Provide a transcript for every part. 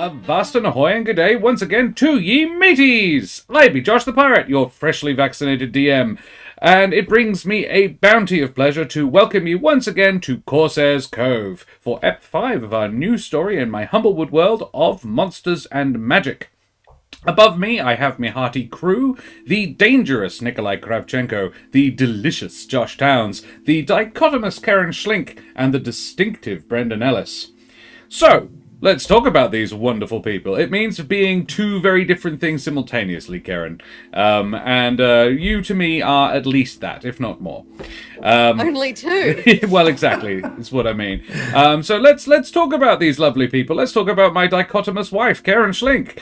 Avast and ahoy and good day once again to ye mateys! I be Josh the Pirate, your freshly vaccinated DM, and it brings me a bounty of pleasure to welcome you once again to Corsair's Cove for Ep5 of our new story in my Humblewood world of monsters and magic. Above me, I have my hearty crew, the dangerous Nikolai Kravchenko, the delicious Josh Towns, the dichotomous Karen Schlink, and the distinctive Brendan Ellis. So, let's talk about these wonderful people. It means being two very different things simultaneously, Karen. And you to me are at least that, if not more. Only two. Well, exactly, is what I mean. So let's talk about these lovely people. Let's talk about my dichotomous wife, Karen Schlink.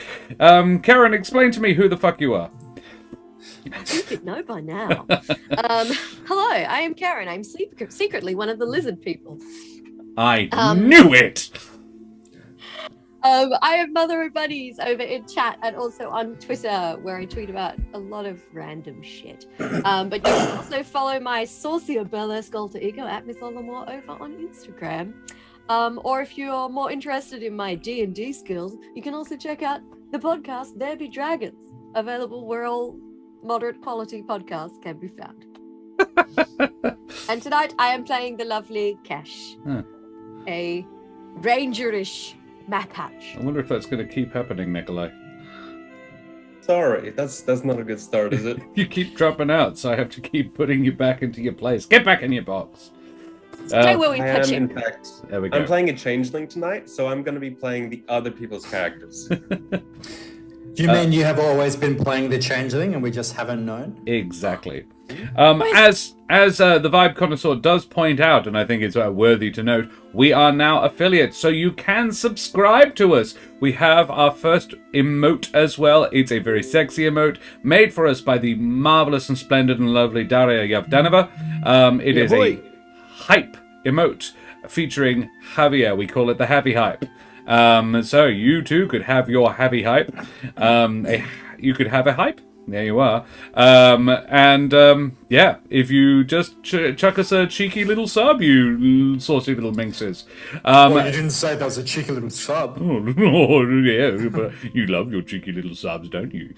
Karen, explain to me who the fuck you are. I think you'd know by now. Hello, I am Karen. I'm secretly one of the lizard people. I knew it! I have Mother of Buddies over in chat and also on Twitter, where I tweet about a lot of random shit. But you can also follow my saucier burlesque alter ego at Miss Olamore over on Instagram. Or if you're more interested in my D&D skills, you can also check out the podcast There Be Dragons, available where all moderate quality podcasts can be found. And tonight I am playing the lovely Kesh, a rangerish map hatch. I wonder if that's going to keep happening, Nikolai. Sorry, that's not a good start, is it? You keep dropping out, so I have to keep putting you back into your place. Get back in your box. Stay where we I put am, you. in fact, There we go. I'm playing a changeling tonight, so I'm going to be playing the other people's characters. Do you mean you have always been playing the changeling and we just haven't known? Exactly. As the Vibe Connoisseur does point out, and I think it's worthy to note, we are now affiliates, so you can subscribe to us. We have our first emote as well. It's a very sexy emote made for us by the marvelous and splendid and lovely Daria Yavdanova. It is a hype emote featuring Javier. We call it the Happy Hype. So you too could have your Happy Hype. You could have a hype. There you are. Yeah, if you just chuck us a cheeky little sub, you saucy little minxes. Well, you didn't say that was a cheeky little sub. Oh, yeah, but you love your cheeky little subs, don't you?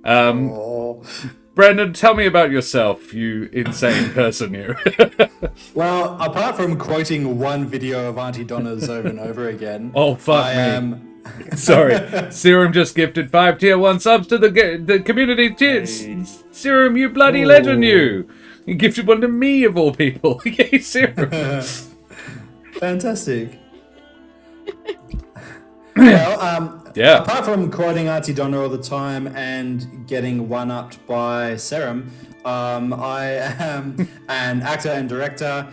Oh. Brendan, tell me about yourself, you insane person here. Well, apart from quoting one video of Auntie Donna's over and over again, Oh, fuck I me. am... Sorry, Serum just gifted 5 tier 1 subs to the community. Cheers, Serum, you bloody legend, you! You gifted one to me, of all people. Yay, Serum. Fantastic. Well, Yeah. apart from quoting Auntie Donna all the time and getting one-upped by Serum, I am an actor and director.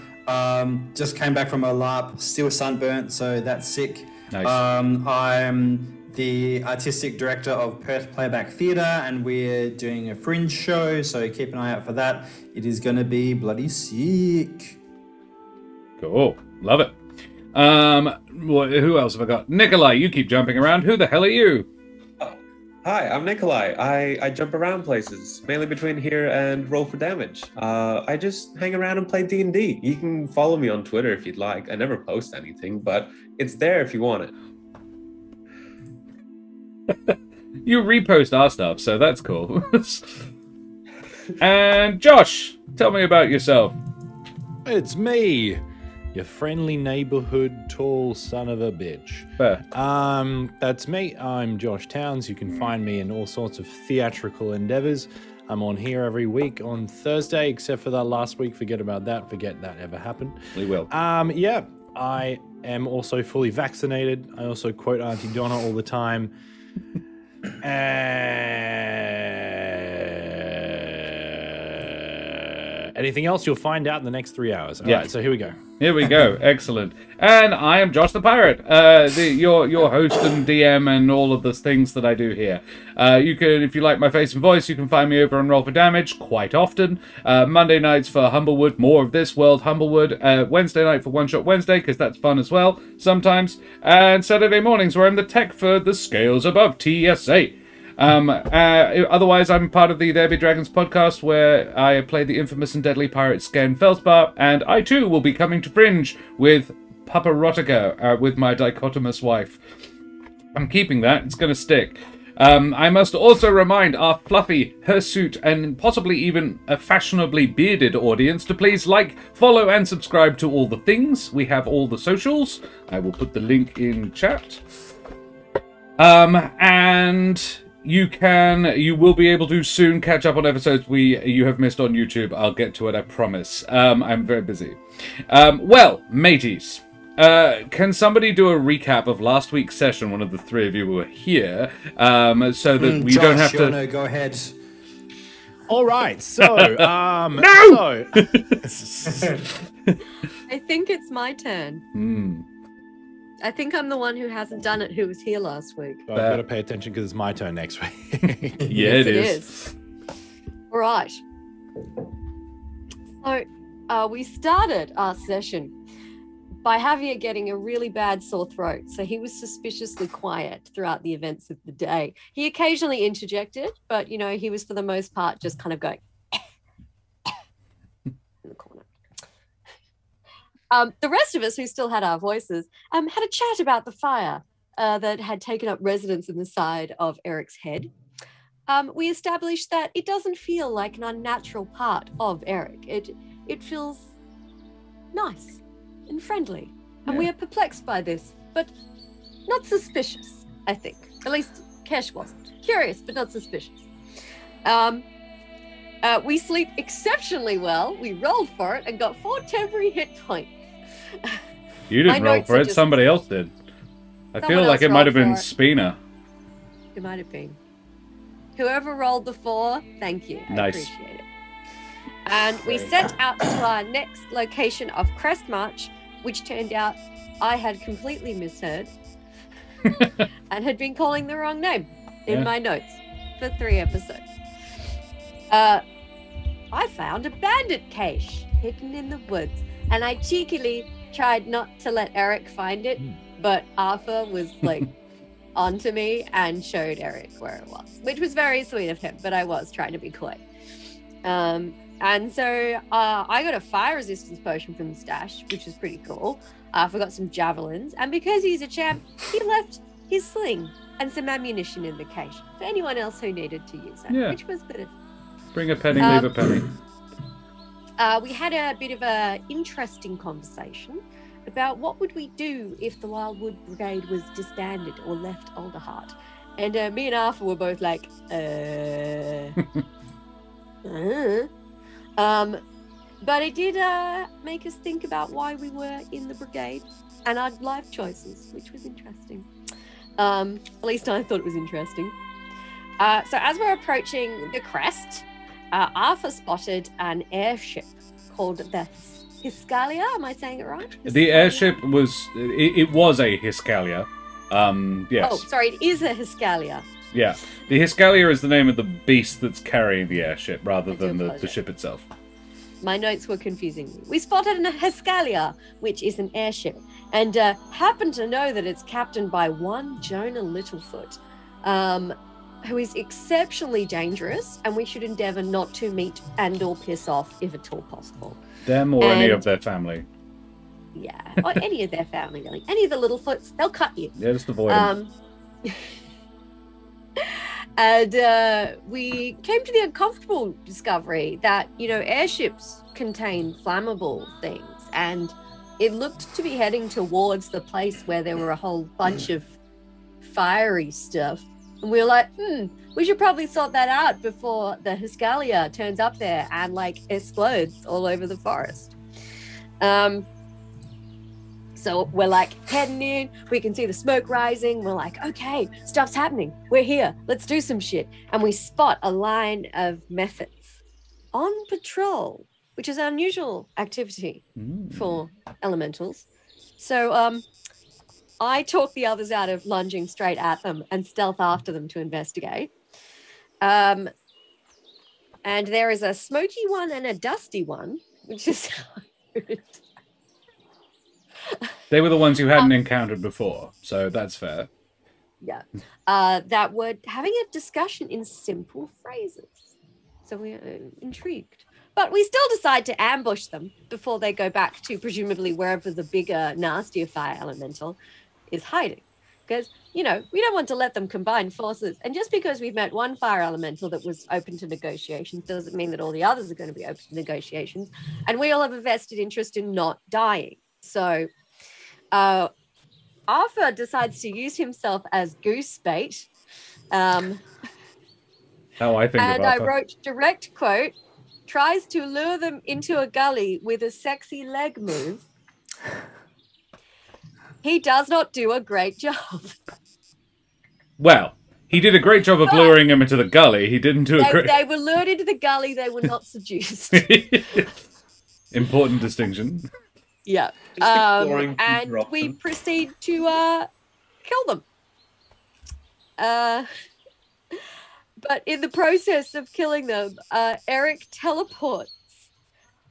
Just came back from a LARP, still sunburnt, so that's sick. Nice. I'm the artistic director of Perth Playback Theatre, and we're doing a fringe show, so keep an eye out for that. It is going to be bloody sick. Cool. Love it. Who else have I got? Nikolai, you keep jumping around. Who the hell are you? Hi, I'm Nikolai. I jump around places, mainly between here and Roll for Damage. I just hang around and play D&D. You can follow me on Twitter if you'd like. I never post anything, but it's there if you want it. You repost our stuff, so that's cool. And Josh, tell me about yourself. It's me, your friendly neighborhood tall son of a bitch. Fair. That's me. I'm Josh Towns. You can find me in all sorts of theatrical endeavors. I'm on here every week on Thursday, except for that last week. Forget about that. Forget that ever happened. We will. Yeah, I am also fully vaccinated. I also quote Auntie Donna all the time. Anything else you'll find out in the next 3 hours. All right, so here we go. Here we go. Excellent. And I am Josh the Pirate, your host and DM and all of the things that I do here. You can, if you like my face and voice, you can find me over on Roll for Damage quite often. Monday nights for Humblewood, more of this world Humblewood. Wednesday night for One Shot Wednesday, because that's fun as well sometimes. And Saturday mornings where I'm the tech for the Scales Above TSA. Otherwise, I'm part of the There Be Dragons podcast, where I play the infamous and deadly pirate Sken Felspar, and I too will be coming to Fringe with Paparotica, with my dichotomous wife. I'm keeping that. It's going to stick. I must also remind our fluffy, hirsute, and possibly even a fashionably bearded audience to please like, follow, and subscribe to all the things. We have all the socials. I will put the link in chat. And you will be able to soon catch up on episodes you have missed on YouTube. I'll get to it, I promise. I'm very busy. Well, mateys. Can somebody do a recap of last week's session? One of the three of you were here, so that we Josh, don't have to. No, go ahead. All right, so No! I think it's my turn. I think I'm the one who hasn't done it, who was here last week. I've got to pay attention because it's my turn next week. Yeah, Yes, it is. All right. So we started our session by Javier getting a really bad sore throat. So he was suspiciously quiet throughout the events of the day. He occasionally interjected, but, you know, he was for the most part just kind of going in the corner. The rest of us who still had our voices had a chat about the fire that had taken up residence in the side of Eric's head. We established that it doesn't feel like an unnatural part of Eric. It feels nice and friendly. And we are perplexed by this, but not suspicious, I think. At least Kesh wasn't. Curious, but not suspicious. We sleep exceptionally well. We rolled for it and got 4 temporary hit points. You didn't roll for it, somebody else did. I feel like it might have been Spina. It might have been. Whoever rolled the 4, thank you. I Nice. appreciate it. And we set out to our next location of Crestmarch, which turned out I had completely misheard and had been calling the wrong name in my notes for 3 episodes. I found a bandit cache hidden in the woods, and I cheekily tried not to let Eric find it, but Arthur was like onto me and showed Eric where it was, which was very sweet of him, but I was trying to be coy. And so I got a fire resistance potion from the stash, which is pretty cool. I forgot some javelins, and because he's a champ, he left his sling and some ammunition in the cache for anyone else who needed to use it, which was good. Bring a penny, leave a penny. We had a bit of an interesting conversation about what would we do if the Wildwood Brigade was disbanded or left Alderheart. And me and Arthur were both like, But it did make us think about why we were in the brigade and our life choices, which was interesting. At least I thought it was interesting. So as we're approaching the crest, Arthur spotted an airship called the Hiscalia. Am I saying it right? Hiscalia? The airship was... It was a Hiscalia. Yes. Oh, sorry, it is a Hiscalia. Yeah. The Hiscalia is the name of the beast that's carrying the airship rather than the ship itself. My notes were confusing me. We spotted a Hiscalia, which is an airship, and happened to know that it's captained by one Jonah Littlefoot, who is exceptionally dangerous, and we should endeavour not to meet and or piss off if at all possible. Them or any of their family. Yeah, or any of their family, really. Any of the Littlefoots, they'll cut you. Yeah, just avoid them. And we came to the uncomfortable discovery that, you know, airships contain flammable things, and it looked to be heading towards the place where there were a whole bunch of fiery stuff. And we were like, we should probably sort that out before the Hiscalia turns up there and, like, explodes all over the forest. So we're like heading in, we can see the smoke rising. We're like, okay, stuff's happening. We're here. Let's do some shit. And we spot a line of methods on patrol, which is an unusual activity for elementals. So I talk the others out of lunging straight at them and stealth after them to investigate. And there is a smoky one and a dusty one, which is They were the ones you hadn't encountered before, so that's fair. Yeah. That were having a discussion in simple phrases. So we're intrigued. But we still decide to ambush them before they go back to presumably wherever the bigger, nastier fire elemental is hiding. because, you know, we don't want to let them combine forces. And just because we've met one fire elemental that was open to negotiations doesn't mean that all the others are going to be open to negotiations. And we all have a vested interest in not dying. So Arthur decides to use himself as goose bait. How I think and of I Arthur. wrote direct quote, tries to lure them into a gully with a sexy leg move. He does not do a great job. Well, he did a great job of luring him into the gully. He didn't do a great... They were lured into the gully. They were not seduced. Important distinction. Yeah. exploring And future we options. proceed to kill them. But in the process of killing them, Eric teleports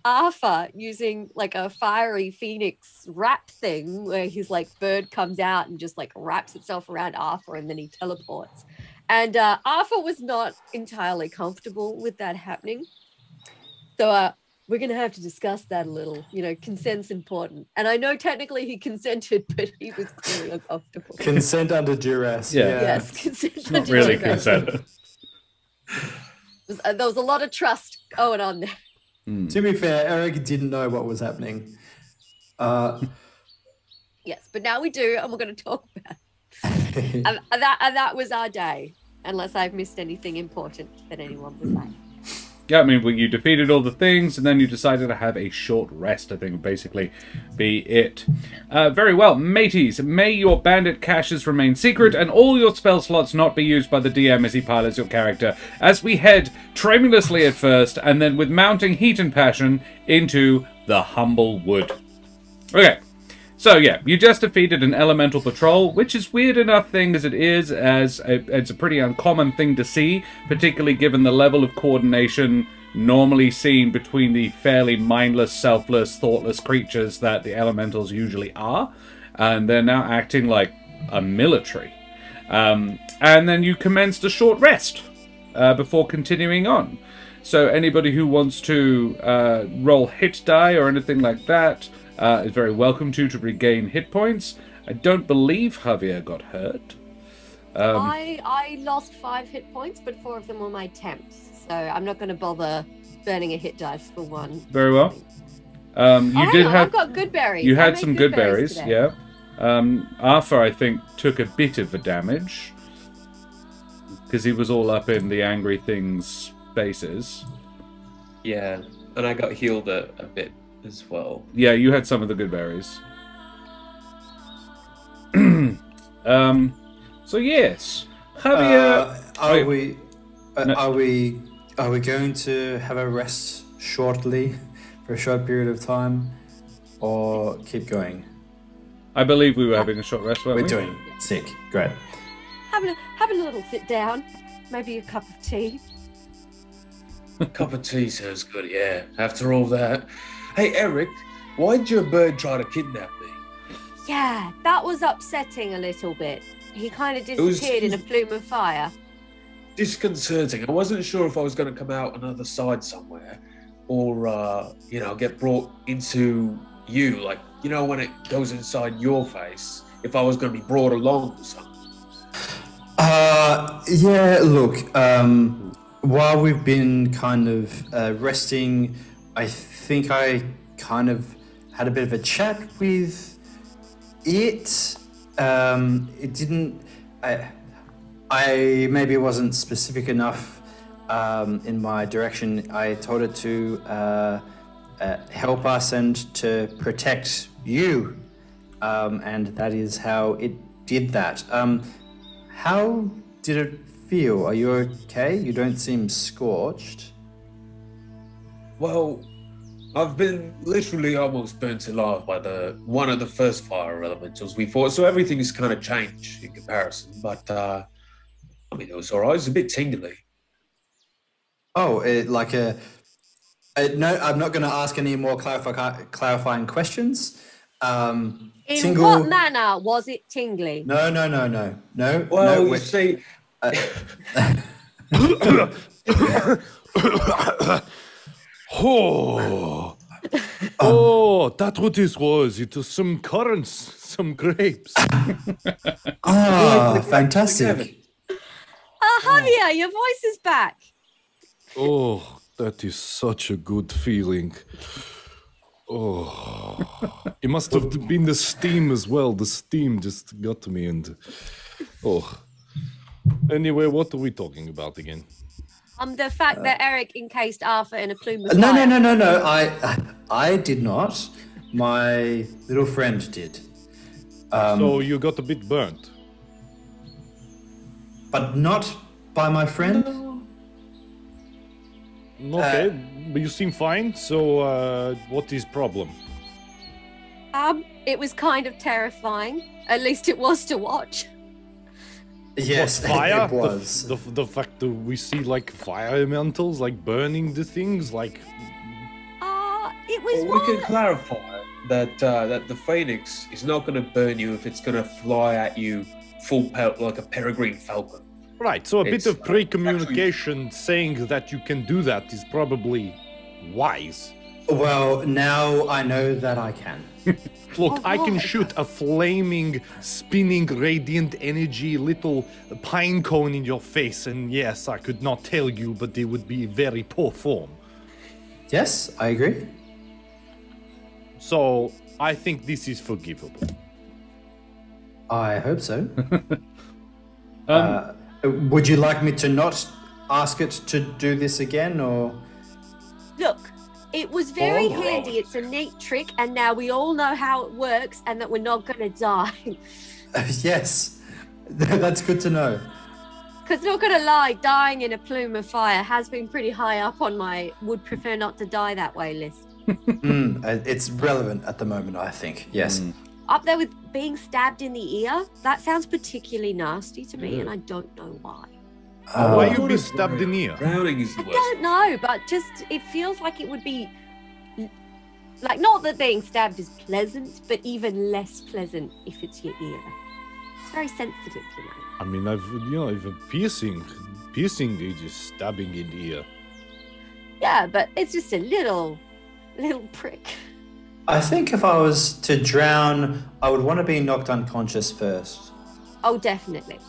Arthur using like a fiery phoenix wrap thing where his like bird comes out and just like wraps itself around Arthur and then he teleports. And Arthur was not entirely comfortable with that happening. So we're going to have to discuss that a little. You know, consent's important. And I know technically he consented, but he was clearly uncomfortable. Consent under duress. Yeah. Yes, consent. Not really consent. There was a lot of trust going on there. To be fair, Eric didn't know what was happening. Yes, but now we do, and we're going to talk about it. And that was our day, unless I've missed anything important that anyone would like. Yeah, I mean, well, you defeated all the things, and then you decided to have a short rest, I think would basically be it. Very well. Mateys, may your bandit caches remain secret, and all your spell slots not be used by the DM as he pilots your character, as we head tremulously at first, and then with mounting heat and passion, into the Humblewood. Okay. So yeah, you just defeated an elemental patrol, which is weird enough thing as it is, as it's a pretty uncommon thing to see, particularly given the level of coordination normally seen between the fairly mindless, selfless, thoughtless creatures that the elementals usually are, and they're now acting like a military. And then you commenced a short rest before continuing on. So anybody who wants to roll hit die or anything like that is very welcome to regain hit points. I don't believe Javier got hurt. I lost 5 hit points, but 4 of them were my temps, so I'm not going to bother burning a hit dice for one. Very well. I've got good berries. You I had made some good berries, today. yeah. Arthur, I think, took a bit of the damage because he was all up in the angry thing's faces. Yeah, and I got healed a bit as well. Yeah, you had some of the good berries. So yes, Javier. Are we going to have a rest shortly for a short period of time, or keep going? I believe we were having a short rest, weren't we? We're doing sick. Great. Having a little sit down, maybe a cup of tea. A cup of tea sounds good, yeah. After all that. Hey, Eric, why'd your bird try to kidnap me? Yeah, that was upsetting a little bit. He kind of was- disappeared in a plume of fire. Disconcerting. I wasn't sure if I was going to come out another side somewhere or, get brought into you. Like, when it goes inside your face, if I was going to be brought along or something. Yeah, look, while we've been kind of resting, I think I kind of had a bit of a chat with it. It didn't... I maybe wasn't specific enough in my direction. I told it to help us and to protect you. And that is how it did that. How did it feel? Are you okay? You don't seem scorched. Well, I've been literally almost burnt alive by one of the first fire elementals we fought, so everything has kind of changed in comparison. But it was alright. It was a bit tingly. Oh, no, I'm not going to ask any more clarifying questions. In what manner was it tingly? No. Well, no, you see, Oh, that's what this was. It was some currants, some grapes. Fantastic. Javier, your voice is back. Oh, that is such a good feeling. Oh, it must have been the steam as well. The steam just got to me and... Oh. Anyway, what are we talking about again? The fact that Eric encased Arthur in a plume of No. fire. I did not. My little friend did. So you got a bit burnt. But not by my friend. Okay, but you seem fine. So what is problem? It was kind of terrifying. At least it was to watch. Yes, Fire? it was. The fact that we see like fire elementals like burning the things like... It was Well, we can clarify that that the phoenix is not going to burn you if it's going to fly at you full pelt like a peregrine falcon. Right, so a bit It's of pre-communication saying that you can do that is probably wise. Well, now I know that I can. Look, I can shoot a flaming, spinning, radiant energy little pine cone in your face, and yes, I could not tell you, but it would be very poor form. Yes, I agree. So, I think this is forgivable. I hope so. Would you like me to not ask it to do this again, or? Look, it was very All right. handy. It's a neat trick, and now we all know how it works and that we're not going to die. Yes, that's good to know. Because not going to lie, dying in a plume of fire has been pretty high up on my would prefer not to die that way list. It's relevant at the moment, I think. Yes. Up there with being stabbed in the ear, that sounds particularly nasty to me, and I don't know why. Why you be stabbed in the ear? Drowning is the I worst. don't know, but just it feels like it would be like not that being stabbed is pleasant, but even less pleasant if it's your ear. It's very sensitive, you know. I mean, I've a piercing is just stabbing in the ear. Yeah, but it's just a little prick. I think if I was to drown, I would want to be knocked unconscious first. Oh, definitely.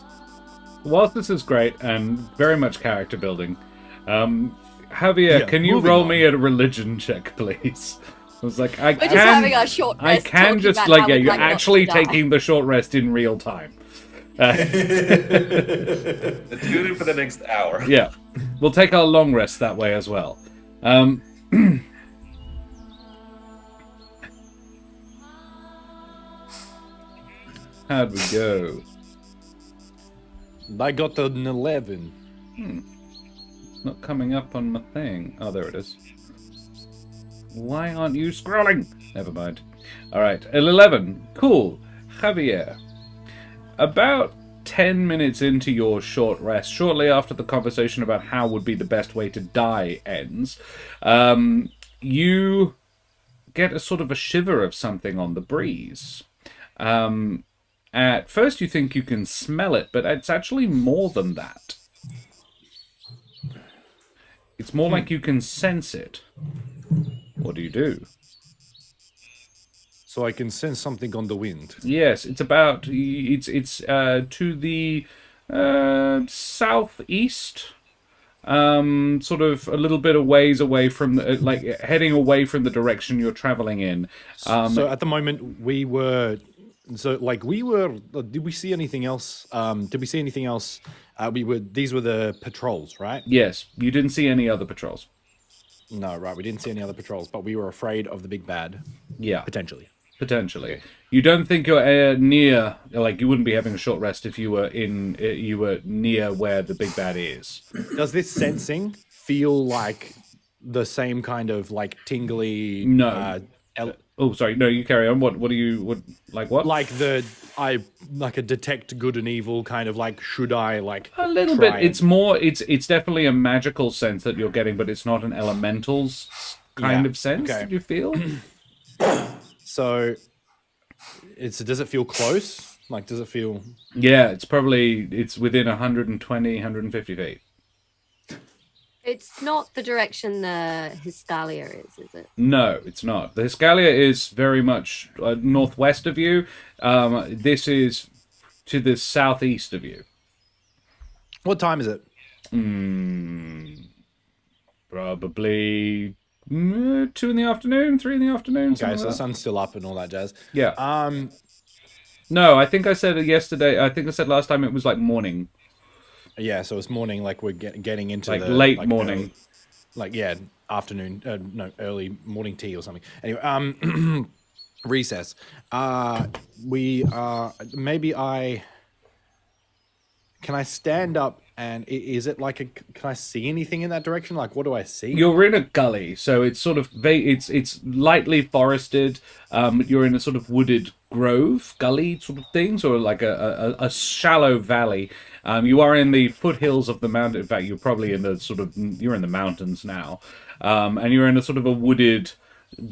Whilst this is great and very much character building, Javier, Yeah, can you moving roll on. me a religion check, please? I was like, We're just having a short I rest. can talking just about like, how yeah, we'd you're like not to actually die. taking the short rest in real time. Tune in for the next hour. Yeah, we'll take our long rest that way as well. How'd we go? I got an 11. Not coming up on my thing. Oh, there it is. Why aren't you scrolling? Never mind. Alright, 11. Cool. Javier. About 10 minutes into your short rest, shortly after the conversation about how would be the best way to die ends, you get a sort of a shiver of something on the breeze. At first you think you can smell it, but it's actually more than that. It's more like you can sense it. What do you do? So I can sense something on the wind. Yes, it's about it's to the southeast, sort of a little bit of ways away from the, like heading away from the direction you're traveling in. So at the moment we were, did we see anything else? These were the patrols, right? Yes, you didn't see any other patrols. No, right. We didn't see any other patrols, but we were afraid of the big bad. Yeah, Potentially. You don't think you're near, like you wouldn't be having a short rest if you were near where the big bad is. Does this sensing feel like the same kind of like tingly? No. Oh, sorry. No, you carry on. What like what? Like like a detect good and evil kind of like, should I like A little try bit. and- It's more. It's definitely a magical sense that you're getting, but it's not an elementals kind Yeah, of sense okay. that you feel. So does it feel close? Like, does it feel... Yeah, it's within 120, 150 feet. It's not the direction the Hiscalia is it? No, it's not. The Hiscalia is very much northwest of you. This is to the southeast of you. What time is it? Probably 2 in the afternoon, 3 in the afternoon. Okay, so the Like that. sun's still up and all that jazz. Yeah. No, I think I said it yesterday. I think I said last time it was like morning. Yeah, so it's morning, like we're getting into Like the late like, morning. Afternoon, no, early morning tea or something. Anyway, recess. Maybe can I stand up and is it like can I see anything in that direction? Like, what do I see? You're in a gully, so it's sort of it's lightly forested. You're in a sort of wooded grove, gully sort of things, or like a shallow valley. You are in the foothills of the mountain. In fact, you're probably in the you're in the mountains now, and you're in a sort of a wooded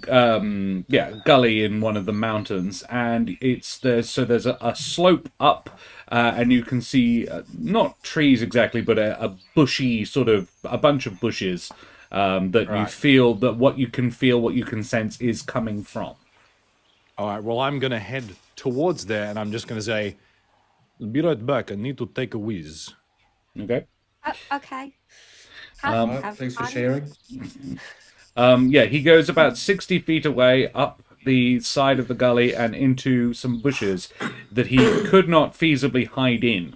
gully in one of the mountains, and there's a slope up, and you can see not trees exactly, but a bushy a bunch of bushes that you feel that what you can sense is coming from. All right, well, I'm gonna head towards there, and I'm just gonna say, "Be right back. I need to take a whiz." Okay. Okay. Thanks for sharing. He goes about 60 feet away up the side of the gully and into some bushes that he could not feasibly hide in.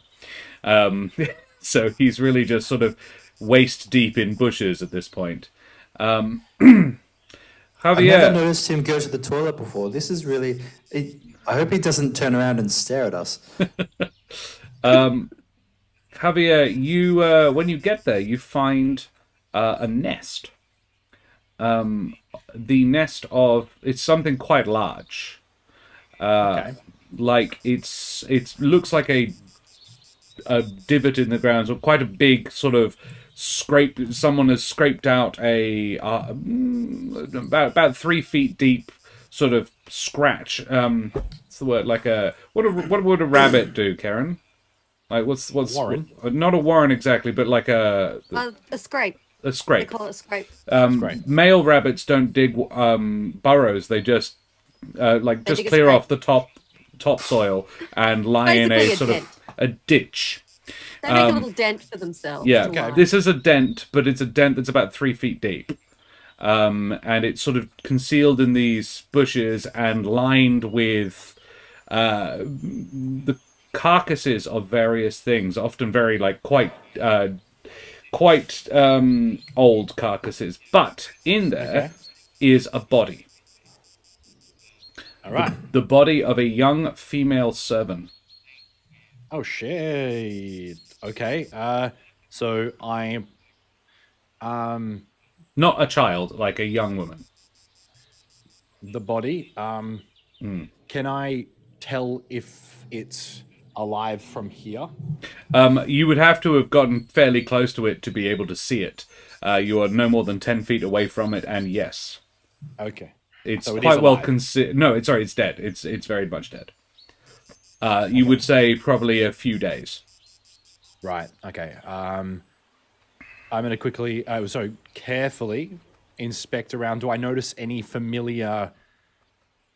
So he's really just sort of waist deep in bushes at this point. Javier, I've never noticed him go to the toilet before. This is really... I hope he doesn't turn around and stare at us. Javier, you when you get there, you find a nest. The nest it's something quite large. Okay. Like it looks like a divot in the ground, so quite a big sort of scrape. Someone has scraped out about 3 feet deep sort of scratch. What's the word? Like what would a rabbit do, Karen? Like what's warren? Not a warren exactly, but like a scrape. A scrape. They call it a scrape. Male rabbits don't dig burrows. They just just clear off the topsoil and lie in Basically a ditch. They make a little dent for themselves. Yeah, to lie. this is a dent, but it's a dent that's about 3 feet deep. And it's sort of concealed in these bushes and lined with the carcasses of various things, often very quite old carcasses. But in there is a body. All right. The body of a young female servant. Oh shit. Okay. So I Not a child, like a young woman. the body. Can I tell if it's alive from here? You would have to have gotten fairly close to it to be able to see it. You are no more than 10 feet away from it, and yes. Okay. It's So it is quite well alive. considered. No, it's dead. It's very much dead. You would say probably a few days. Right. Okay. I'm gonna quickly, carefully inspect around. Do I notice any familiar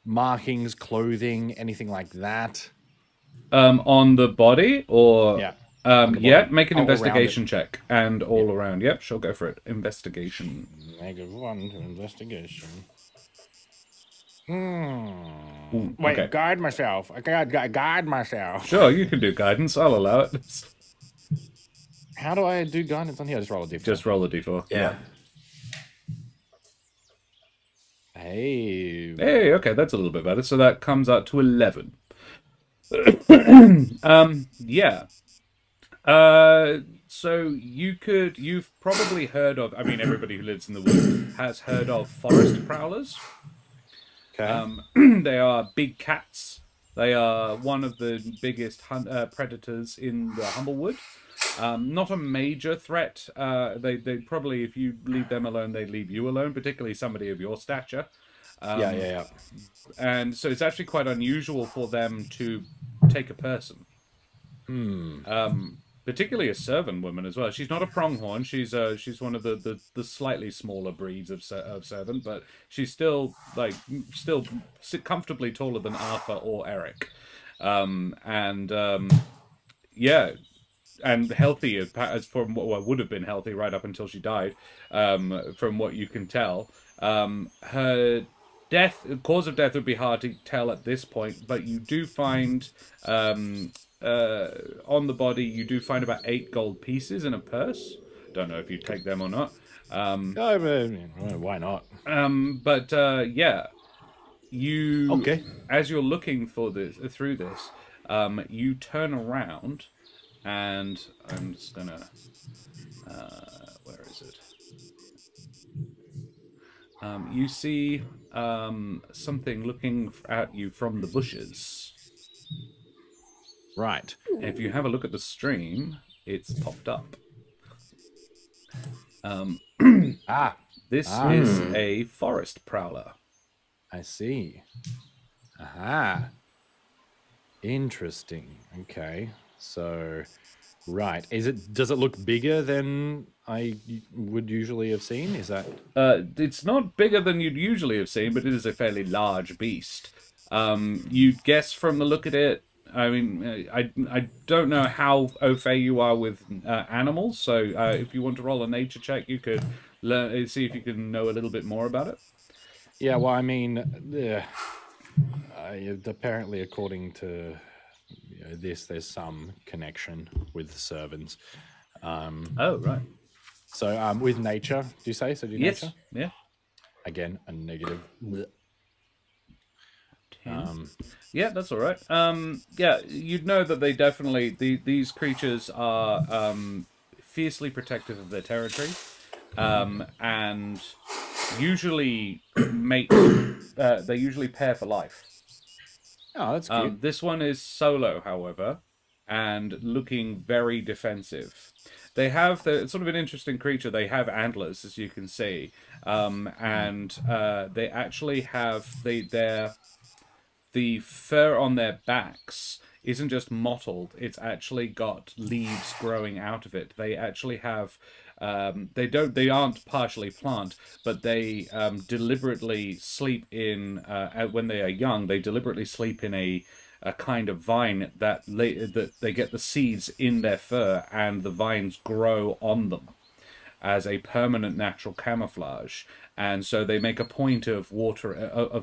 markings, clothing, anything like that? On the body, or Yeah. make an All investigation check, and all around. Yep, sure, go for it. Investigation. -1 to investigation. Ooh, Wait, okay. guide myself. I gotta guide myself. Sure, you can do guidance. I'll allow it. How do I do guidance on here? Just roll a d4. Just roll a d4. Yeah. Hey. Hey, okay, that's a little bit better. So that comes out to 11. Yeah. So you've probably heard of, everybody who lives in the woods has heard of forest prowlers. Okay. They are big cats. They are one of the biggest predators in the Humblewood. Not a major threat. They probably, if you leave them alone, they leave you alone, particularly somebody of your stature. Yeah. And so it's actually quite unusual for them to take a person. particularly a servant woman as well. She's not a pronghorn. She's one of the slightly smaller breeds of servant, but she's still comfortably taller than Arthur or Eric, yeah, and healthy as from what would have been healthy right up until she died, from what you can tell. Her cause of death would be hard to tell at this point, but you do find on the body, you do find about 8 gold pieces in a purse. Don't know if you take them or not. Why not? Yeah, Okay. as you're looking for this through this, you turn around, and I'm just gonna where is it? You see something looking at you from the bushes. Right. If you have a look at the stream, it's popped up. This is a forest prowler. I see. Aha. Interesting. Okay. So, right. Does it look bigger than I would usually have seen? Is that... It's not bigger than you'd usually have seen, but it is a fairly large beast. You'd guess from the look at it. I mean, I don't know how au fait you are with animals, so if you want to roll a nature check, you could see if you can know a little bit more about it. Yeah, well, I mean, apparently, according to this, there's some connection with servants. Oh, right. So, with nature, do you say? So, do Yes. nature? Yeah. Again, a negative. Yeah, that's all right. Yeah, you'd know that they definitely these creatures are fiercely protective of their territory, and usually mate. They usually pair for life. Oh, that's cute. This one is solo, however, and looking very defensive. They have it's sort of an interesting creature. They have antlers, as you can see, and they actually have the fur on their backs isn't just mottled, it's actually got leaves growing out of it. They actually have they aren't partially plant, but they deliberately sleep in when they are young, they deliberately sleep in a kind of vine that they get the seeds in their fur, and the vines grow on them as a permanent natural camouflage. And so they make a point of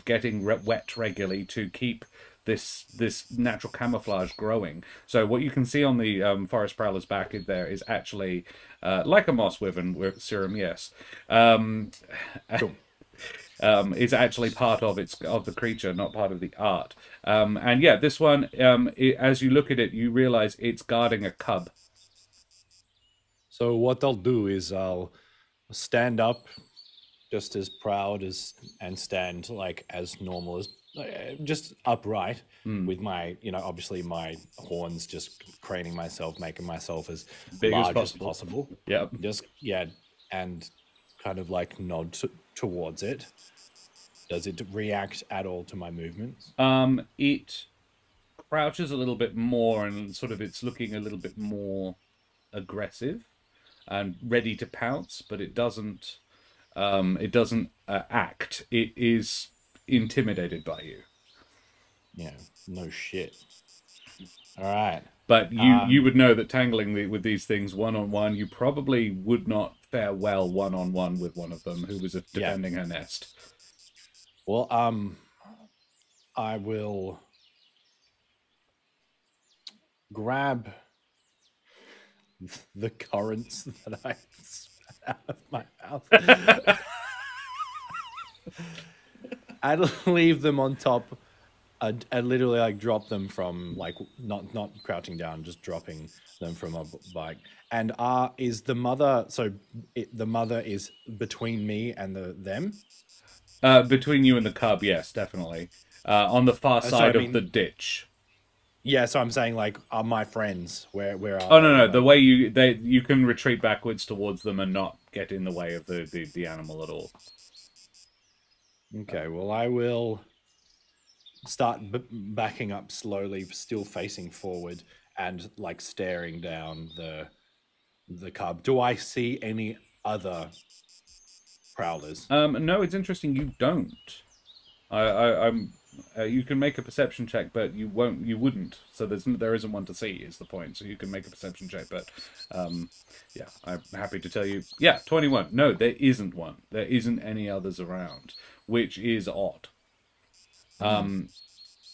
getting wet regularly to keep this natural camouflage growing. So what you can see on the forest prowler's back there is actually like a moss wyvern serum, yes. Cool. Is actually part of the creature, not part of the art. And yeah, this one, as you look at it, you realize it's guarding a cub. So what I'll do is I'll stand up just as proud and stand like as normal as just upright with my, obviously my horns, just craning myself, making myself as big large as possible. Yeah. And kind of like nod towards it. Does it react at all to my movements? It crouches a little bit more, and sort of it's looking a little bit more aggressive and ready to pounce, but it doesn't act. It is intimidated by you. Yeah, no shit. All right. But you would know that tangling with these things one-on-one, you probably would not fare well one-on-one with one of them who was defending her nest. Well, I will grab the currants that I spat out of my mouth and leave them on top. I literally like drop them from like not crouching down, just dropping them from a bike. And is the mother? So the mother is between me and them. Between you and the cub, yes, definitely. On the far side of the ditch. Yeah, so I'm saying like, are my friends? Where are? Oh no! The way you can retreat backwards towards them and not get in the way of the animal at all. Okay, well I will start backing up slowly, still facing forward, and like staring down the cub. Do I see any other prowlers? No, it's interesting. You don't. I'm. You can make a perception check, but you won't. You wouldn't. So there isn't one to see. Is the point? So you can make a perception check, but yeah, I'm happy to tell you. Yeah, 21. No, there isn't one. There isn't any others around, which is odd.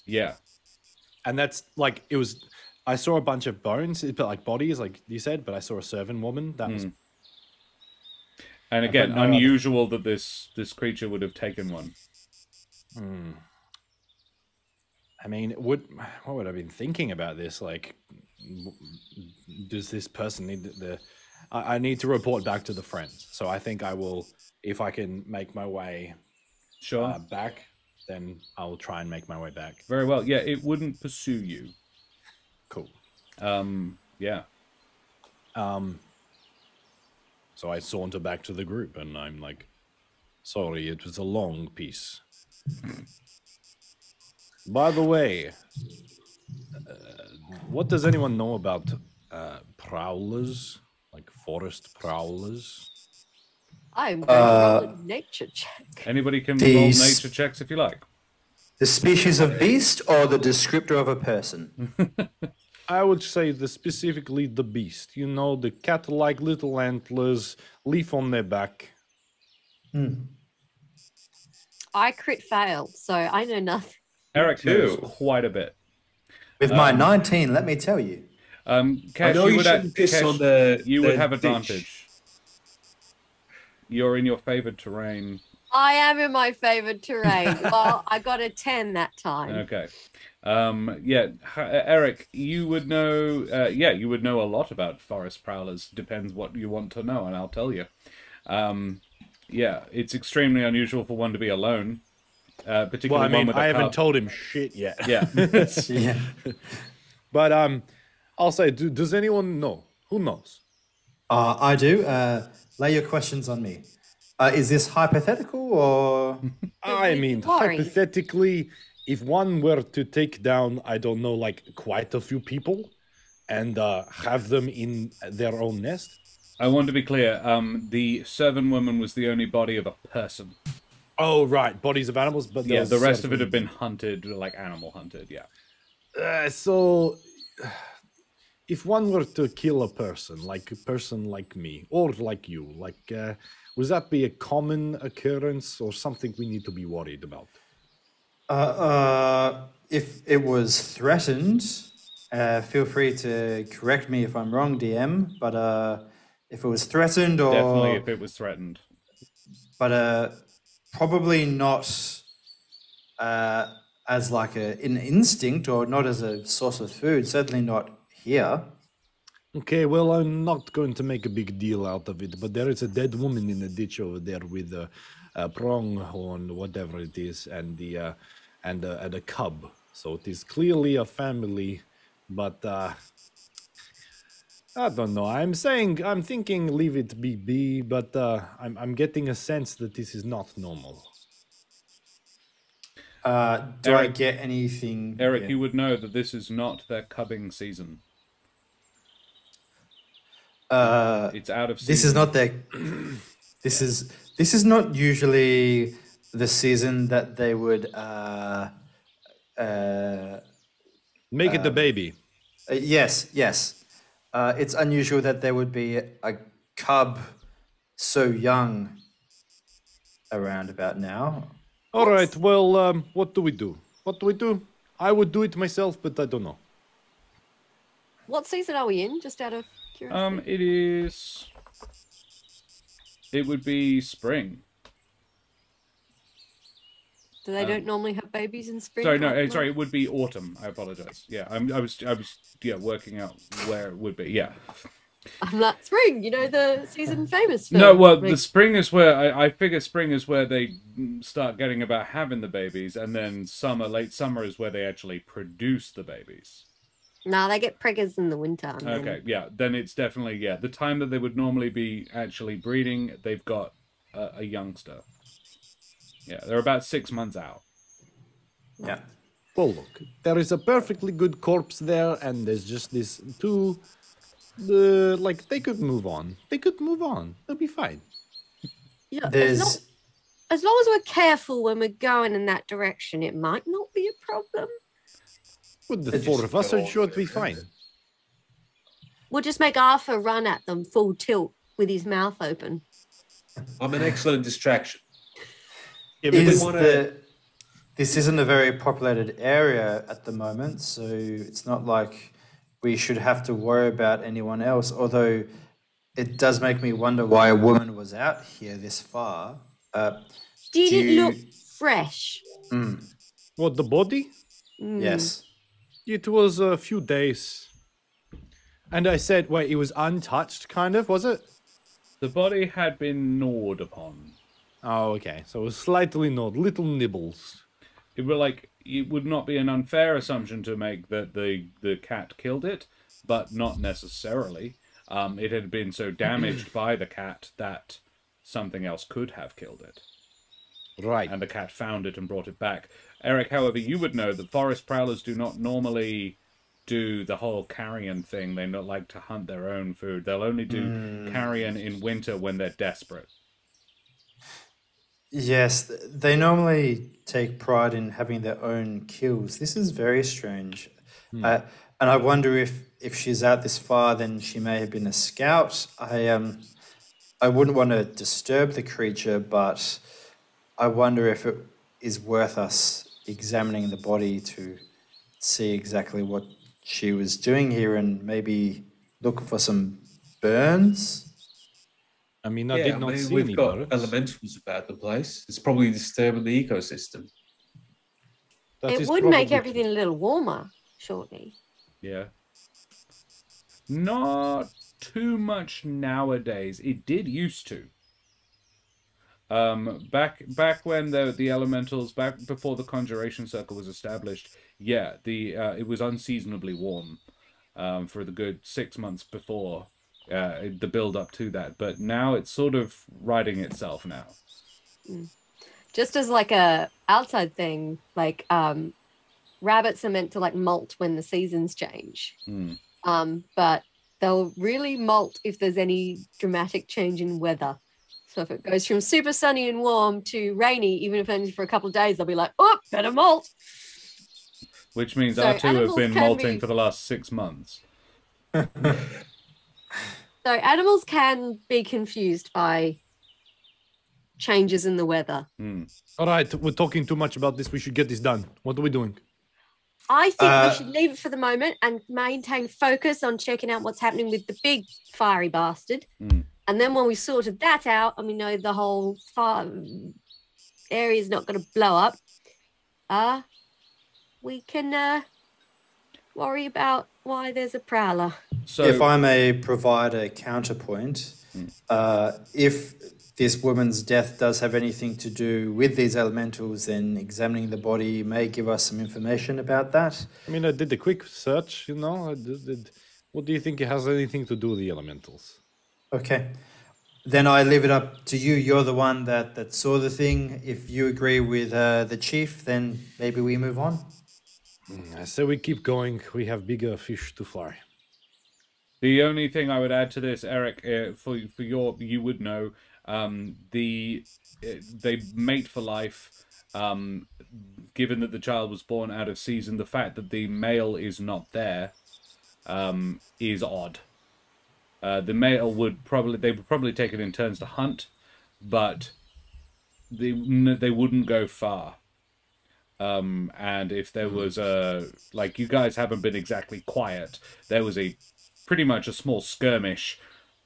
Yeah, And that's like it was. I saw a bunch of bones, but like bodies, like you said. But I saw a servant woman. That was. And again, but no other- unusual that this creature would have taken one. I mean, what would I have been thinking about this? Like, does this person need the? I need to report back to the friends. So I think I will, if I can make my way Sure. back, then I'll try and make my way back. Very well. Yeah, it wouldn't pursue you. Cool. Yeah. So I saunter back to the group, and I'm like, "Sorry, it was a long piece." By the way, what does anyone know about prowlers, like forest prowlers? I'm going to roll a nature check. Anybody can These- roll nature checks if you like. The species of beast or the descriptor of a person? I would say specifically the beast. You know, the cat-like little antlers, leaf on their back. I crit failed, so I know nothing. Eric knows too. quite a bit. With my 19, let me tell you. Kesh, know you would shouldn't piss Kesh, on the- you would the have dish. advantage. You're in your favored terrain. I am in my favored terrain. Well, I got a 10 that time. Okay. Yeah, Eric, you would know. Yeah, you would know a lot about forest prowlers. Depends what you want to know, and I'll tell you. Yeah, it's extremely unusual for one to be alone, particularly Well, I one mean, with a I haven't cub. told him shit yet. Yeah. Yeah. But I'll say, does anyone know? Who knows? I do. Lay your questions on me. Is this hypothetical or? I mean, Boring. hypothetically, if one were to take down, I don't know, like quite a few people and have them in their own nest. I want to be clear. The servant woman was the only body of a person. Oh, right. Bodies of animals, but Yeah, there's the rest of it certain- have been hunted, like animal hunted. Yeah. So, if one were to kill a person like me, or like you, like, would that be a common occurrence or something we need to be worried about? If it was threatened, feel free to correct me if I'm wrong, DM. But if it was threatened, or Definitely, if it was threatened. but probably not as like an instinct or not as a source of food. Certainly not here. Okay, well, I'm not going to make a big deal out of it, but there is a dead woman in the ditch over there with a pronghorn, whatever it is, and a cub. So it is clearly a family, but I don't know. I'm thinking leave it be, but I'm getting a sense that this is not normal. Do I Eric- get anything? Eric, yeah. you would know that this is not their cubbing season. It's out of season. This is not their. This is not usually the season that they would. Make it the baby. Yes. It's unusual that there would be a cub so young around about now. All right, well, what do we do? I would do it myself, but I don't know. What season are we in? Just out of curiosity. It would be spring. Do they don't normally have babies in spring? Sorry, no, like sorry, it would be autumn. I apologize. Yeah, I was working out where it would be. Yeah. I'm like, spring, you know, the season famous for. No, well, like- the spring is where I figure spring is where they start getting about having the babies, and then late summer is where they actually produce the babies. Nah, they get preggers in the winter. and then- Okay, yeah, then it's definitely the time that they would normally be actually breeding. They've got a youngster. Yeah, they're about 6 months out. Yeah. Well, look, there is a perfectly good corpse there, and there's just this two. Like they could move on. They could move on. They'll be fine. Yeah, There's as long as we're careful when we're going in that direction, it might not be a problem. With the They four just of us, go I'm sure on it'll be with it. fine. We'll just make Arthur run at them full tilt with his mouth open. I'm an excellent distraction. Yeah, but is wanna- the this isn't a very populated area at the moment, so it's not like we should have to worry about anyone else. Although it does make me wonder why a woman was out here this far. Did Do it look you- fresh? what, the body? Mm. Yes. It was a few days. And I said, wait, it was untouched, kind of, was it? The body had been gnawed upon. Oh, okay. So it was slightly gnawed, little nibbles. It would not be an unfair assumption to make that the cat killed it, but not necessarily. It had been so damaged by the cat that something else could have killed it. Right. And the cat found it and brought it back. Eric, however, you would know that forest prowlers do not normally do the whole carrion thing. They not like to hunt their own food. They'll only do carrion in winter when they're desperate. Yes, they normally take pride in having their own kills. This is very strange. And I wonder if she's out this far, then she may have been a scout. I wouldn't want to disturb the creature, but I wonder if it is worth us examining the body to see exactly what she was doing here and maybe look for some burns. I mean, I did not see we've any got birds. elementals about the place. It's probably disturbing the ecosystem. That It is would make probably everything a little warmer, shortly. Yeah. Not too much nowadays. It did used to. Back when the elementals, back before the conjuration circle was established, yeah, it was unseasonably warm for the good 6 months before the build up to that. But now it's sort of righting itself now. Just as like a outside thing, like rabbits are meant to like molt when the seasons change. But they'll really molt if there's any dramatic change in weather. So if it goes from super sunny and warm to rainy, even if only for a couple of days, they'll be like, oh, better molt. Which means So our two have animals been can molting be- for the last 6 months. So animals can be confused by changes in the weather. All right, we're talking too much about this. We should get this done. What are we doing? I think we should leave it for the moment and maintain focus on checking out what's happening with the big fiery bastard. And then when we sorted that out and we know the whole area is not going to blow up, we can worry about why there's a prowler. So If I may provide a counterpoint, if this woman's death does have anything to do with these elementals, then examining the body may give us some information about that. I mean, I did a quick search, you know. What do you think it has anything to do with the elementals? Okay. Then I leave it up to you. You're the one that saw the thing. If you agree with the chief, then maybe we move on. I say we keep going. We have bigger fish to fry. the only thing I would add to this, Eric, you would know, they mate for life. Given that the child was born out of season, the fact that the male is not there is odd. The male would probably take it in turns to hunt, but they wouldn't go far. And if there was like, you guys haven't been exactly quiet, there was pretty much a small skirmish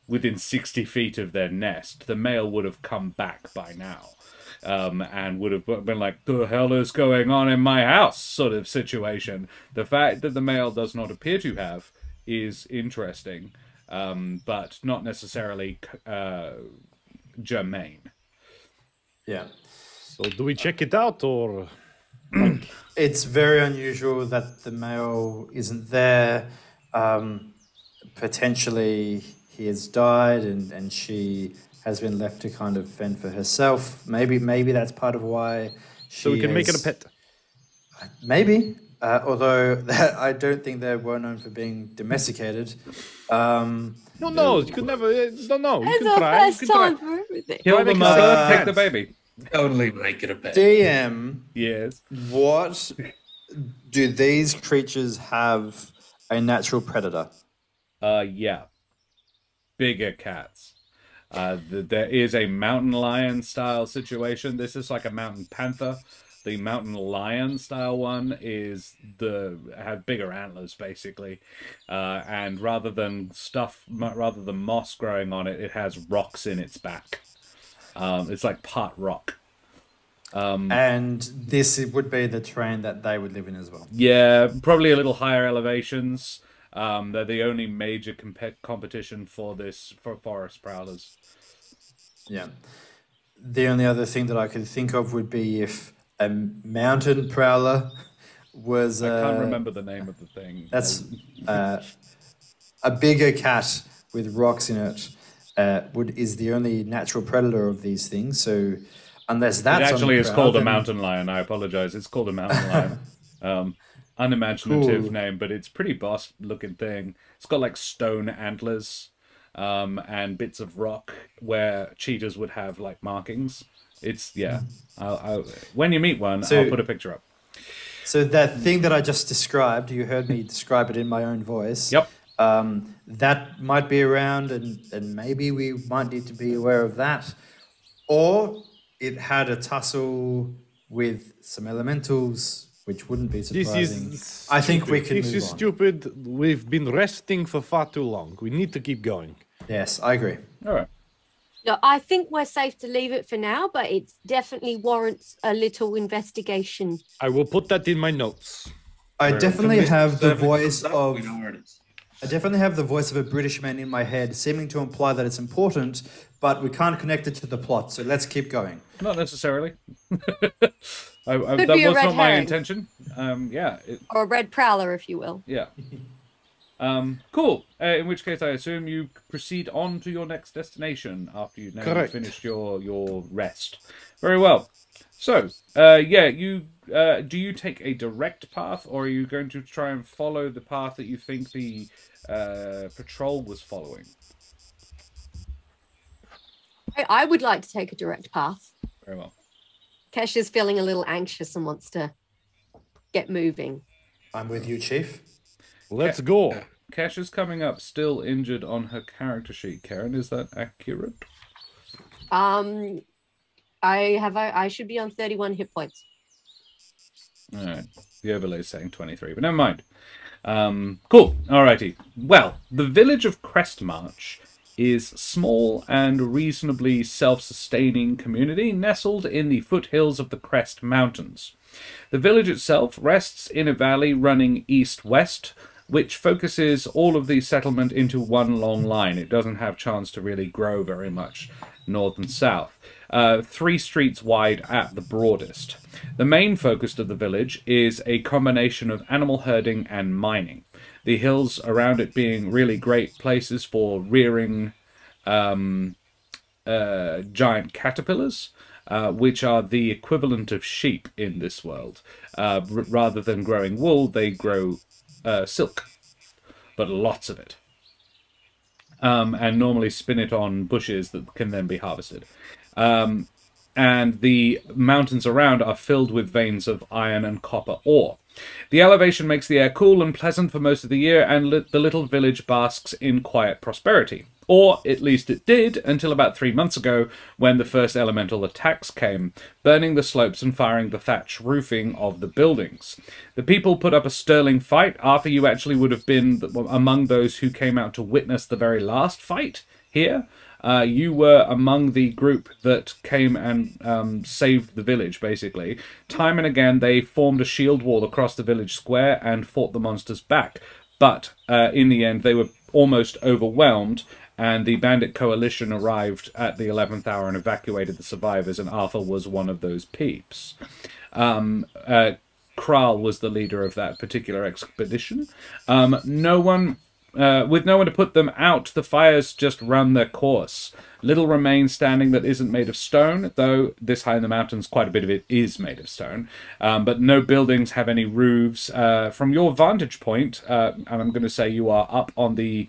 within 60 feet of their nest. The male would have come back by now. And would have been like, the hell is going on in my house, sort of situation. The fact that the male does not appear to have is interesting, but not necessarily germane. Yeah. So do we check it out, or It's very unusual that the male isn't there. Potentially he has died and she has been left to kind of fend for herself. Maybe that's part of why she so we can make it a pet? Maybe, although I don't think they were known for being domesticated. No, no, you could never. No, no, you It's can our try. You first can try. time for everything. Kill the mother, take the cats. baby. Totally make it a pet. DM, Yes. what do these creatures have a natural predator? Yeah. Bigger cats. There is a mountain lion style situation. This is like a mountain panther. The mountain lion style one have bigger antlers basically, and rather than moss growing on it, it has rocks in its back. It's like part rock. And this would be the terrain that they would live in as well. Yeah, probably a little higher elevations. They're the only major competition for forest prowlers. Yeah. The only other thing that I could think of would be if a mountain prowler was. I can't remember the name of the thing. That's a bigger cat with rocks in it. Is the only natural predator of these things. So unless that's it actually is on the called a prowl, mountain lion. I apologize. It's called a mountain lion. Unimaginative Cool. name, but it's pretty boss looking thing. It's got like stone antlers and bits of rock where cheetahs would have like markings. It's when you meet one, So- I'll put a picture up. So that thing that I just described, you heard me describe it in my own voice. Yep. That might be around, and maybe we might need to be aware of that. Or it had a tussle with some elementals, which wouldn't be This surprising. is. I think we can This move is on. stupid. We've been resting for far too long. We need to keep going. Yes, I agree. All right. No, I think we're safe to leave it for now, but it definitely warrants a little investigation. I will put that in my notes. I definitely have the If it voice comes up, we of. know where it is. I definitely have the voice of a British man in my head, seeming to imply that it's important, but we can't connect it to the plot. So let's keep going. Not necessarily. Could That be a was red not my herring. intention. Or a red prowler, if you will. Yeah. Cool. In which case, I assume you proceed on to your next destination after you've now Correct. finished your rest. Very well. So, do you take a direct path, or are you going to try and follow the path that you think the patrol was following? I would like to take a direct path. Very well. Kesh is feeling a little anxious and wants to get moving. I'm with you, Chief. Let's go. Kesh is coming up still injured on her character sheet. Karen, is that accurate? I should be on 31 hit points. All right. The overlay's saying 23, but never mind. Cool. Alrighty. Well, the village of Crestmarch is small and reasonably self-sustaining community nestled in the foothills of the Crest Mountains. The village itself rests in a valley running east-west, which focuses all of the settlement into one long line. It doesn't have chance to really grow very much north and south. 3 streets wide at the broadest. The main focus of the village is a combination of animal herding and mining. The hills around it being really great places for rearing giant caterpillars, which are the equivalent of sheep in this world. Rather than growing wool, they grow silk, but lots of it. And normally spin it on bushes that can then be harvested. And the mountains around are filled with veins of iron and copper ore. The elevation makes the air cool and pleasant for most of the year, and the little village basks in quiet prosperity. Or, at least it did, until about 3 months ago, when the first elemental attacks came, burning the slopes and firing the thatch roofing of the buildings. The people put up a sterling fight. Arthur, you actually would have been among those who came out to witness the very last fight here. You were among the group that came and saved the village, basically. Time and again, they formed a shield wall across the village square and fought the monsters back. But in the end, they were almost overwhelmed, and the bandit coalition arrived at the 11th hour and evacuated the survivors, and Arthur was one of those peeps. Kral was the leader of that particular expedition. No one with no one to put them out, the fires just run their course. Little remains standing that isn't made of stone, though this high in the mountains, quite a bit of it is made of stone. But no buildings have any roofs. From your vantage point, and I'm going to say you are up on the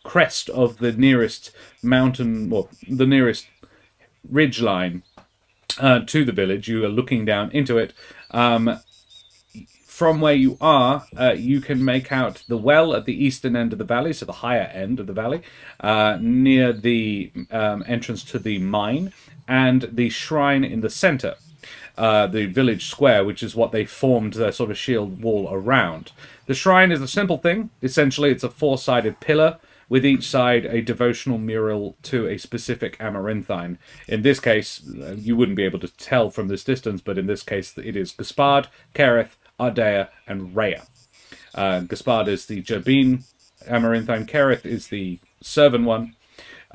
crest of the nearest mountain, or the nearest ridge line to the village. You are looking down into it. From where you are, you can make out the well at the eastern end of the valley, so the higher end of the valley, near the entrance to the mine, and the shrine in the center, the village square, which is what they formed their sort of shield wall around. The shrine is a simple thing. Essentially, it's a four-sided pillar, with each side a devotional mural to a specific amaranthine. In this case, you wouldn't be able to tell from this distance, but in this case, it is Gaspard, Kareth, Ardea, and Rhea. Gaspard is the Jabin amaranthine, Kareth is the servant one.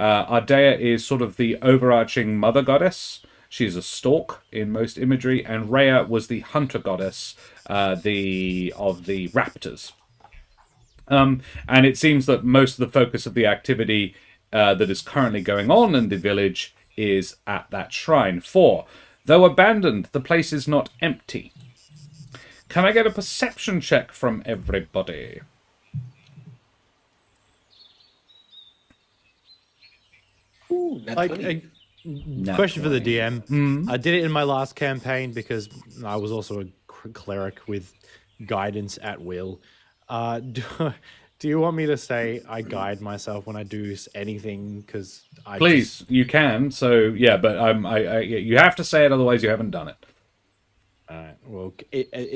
Ardea is sort of the overarching mother goddess. She's a stork in most imagery, and Rhea was the hunter goddess of the raptors. And it seems that most of the focus of the activity that is currently going on in the village is at that shrine. For, though abandoned, the place is not empty. Can I get a perception check from everybody? Ooh, that's funny. Question for the DM. I did it in my last campaign because I was also a cleric with guidance at will. Do you want me to say I guide myself when I do anything? Because please, you can. So yeah, but you have to say it, otherwise you haven't done it. Alright, well,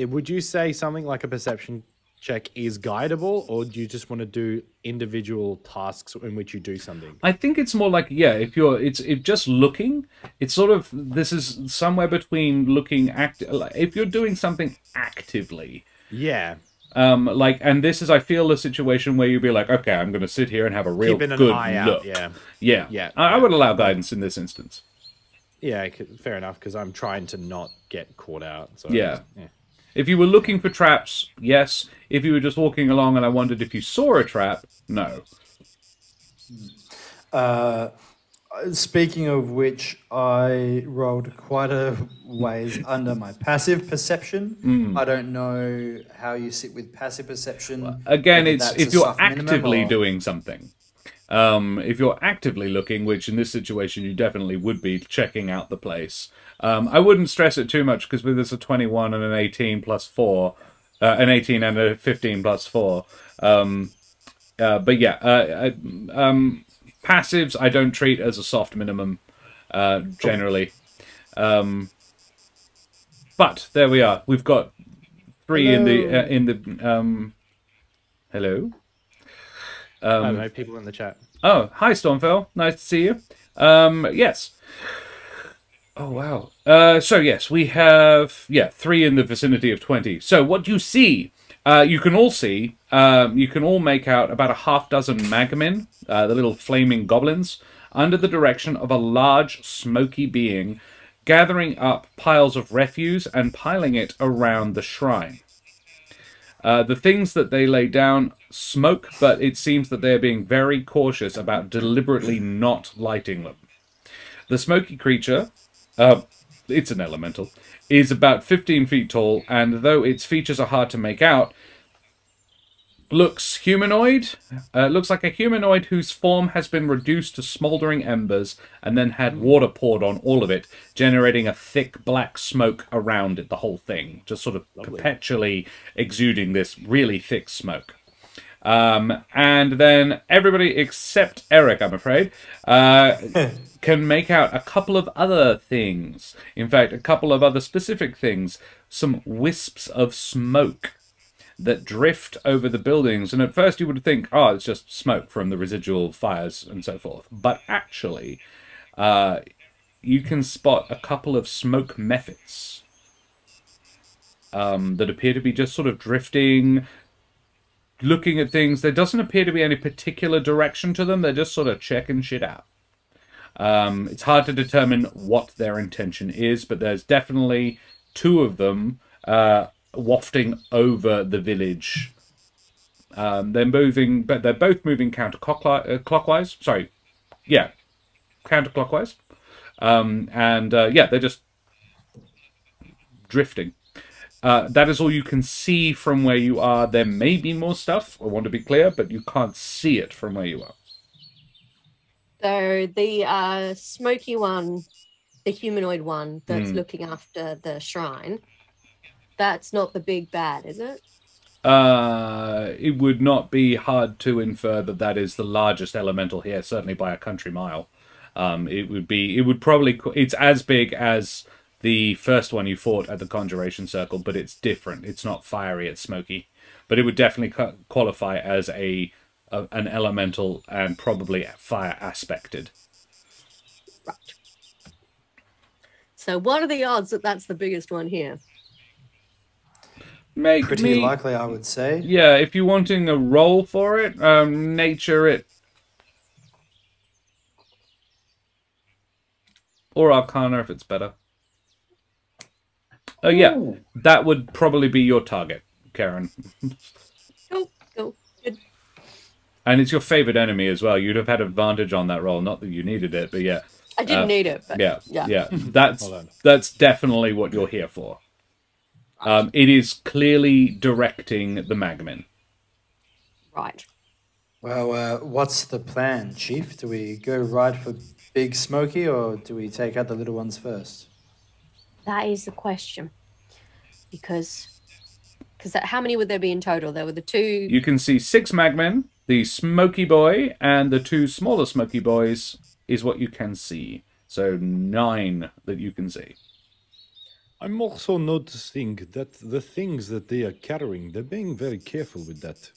would you say something like a perception check is guidable, or do you just want to do individual tasks in which you do something? I think it's more like, yeah, if it's just looking, it's sort of, this is somewhere between looking, if you're doing something actively. Yeah. And this is, I feel, a situation where you'd be like, okay, I'm going to sit here and have a real good look. Yeah. I would allow guidance in this instance. Yeah, fair enough, because I'm trying to not get caught out. So yeah. If you were looking for traps, yes. If you were just walking along and I wondered if you saw a trap, no. Speaking of which, I rolled quite a ways under my passive perception. I don't know how you sit with passive perception. Again, it's if you're actively doing something. If you're actively looking, which in this situation you definitely would be checking out the place. I wouldn't stress it too much because there's a 21 and an 18 plus 4, an 18 and a 15 plus 4. But yeah, passives I don't treat as a soft minimum generally. But there we are. We've got 3 in the hello. I don't know, people in the chat. Oh, hi Stormfell. Nice to see you. Yes. Oh, wow. So, yes, we have, 3 in the vicinity of 20. So, what do you see? You can all see, you can all make out about a half-dozen Magamin, the little flaming goblins, under the direction of a large, smoky being, gathering up piles of refuse and piling it around the shrine. The things that they lay down smoke, but it seems that they're being very cautious about deliberately not lighting them. The smoky creature, it's an elemental, is about 15 feet tall, and though its features are hard to make out, looks humanoid. Looks like a humanoid whose form has been reduced to smouldering embers and then had water poured on all of it, generating a thick black smoke around it, the whole thing. Just sort of perpetually exuding this really thick smoke. And then everybody except Eric, I'm afraid, can make out a couple of other things. In fact, a couple of other specific things. Some wisps of smoke that drift over the buildings, and at first you would think, oh, it's just smoke from the residual fires and so forth. But actually, you can spot a couple of smoke mephits that appear to be just sort of drifting, looking at things. There doesn't appear to be any particular direction to them. They're just sort of checking shit out. It's hard to determine what their intention is, but there's definitely 2 of them wafting over the village They're moving, but they're both moving counterclockwise. Sorry, yeah, counterclockwise. They're just drifting. That is all you can see from where you are. There may be more stuff, I want to be clear, but you can't see it from where you are. So the smoky one, the humanoid one that's looking after the shrine, that's not the big bad, is it? It would not be hard to infer that that is the largest elemental here, certainly by a country mile. It's as big as the first one you fought at the Conjuration Circle, but it's different. It's not fiery, it's smoky. But it would definitely qualify as an elemental and probably fire aspected. Right. So what are the odds that that's the biggest one here? Pretty likely, I would say. Yeah, if you're wanting a roll for it, nature it. Or Arcana if it's better. Oh, yeah. That would probably be your target, Karen. Oh, good. And it's your favorite enemy as well. You'd have had advantage on that roll. Not that you needed it, but yeah. I didn't need it, but yeah. That's definitely what you're here for. It is clearly directing the Magmin. Right. Well, what's the plan, Chief? Do we go right for Big Smokey, or do we take out the little ones first? That is the question. Because how many would there be in total? There were the two... You can see 6 Magmen, the Smokey Boy, and the 2 smaller Smokey Boys is what you can see. So 9 that you can see. I'm also noticing that the things that they are carrying, they're being very careful with that.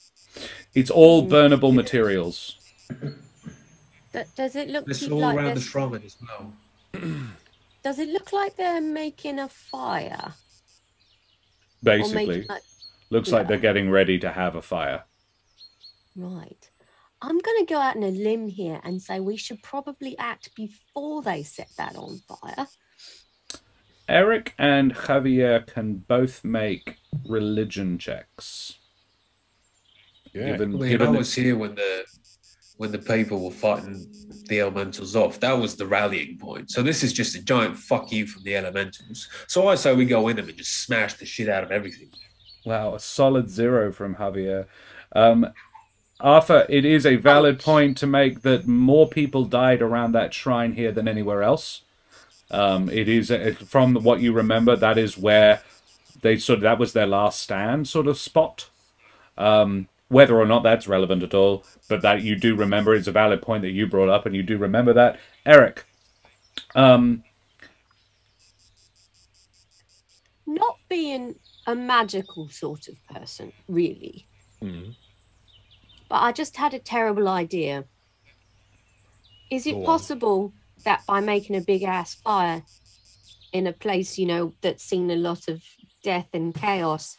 It's all burnable materials. Does it look It's like all around the shrine as well. Does it look like they're making a fire? Basically. Looks like they're getting ready to have a fire. Right. I'm going to go out on a limb here and say we should probably act before they set that on fire. Eric and Javier can both make religion checks. Yeah. I was here when the people were fighting the elementals off. That was the rallying point. So this is just a giant fuck you from the elementals. So I say we go in them and just smash the shit out of everything. Wow, a solid 0 from Javier. Arthur, it is a valid point to make that more people died around that shrine here than anywhere else. It is, from what you remember, that is where that was their last stand sort of spot. Whether or not that's relevant at all, but that you do remember, it's a valid point that you brought up, and you do remember that. Eric. Not being a magical sort of person, really. But I just had a terrible idea. Is it possible that by making a big ass fire in a place, that's seen a lot of death and chaos,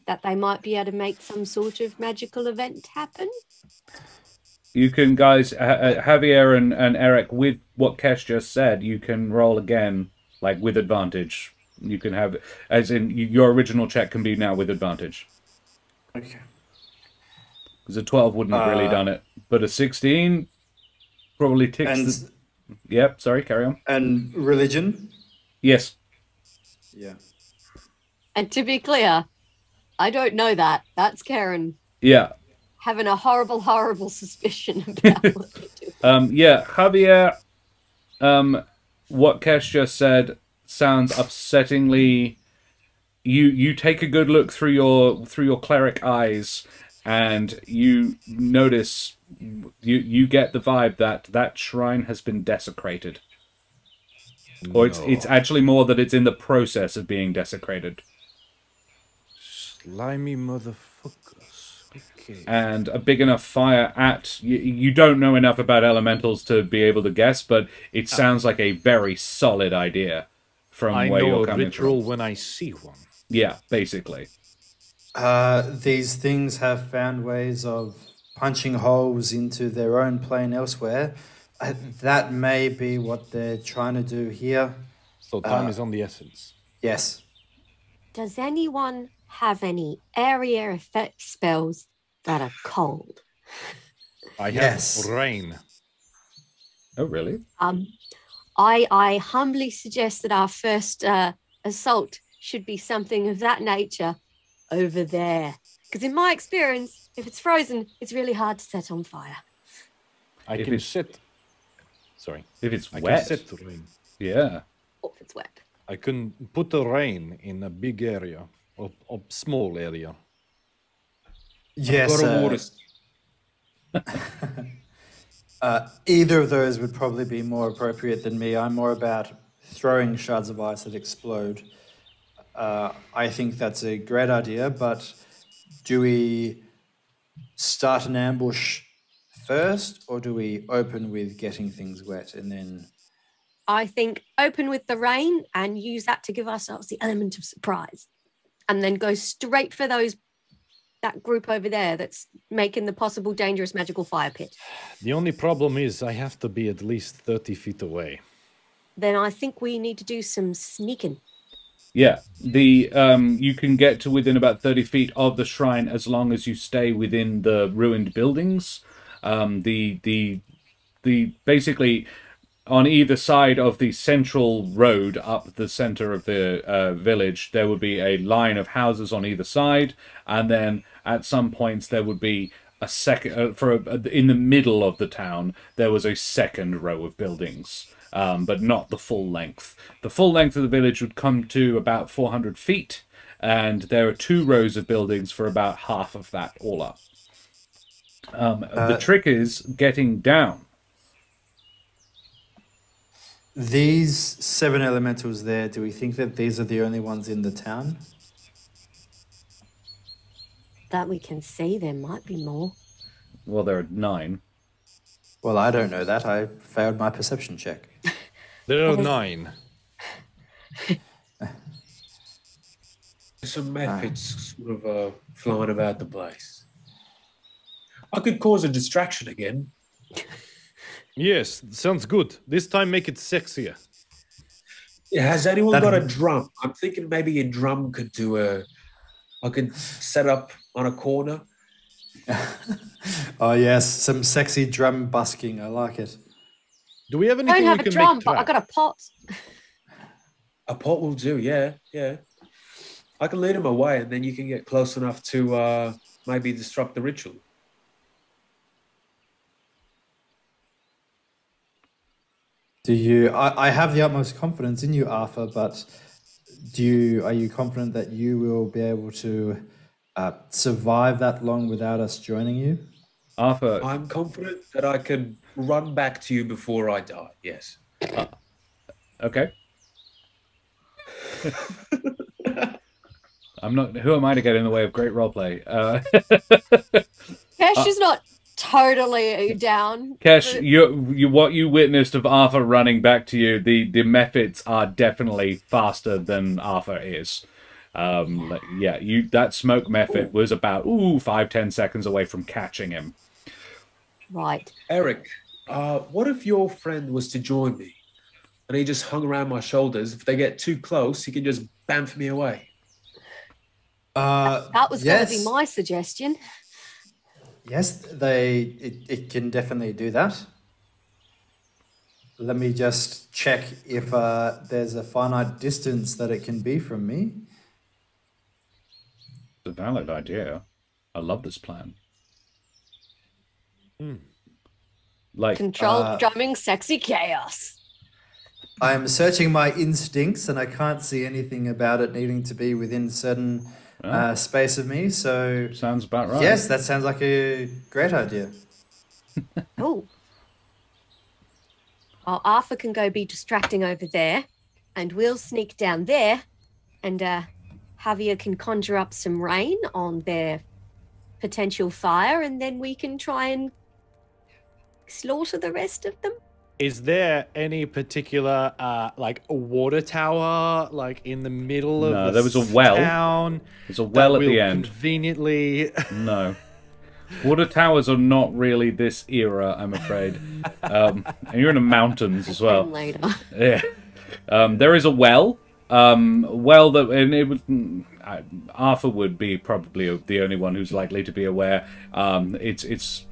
that they might be able to make some sort of magical event happen? You can, guys, Javier and Eric, with what Kesh just said, you can roll again, like with advantage. You can have, as in your original check can be now with advantage. Okay. Because a 12 wouldn't have really done it, but a 16 probably ticks. Yep, sorry, carry on. And religion? Yes. Yeah. And to be clear, I don't know that. That's Karen. Yeah. Having a horrible, horrible suspicion about what they do. Yeah, Javier, what Kesh just said sounds upsettingly... You take a good look through your cleric eyes, and you notice, you get the vibe that shrine has been desecrated. Or it's actually more that it's in the process of being desecrated. Slimy motherfuckers. Okay. And a big enough fire you don't know enough about elementals to be able to guess, but it sounds like a very solid idea from where you're coming from. I know a ritual when I see one. Yeah, basically. These things have found ways of punching holes into their own plane elsewhere. That may be what they're trying to do here. So time is on the essence. Yes. Does anyone have any area effect spells that are cold. I have Yes. rain. Oh, really? I humbly suggest that our first assault should be something of that nature over there. Because in my experience, if it's frozen, it's really hard to set on fire. I If can it's- set. Sorry. If it's I wet. can set rain. Yeah. Or if it's wet. I can put the rain in a big area or small area. Yes. Got a water. Either of those would probably be more appropriate than me. I'm more about throwing shards of ice that explode. I think that's a great idea, but do we start an ambush first, or do we open with getting things wet and then... I think open with the rain and use that to give ourselves the element of surprise. And then go straight for that group over there that's making the possible dangerous magical fire pit. The only problem is I have to be at least 30 feet away. Then I think we need to do some sneaking. Yeah. You can get to within about 30 feet of the shrine as long as you stay within the ruined buildings. The basically on either side of the central road up the center of the village, there would be a line of houses on either side, and then at some points there would be a second in the middle of the town. There was a second row of buildings, but not the full length. The full length of the village would come to about 400 feet, and there are 2 rows of buildings for about half of that all up. The trick is getting down. These 7 elementals there, do we think that these are the only ones in the town? That we can see, there might be more. Well, there are 9. Well, I don't know that. I failed my perception check. There are 9. Some methods sort of flying about the place. I could cause a distraction again. Yes, sounds good. This time make it sexier. Yeah, has anyone got a drum? I'm thinking maybe a drum could do I could set up on a corner. Oh, yes. Some sexy drum busking. I like it. Do we have I anything don't have we a can drum, make but I trap? got a pot. A pot will do, yeah. I can lead him away, and then you can get close enough to maybe disrupt the ritual. Do you... I have the utmost confidence in you, Arthur, but are you confident that you will be able to survive that long without us joining you? Arthur, I'm confident that I could run back to you before I die, yes. okay. I'm not. Who am I to get in the way of great roleplay? Kesh is not totally down. Kesh, what you witnessed of Arthur running back to you, the methods are definitely faster than Arthur is. That smoke method was about 5-10 seconds away from catching him. Right. Eric, what if your friend was to join me and he just hung around my shoulders? If they get too close, he can just bamf me away. That was going to be my suggestion. Yes, it can definitely do that. Let me just check if there's a finite distance that it can be from me. It's a valid idea. I love this plan. Like Controlled drumming, sexy chaos. I'm searching my instincts and I can't see anything about it needing to be within certain space of me. So sounds about right. Yes, that sounds like a great idea. Oh. Well, Arthur can go be distracting over there, and we'll sneak down there, and Javier can conjure up some rain on their potential fire, and then we can try and slaughter the rest of them. Is there any particular like a water tower like in the middle of No, there was a well. town? There's a well that at the will end. Conveniently. No. Water towers are not really this era, I'm afraid. And you're in the mountains as well. Later. Yeah. There is a well. Well, and it was Arthur would be probably the only one who's likely to be aware. It's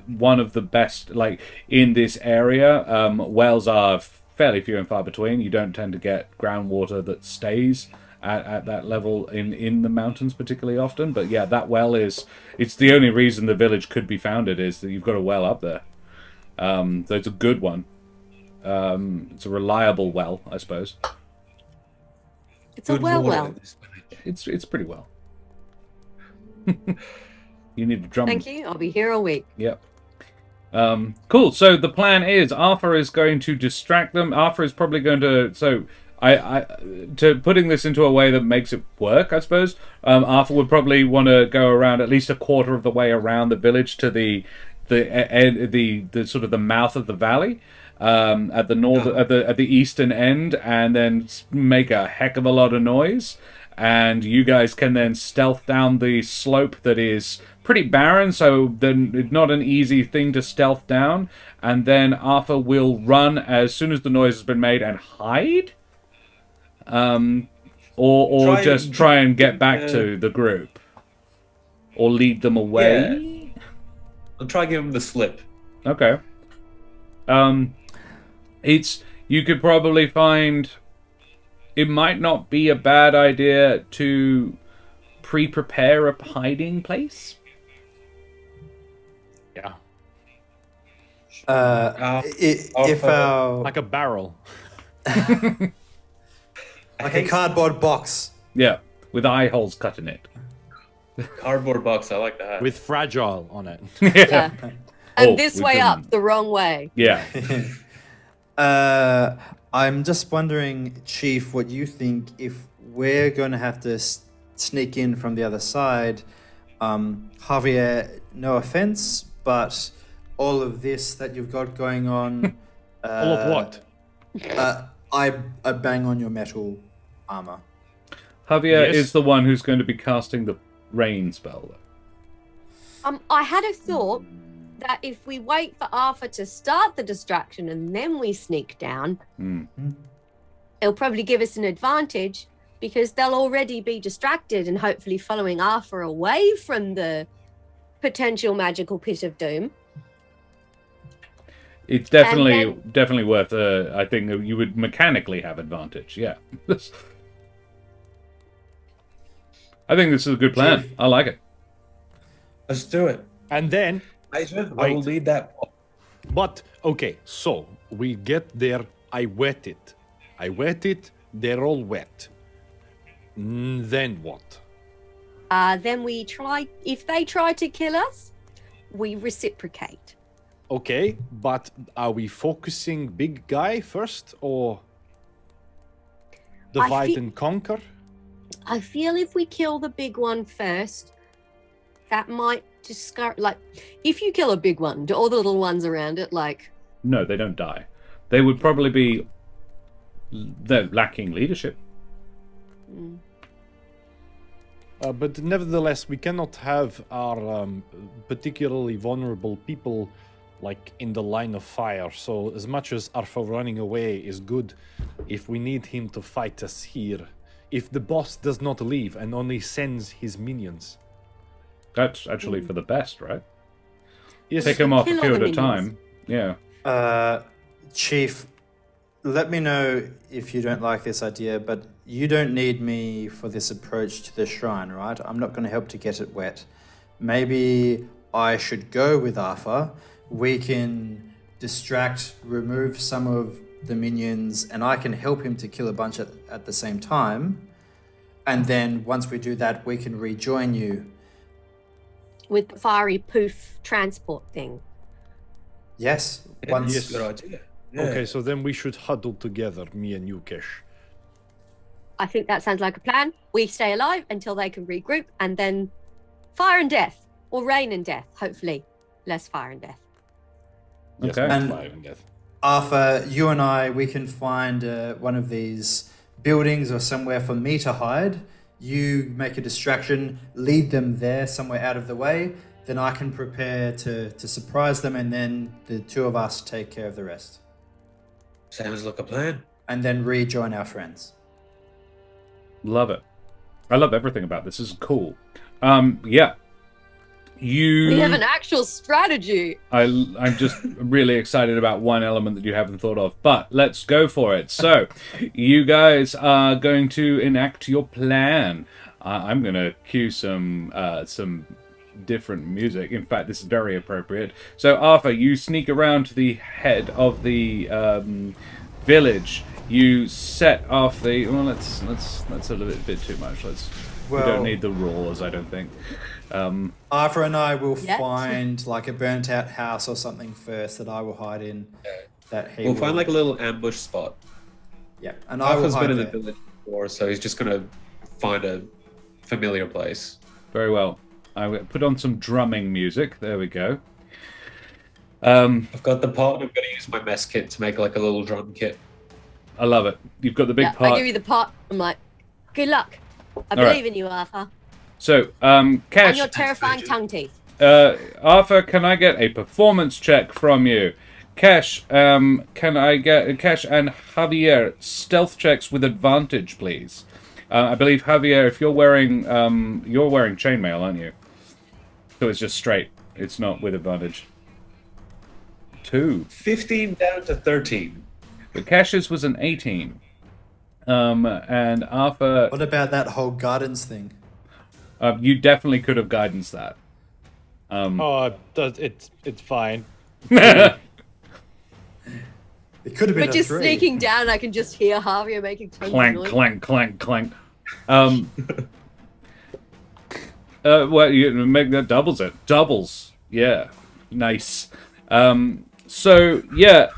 one of the best, like, in this area. Wells are fairly few and far between. You don't tend to get groundwater that stays at that level in the mountains particularly often. But yeah, that well it's the only reason the village could be founded, is that you've got a well up there. So it's a good one. It's a reliable well, I suppose. It's a well. It's pretty well. You need a drum. Thank you. I'll be here all week. Yep. Cool. So the plan is Arthur is going to distract them. Arthur is probably going to. So to putting this into a way that makes it work, I suppose. Arthur would probably want to go around at least a quarter of the way around the village to the sort of the mouth of the valley. At the north, at the eastern end, and then make a heck of a lot of noise, and you guys can then stealth down the slope that is pretty barren, so then it's not an easy thing to stealth down. And then Arthur will run as soon as the noise has been made and hide, or just try and get back to the group, or lead them away. Yeah. I'll try to give him the slip. Okay. You could probably find, it might not be a bad idea to pre-prepare a hiding place. Yeah. If our Like a barrel. like a cardboard box. Yeah, with eye holes cut in it. Cardboard box, I like that. With fragile on it. Yeah. And Oh, this we way can- up, the wrong way. Yeah. I'm just wondering, Chief, what you think if we're going to have to sneak in from the other side. Javier, no offense, but all of this that you've got going on. All of what? I bang on your metal armor. Javier Yes. is the one who's going to be casting the rain spell, though. I had a thought that if we wait for Arthur to start the distraction and then we sneak down, it'll probably give us an advantage because they'll already be distracted and hopefully following Arthur away from the potential magical pit of doom. It's definitely worth. I think you would mechanically have advantage. Yeah. I think this is a good plan. Chief. I like it. Let's do it. And then, Major, I will Wait. lead that. but, okay, so we get there. I wet it. They're all wet. Then what? Then we try, if they try to kill us, we reciprocate. Okay, but are we focusing big guy first or divide and conquer? I feel if we kill the big one first, that might discourage, like, if you kill a big one, do all the little ones around it, like... No, they don't die. They would probably be... They're lacking leadership. But nevertheless, we cannot have our particularly vulnerable people like in the line of fire. So as much as Arthur running away is good, if we need him to fight us here, if the boss does not leave and only sends his minions. That's actually for the best, right? Yes, Take them off a Kill all few the at a minions. time. Yeah. Chief, let me know if you don't like this idea, but you don't need me for this approach to the shrine, right? I'm not going to help to get it wet. Maybe I should go with Arthur. We can distract, remove some of the minions, and I can help him to kill a bunch at the same time. And then once we do that, we can rejoin you. With the fiery poof transport thing. Yes. That's Yes. a good idea. Yeah. Okay, so then we should huddle together, me and you, Kesh. I think that sounds like a plan. We stay alive until they can regroup, and then fire and death, or rain and death, hopefully. Less fire and death. Yes, Okay. not And- fire and death. Arthur, you and I, we can find one of these buildings or somewhere for me to hide. You make a distraction, lead them there, somewhere out of the way. Then I can prepare to surprise them, and then the two of us take care of the rest. Sounds like a plan. And then rejoin our friends. Love it. I love everything about this. This is cool. Yeah. We have an actual strategy. I'm just really excited about one element that you haven't thought of, but let's go for it. So, you guys are going to enact your plan. I'm going to cue some different music. In fact, this is very appropriate. So, Arthur, you sneak around to the head of the village. You set off the. Well, that's a little bit too much. We don't need the roars, I don't think. Arthur and I will find like a burnt out house or something first that I will hide in. We'll find like a little ambush spot. Yeah, and Arthur's been in the village before, so he's just gonna find a familiar place. Very well. I will put on some drumming music. There we go. I've got the pot, and I'm gonna use my mess kit to make like a little drum kit. I love it. You've got the big pot. I give you the pot. I'm like, good luck. I believe in you, Arthur. So, Cash. And your terrifying tongue teeth. Arthur, can I get a performance check from you? Cash, can I get Cash and Javier stealth checks with advantage, please? I believe Javier, if you're wearing chainmail, aren't you? So it's just straight. It's not with advantage. 2. 15 down to 13. But Cash's was an 18. And Arthur. What about that whole gardens thing? You definitely could have guidance that. It's fine. It could have been But just sneaking down, I can just hear Javier making tons clank, of noise. clank, clank, clank. Well, you make that doubles it. Doubles. Yeah. Nice. So, yeah.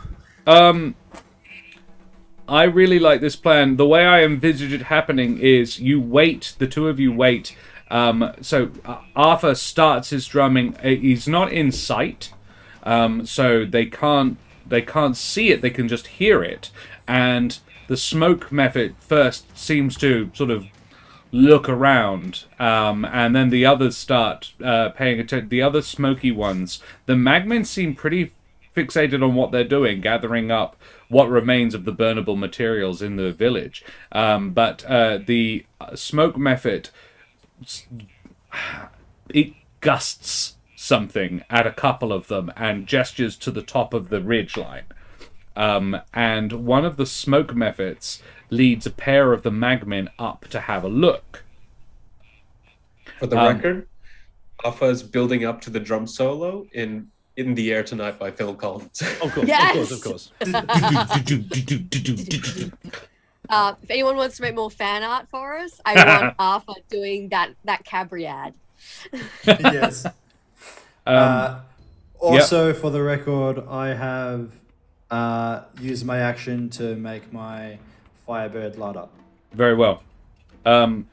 I really like this plan. The way I envisage it happening is you wait, the two of you wait. So Arthur starts his drumming. He's not in sight, so they can't see it. They can just hear it. And the smoke method first seems to sort of look around, and then the others start paying attention. The other smoky ones, the magmen seem pretty fixated on what they're doing, gathering up what remains of the burnable materials in the village. But the smoke method, it gusts something at a couple of them and gestures to the top of the ridge line. And one of the smoke methods leads a pair of the magmen up to have a look. For the record, Alpha's building up to the drum solo in the Air Tonight by Phil Collins. Of course, Yes! of course. If anyone wants to make more fan art for us, I want Arthur doing that cabriad. Yes. Also, for the record, I have used my action to make my Firebird light up. Very well. And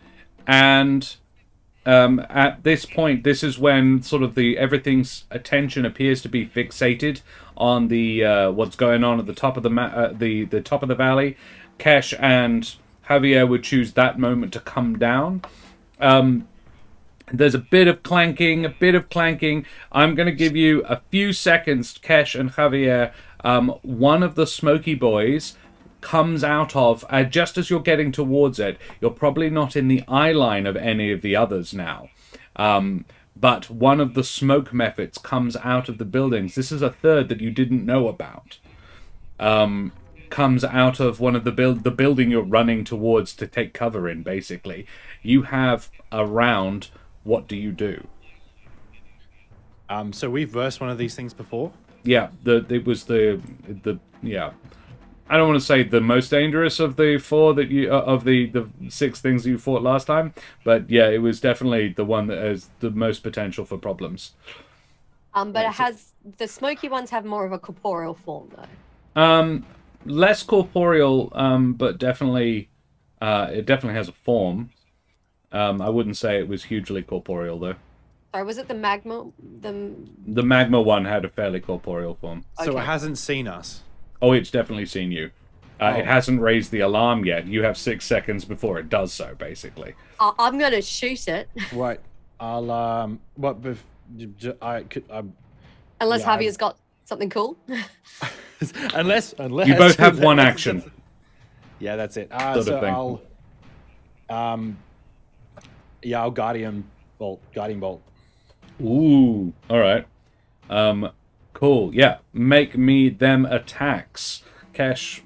at this point, this is when sort of everything's attention appears to be fixated on the what's going on at the top of the top of the valley. Kesh and Javier would choose that moment to come down. There's a bit of clanking, I'm going to give you a few seconds, Kesh and Javier. One of the Smokey boys comes out of, just as you're getting towards it, you're probably not in the eye line of any of the others now. But one of the smoke methods comes out of the buildings. This is a third that you didn't know about. Comes out of one of the building you're running towards to take cover in, basically. You have a round. What do you do? So we've versed one of these things before? Yeah, it was the I don't want to say the most dangerous of the four that you of the 6 things that you fought last time, but yeah, it was definitely the one that has the most potential for problems. But the smoky ones have more of a corporeal form though. Less corporeal, but definitely it definitely has a form. I wouldn't say it was hugely corporeal though. Sorry, was it the magma? The magma one had a fairly corporeal form. So Okay. it hasn't seen us. Oh, it's definitely seen you. It hasn't raised the alarm yet. You have 6 seconds before it does so, basically. I'm gonna shoot it. Right. I'll what Unless Yeah, Javier's got something cool. unless You both have one action. Yeah, that's it. Sort of So thing. I'll Yeah, I'll guardian bolt. Ooh, all right. Cool. Yeah, make me them attacks. Cash.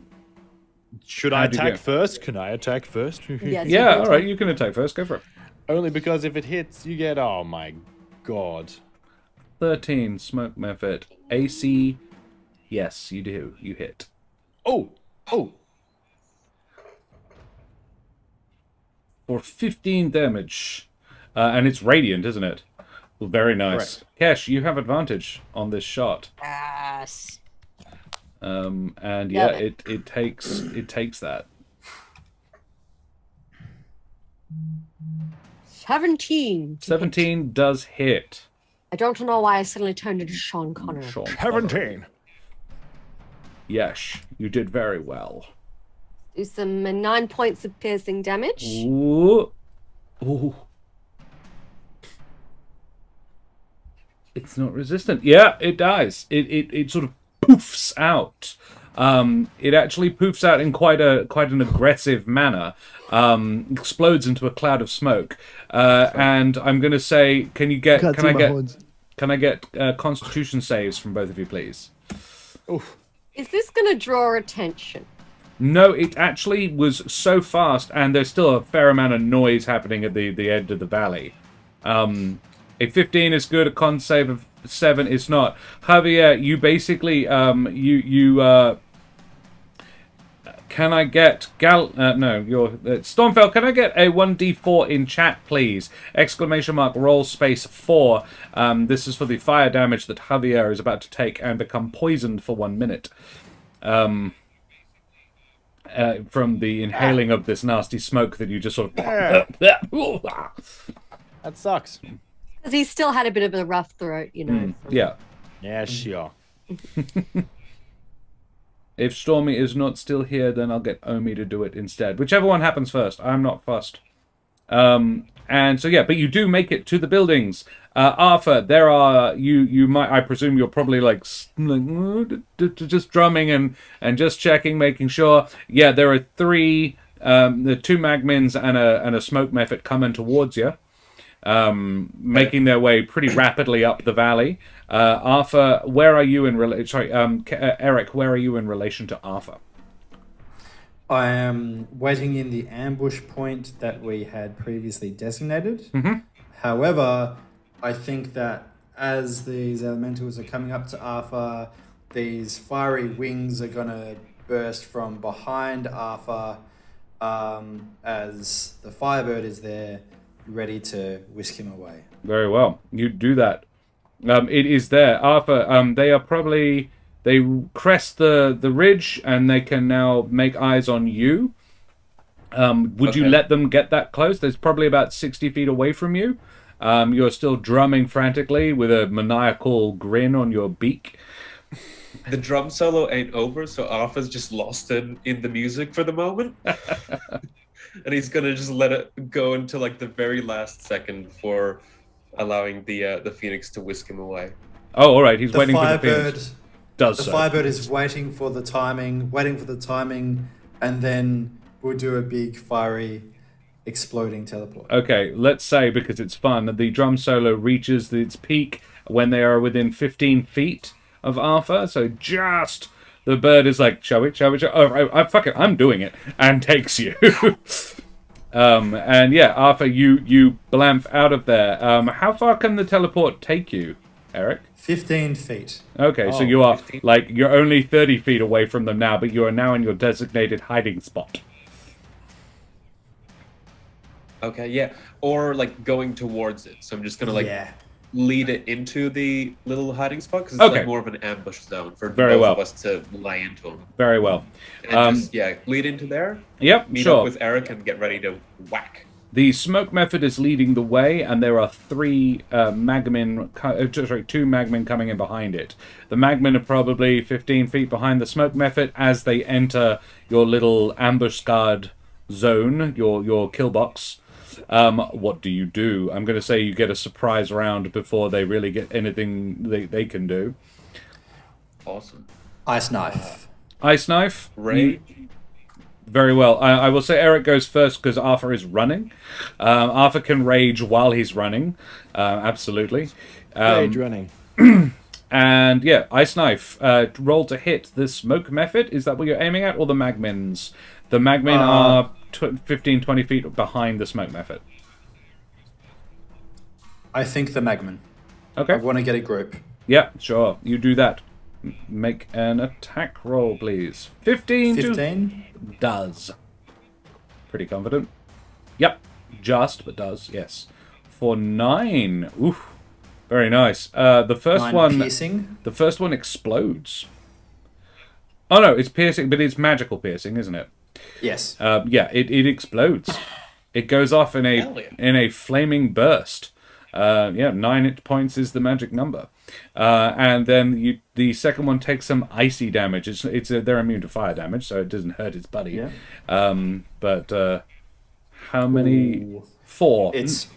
Should I attack first? Can I attack first? Yes, you Yeah, can all right. You can attack first. Go for it. Only because if it hits, you get. Oh my god. 13 smoke method. AC. Yes, you do. You hit. Oh. For 15 damage. And it's radiant, isn't it? Well, very nice. Correct. Cash, you have advantage on this shot. Yes. And yeah, Love it takes that. 17. 17 does hit. I don't know why I suddenly turned into Sean Connery. Sean Connery. 17. Yes, you did very well. Do some 9 points of piercing damage. Ooh. Ooh. It's not resistant. Yeah, it dies. It sort of poofs out. It actually poofs out in quite an aggressive manner. Explodes into a cloud of smoke. And I'm going to say, can I get Constitution saves from both of you, please? Oof. Is this going to draw attention? No, it actually was so fast, and there's still a fair amount of noise happening at the end of the valley. A 15 is good, a con save of 7 is not. Javier, you basically, can I get Stormfell, can I get a 1d4 in chat, please? Exclamation mark, roll space 4. This is for the fire damage that Javier is about to take and become poisoned for 1 minute. From the inhaling of this nasty smoke that you just sort of... That sucks. Because he still had a bit of a rough throat, you know. Yeah. Yeah, sure. If Stormy is not still here, then I'll get Omi to do it instead. Whichever one happens first. I'm not fussed. And so, yeah, but you do make it to the buildings. Arthur, there are... You might... I presume you're probably, like just drumming and just checking, making sure. Yeah, there are 3... the 2 magmins and a smoke method coming towards you. Making their way pretty rapidly up the valley. Arthur, where are you in relation? Sorry, Eric, where are you in relation to Arthur? I am waiting in the ambush point that we had previously designated. Mm-hmm. However, I think that as these elementals are coming up to Arthur, these fiery wings are going to burst from behind Arthur as the Firebird is there, ready to whisk him away. Very well. You do that. It is there. Arthur, they are probably... They crest the ridge, and they can now make eyes on you. Would you let them get that close? There's probably about 60 feet away from you. You're still drumming frantically with a maniacal grin on your beak. The drum solo ain't over, so Arthur's just lost in the music for the moment. And he's gonna just let it go until like the very last second before allowing the Phoenix to whisk him away. Oh, all right. He's waiting for the Firebird. Phoenix. The Firebird is waiting for the timing, and then we'll do a big fiery exploding teleport. Okay, let's say, because it's fun, the drum solo reaches its peak when they are within 15 feet of Arthur. So just the bird is like, shall we? Oh, fuck it, I'm doing it, and takes you. And yeah, Arthur, you blamf out of there. How far can the teleport take you, Eric? 15 feet. Okay, so you are 15. Like, you're only 30 feet away from them now, but you are now in your designated hiding spot. Okay, yeah. Or, like, going towards it. So I'm just going to, lead it into the little hiding spot, because it's like more of an ambush zone for both of us to lie into them. Very well. And just, lead into there. Yep, meet up with Eric and get ready to whack. The smoke method is leading the way, and there are 2 magmin coming in behind it. The magmin are probably 15 feet behind the smoke method as they enter your little ambush guard zone, your kill box. What do you do? I'm going to say you get a surprise round before they really get anything they can do. Awesome. Ice knife. Ice knife. Rage. Very well. I will say Eric goes first because Arthur is running. Arthur can rage while he's running. Absolutely. Rage running. And yeah, Ice Knife. Roll to hit the smoke method. Is that what you're aiming at? Or the magmins? The magmin are 15, 20 feet behind the smoke method. I think the magman. Okay. I want to get a group. Yeah, sure. You do that. Make an attack roll, please. 15. 15? Does. Pretty confident. Yep. Just, but does, yes. For 9. Oof. Very nice. The first 9 one... piercing? The first one explodes. Oh no, it's piercing, but it's magical piercing, isn't it? Yes. Yeah, it explodes. It goes off in a flaming burst. Yeah, 9 hit points is the magic number. And then the second one takes some icy damage. They're immune to fire damage, so it doesn't hurt its buddy. Yeah. But how many? Ooh. 4. It's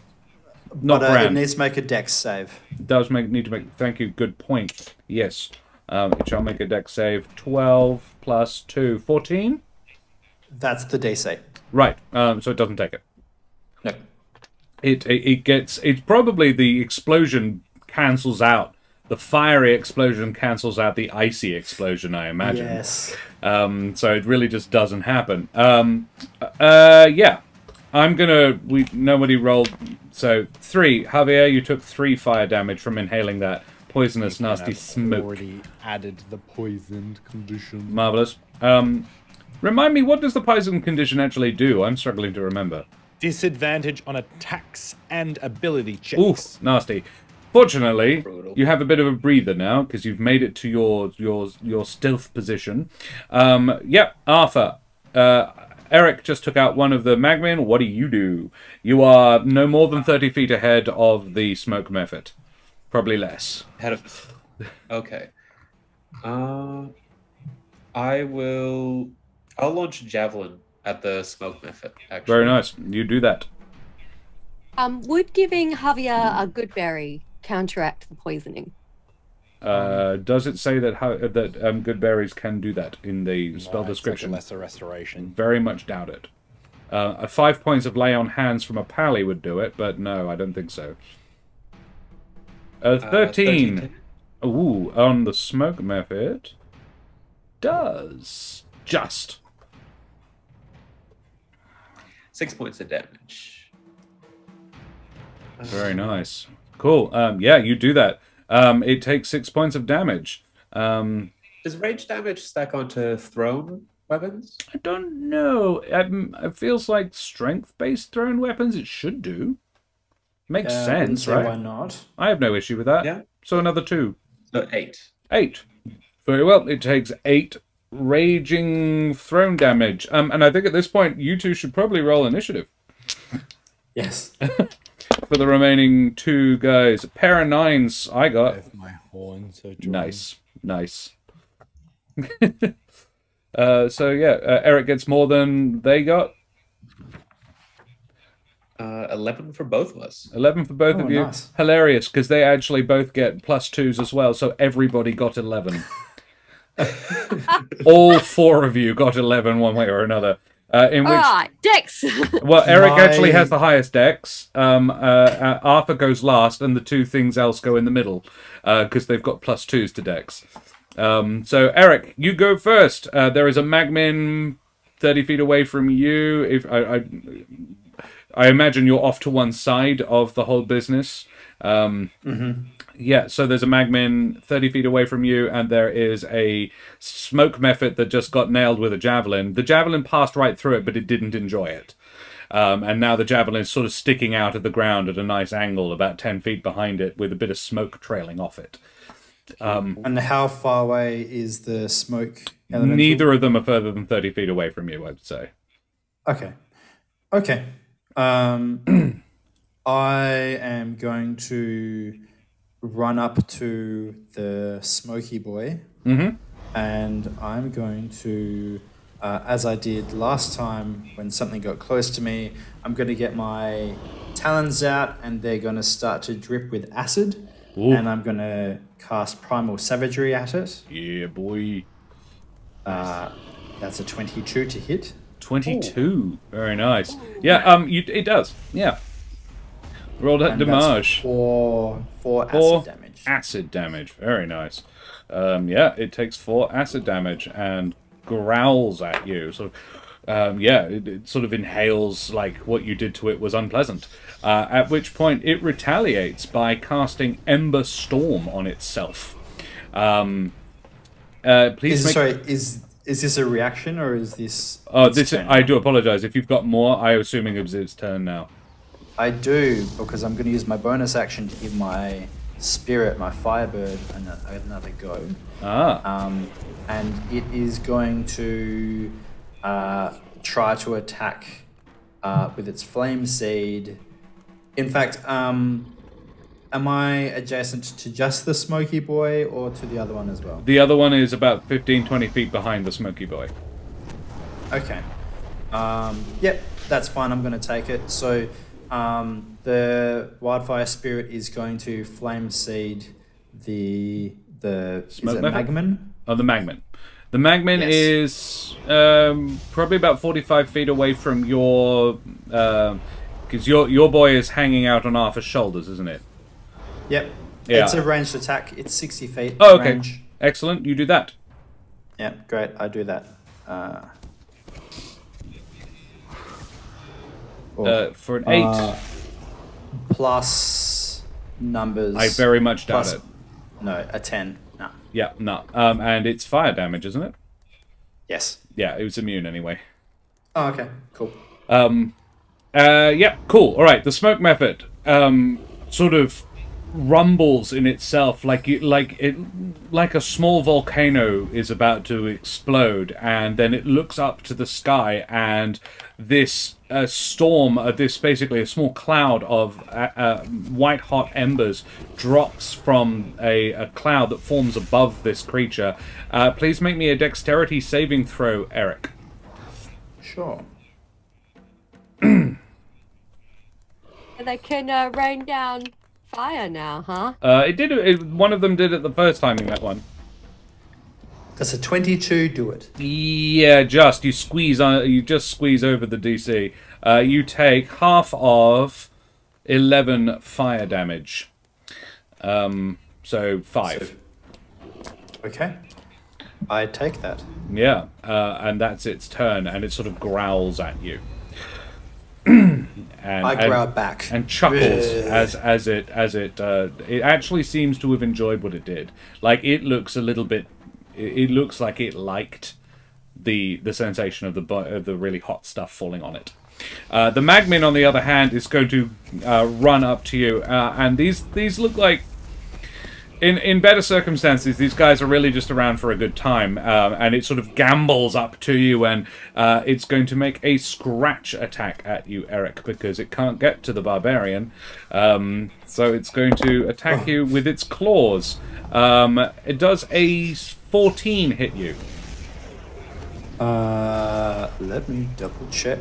not but, grand. it needs to make a dex save. It does need to make. Thank you. Good point. Yes. It shall make a dex save. 12 plus 2, 14. That's the DC. Right. So it doesn't take it. No. It's probably the explosion cancels out. The fiery explosion cancels out the icy explosion, I imagine. Yes. So it really just doesn't happen. Yeah. Nobody rolled. So 3. Javier, you took 3 fire damage from inhaling that poisonous, nasty smoke. Already added the poisoned condition. Marvelous. Remind me, what does the poison condition actually do? I'm struggling to remember. Disadvantage on attacks and ability checks. Oof, nasty. Fortunately, Brutal. you have a bit of a breather now because you've made it to your stealth position. Yep, Arthur. Eric just took out one of the magmen. What do? You are no more than 30 feet ahead of the smoke method. Probably less. Okay. I'll launch a javelin at the smoke method, actually. Very nice. You do that. Would giving Javier a good berry counteract the poisoning? Does it say that good berries can do that in the spell description? Like a lesser restoration. Very much doubt it. 5 points of lay on hands from a pally would do it, but no, I don't think so. 13. Ooh, on the smoke method. Does. Just. 6 points of damage. Very nice. Cool. Yeah, you do that. It takes 6 points of damage. Does rage damage stack onto thrown weapons? I don't know. It feels like strength-based thrown weapons. It should do. Makes sense, right? Why not? I have no issue with that. Yeah. So another 2. So 8. 8. Very well. It takes 8 raging thrown damage. And I think at this point, you two should probably roll initiative. Yes. For the remaining 2 guys. A pair of 9s I got. With my horns are Nice. So yeah, Eric gets more than they got. 11 for both of us. 11 for both of you. Nice. Hilarious, because they actually both get +2s as well, so everybody got 11. All 4 of you got 11 one way or another. In which, Alright, Dex! well, Eric actually has the highest dex. Arthur goes last, and the 2 things else go in the middle, because they've got +2s to dex. So, Eric, you go first. There is a magmin 30 feet away from you. If I imagine you're off to one side of the whole business. Yeah, so there's a magmin 30 feet away from you, and there is a smoke method that just got nailed with a javelin. The javelin passed right through it, but it didn't enjoy it. And now the javelin is sort of sticking out of the ground at a nice angle, about 10 feet behind it, with a bit of smoke trailing off it. And how far away is the smoke elemental? Neither of them are further than 30 feet away from you, I would say. Okay. I am going to run up to the Smokey Boy, and I'm going to, as I did last time when something got close to me, I'm going to get my talons out, and they're going to start to drip with acid, and I'm going to cast Primal Savagery at it. Yeah, boy. That's a 22 to hit. 22. Very nice. Yeah, it does. Yeah. Roll that And that's damage. four Four acid damage. acid damage. Very nice. Yeah, it takes 4 acid damage and growls at you. So, yeah, it sort of inhales like what you did to it was unpleasant. At which point it retaliates by casting Ember Storm on itself. Please make... Sorry, is this a reaction or is this? Oh, its this turn I now? do apologize. If you've got more, I'm assuming it's its turn now. I do, because I'm going to use my bonus action to give my spirit, my firebird, another go. And it is going to try to attack with its flame seed. In fact, am I adjacent to just the Smokey Boy or to the other one as well? The other one is about 15-20 feet behind the Smokey Boy. Okay. Yep, that's fine. I'm going to take it. So the wildfire spirit is going to flame seed the Smoke is it method? Magman? Oh, the Magman. The Magman Yes. is probably about 45 feet away from your... Because your boy is hanging out on Arthur's shoulders, isn't it? Yep. Yeah. It's a ranged attack. It's 60 feet Oh, okay. range. Excellent. You do that. Yep, great. I do that. For an 8, plus numbers. I very much doubt plus- it. No, a 10. No. Yeah, no. And it's fire damage, isn't it? Yes. Yeah, it was immune anyway. Oh, okay. Cool. Yeah, cool. All right, the smoke method sort of rumbles in itself like a small volcano is about to explode, and then it looks up to the sky, and this storm, this basically a small cloud of white hot embers drops from a cloud that forms above this creature. Please make me a dexterity saving throw, Eric. Sure. They can rain down fire now, huh? It did. One of them did it the first time you met one. Does a 22 do it? Yeah, you squeeze on. You just squeeze over the DC. You take half of 11 fire damage. So 5. Okay. I take that. Yeah, and that's its turn, and it sort of growls at you. I growl back and chuckles as it actually seems to have enjoyed what it did. Like, it looks a little bit. It looks like it liked the sensation of the really hot stuff falling on it. The Magmin, on the other hand, is going to run up to you, and these look like. In better circumstances, these guys are really just around for a good time, and it sort of gambles up to you, and it's going to make a scratch attack at you, Eric, because it can't get to the barbarian. So it's going to attack you with its claws. It does a 14 hit you. Let me double check.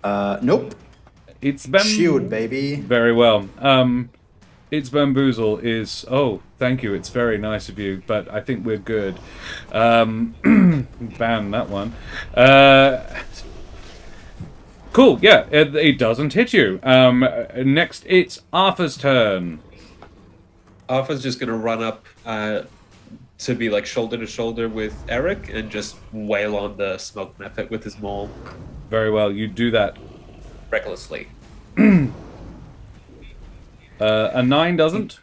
Nope. It's Shield, baby. Very well. Its bamboozle is... Oh, thank you. It's very nice of you, but I think we're good. Ban that one. Cool, yeah. It doesn't hit you. Next, it's Arthur's turn. Arthur's just going to run up to be like shoulder to shoulder with Eric and just wail on the smoke method with his maul. Very well. You do that. Recklessly. A 9 doesn't.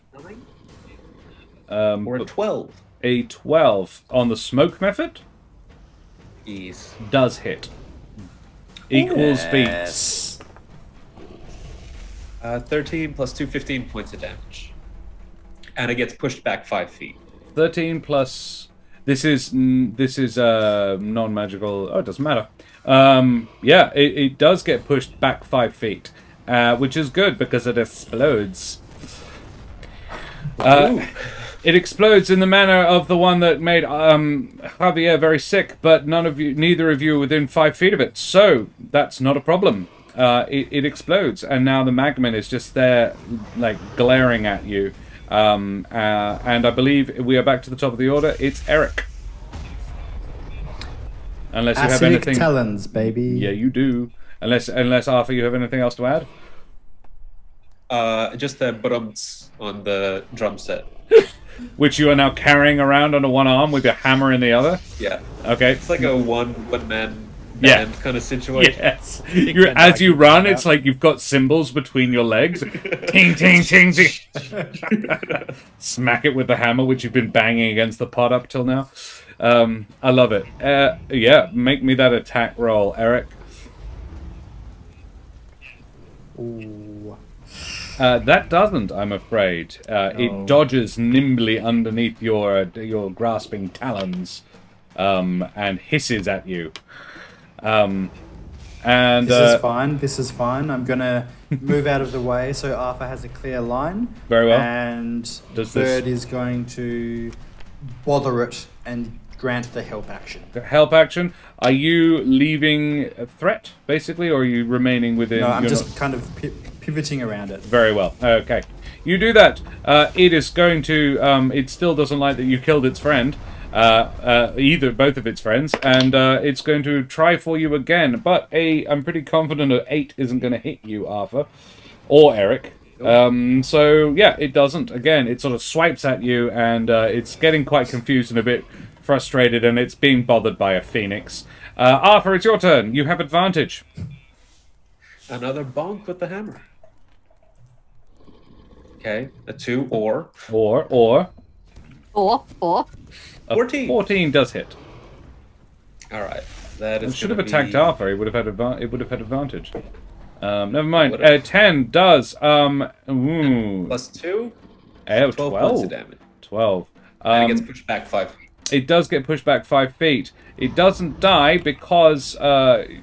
Or a 12. A 12 on the smoke method Ease. does hit. Equals beats. 13 plus 2, 15 points of damage. And it gets pushed back 5 feet. 13 plus... This is non-magical... Oh, it doesn't matter. Yeah, it does get pushed back 5 feet. Which is good because it explodes. It explodes in the manner of the one that made Javier very sick, but neither of you are within 5 feet of it, so that's not a problem. It explodes, and now the Magman is just there, like, glaring at you. And I believe we are back to the top of the order. It's Eric. Unless you have Acidic anything. talons, baby. Yeah, you do. Unless Arthur, you have anything else to add? Just the brumps on the drum set. Which you are now carrying around under one arm with your hammer in the other. Yeah. Okay. It's like a one-man band kind of situation. Yes. As you run, it's like you've got cymbals between your legs. Ting, ting, ting, ting. Smack it with the hammer, which you've been banging against the pot up till now. I love it. Yeah, make me that attack roll, Eric. Ooh. That doesn't, I'm afraid. It dodges nimbly underneath your grasping talons and hisses at you. And this is fine. This is fine. I'm gonna move out of the way so Arthur has a clear line. Very well. And Third is going to bother it and grant the help action. The help action. Are you leaving a threat, basically, or are you remaining within? No, I'm just kind of pivoting around it. Very well. Okay. You do that. It is going to. It still doesn't like that you killed its friend. Both of its friends, and it's going to try for you again. But I'm pretty confident an 8 isn't going to hit you, Arthur, or Eric. So yeah, it doesn't. Again, it sort of swipes at you, and it's getting quite confused and a bit frustrated, and it's being bothered by a phoenix. Arthur, it's your turn. You have advantage. Another bonk with the hammer. Okay, a 2 or. Or. 14. 14 does hit. All right, that is. It should have attacked Arthur. It would have had advantage. Never mind. Would've. 10 does. Plus 2. 12 points of damage. 12. And it gets pushed back 5 feet. It does get pushed back 5 feet. It doesn't die because that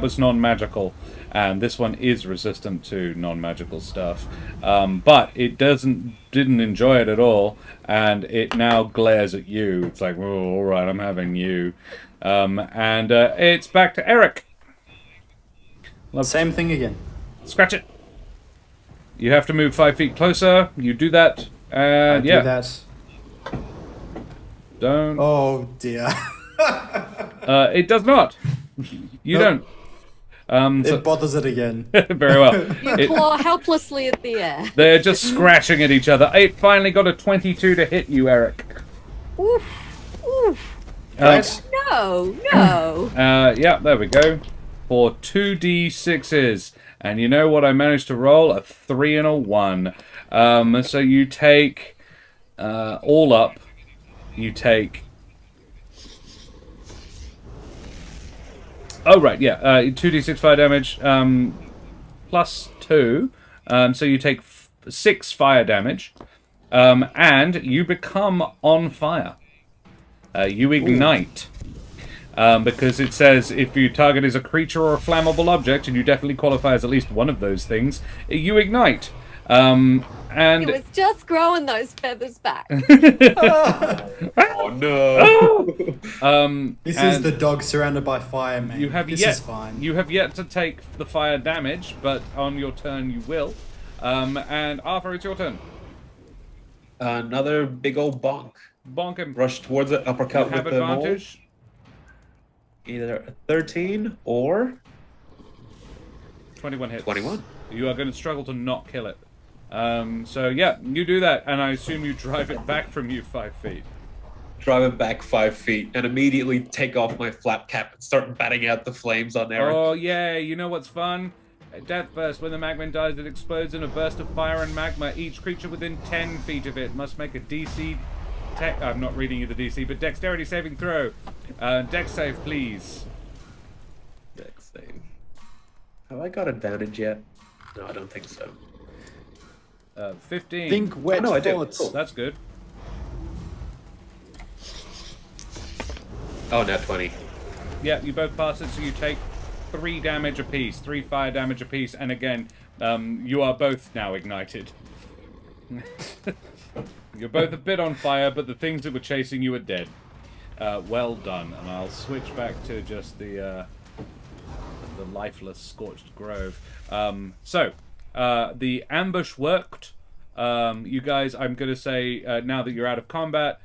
was non-magical, and this one is resistant to non-magical stuff. But it didn't enjoy it at all, and it now glares at you. It's like, oh, all right, I'm having you. And it's back to Eric. Same thing again. Scratch it. You have to move 5 feet closer. You do that. I yeah. do that. Don't. Oh dear. It does not. You don't. It bothers it again. Very well. You claw helplessly at the air. They're just scratching at each other. It finally got a 22 to hit you, Eric. Oof. Oof. No. Yeah, there we go. For 2d6s. And you know what I managed to roll? A 3 and a 1. So you take... all up, you take... Oh, right, yeah. 2d6 fire damage plus 2. So you take 6 fire damage. And you become on fire. You ignite. Because it says if your target is a creature or a flammable object, and you definitely qualify as at least one of those things, you ignite. And It was just growing those feathers back. Oh no! This is the dog surrounded by fire, man. This is fine. You have yet to take the fire damage, but on your turn you will. And Arthur, it's your turn. Another big old bonk. Bonk him. Rush towards it, uppercut You have with the mole. advantage. Either a 13 or 21 hits. 21. You are going to struggle to not kill it. So yeah, you do that, and I assume you drive it back from you 5 feet. Drive it back 5 feet and immediately take off my flap cap and start batting out the flames on Eric. Oh yeah, you know what's fun? A death burst. When the magma dies, it explodes in a burst of fire and magma. Each creature within 10 feet of it must make a DC... I'm not reading you the DC, but dexterity saving throw. Dex save, please. Dex save. Have I got advantage yet? No, I don't think so. 15. Think wet no, I do. thoughts. Cool. That's good. Oh, now 20. Yeah, you both pass it, so you take 3 damage apiece, 3 fire damage apiece, and again, you are both now ignited. You're both a bit on fire, but the things that were chasing you are dead. Well done, and I'll switch back to just the lifeless, scorched grove. The ambush worked. You guys, I'm going to say, now that you're out of combat,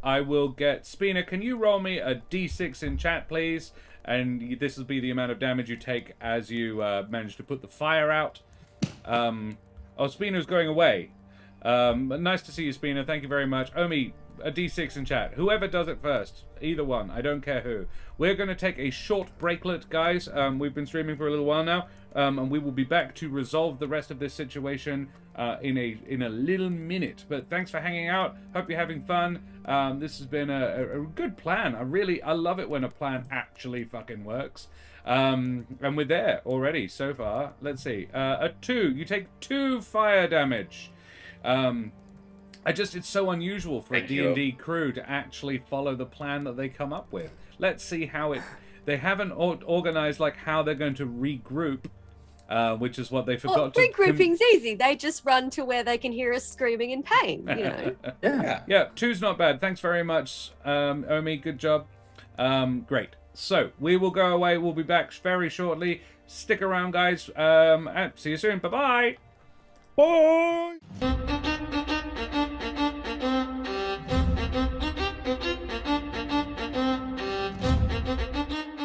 I will get Spina. Can you roll me a d6 in chat, please? And this will be the amount of damage you take as you manage to put the fire out. Oh, Spina's going away. Nice to see you, Spina. Thank you very much. Omi, a d6 in chat. Whoever does it first. Either one. I don't care who. We're going to take a short breaklet, guys. We've been streaming for a little while now. And we will be back to resolve the rest of this situation in a little minute. But thanks for hanging out. Hope you're having fun. This has been a good plan. I love it when a plan actually fucking works. And we're there already so far. Let's see. A 2. You take 2 fire damage. It's so unusual for a D&D crew to actually follow the plan that they come up with. Let's see how they haven't organized like how they're going to regroup, which is what they forgot to... Regrouping's easy. They just run to where they can hear us screaming in pain, you know. Yeah, 2's not bad. Thanks very much, Omi. Good job. Great. So, we will go away. We'll be back very shortly. Stick around, guys. See you soon. Bye-bye. Bye!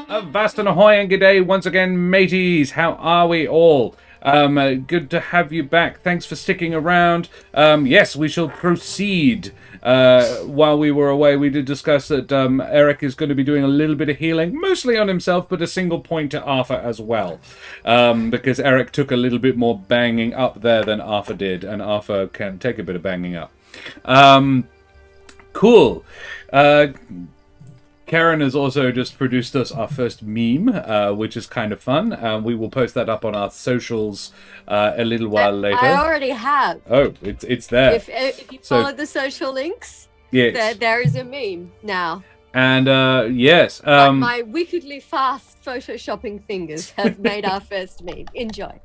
Avast and ahoy and good day once again, mateys. How are we all? Good to have you back. Thanks for sticking around. Yes, we shall proceed. While we were away, we did discuss that Eric is going to be doing a little bit of healing, mostly on himself, but a single point to Arthur as well. Because Eric took a little bit more banging up there than Arthur did, and Arthur can take a bit of banging up. Cool. Karen has also just produced us our first meme, which is kind of fun. We will post that up on our socials a little while later. I already have. Oh, it's there. If you follow the social links, yes. there is a meme now. And yes, my wickedly fast photoshopping fingers have made our first meme. Enjoy.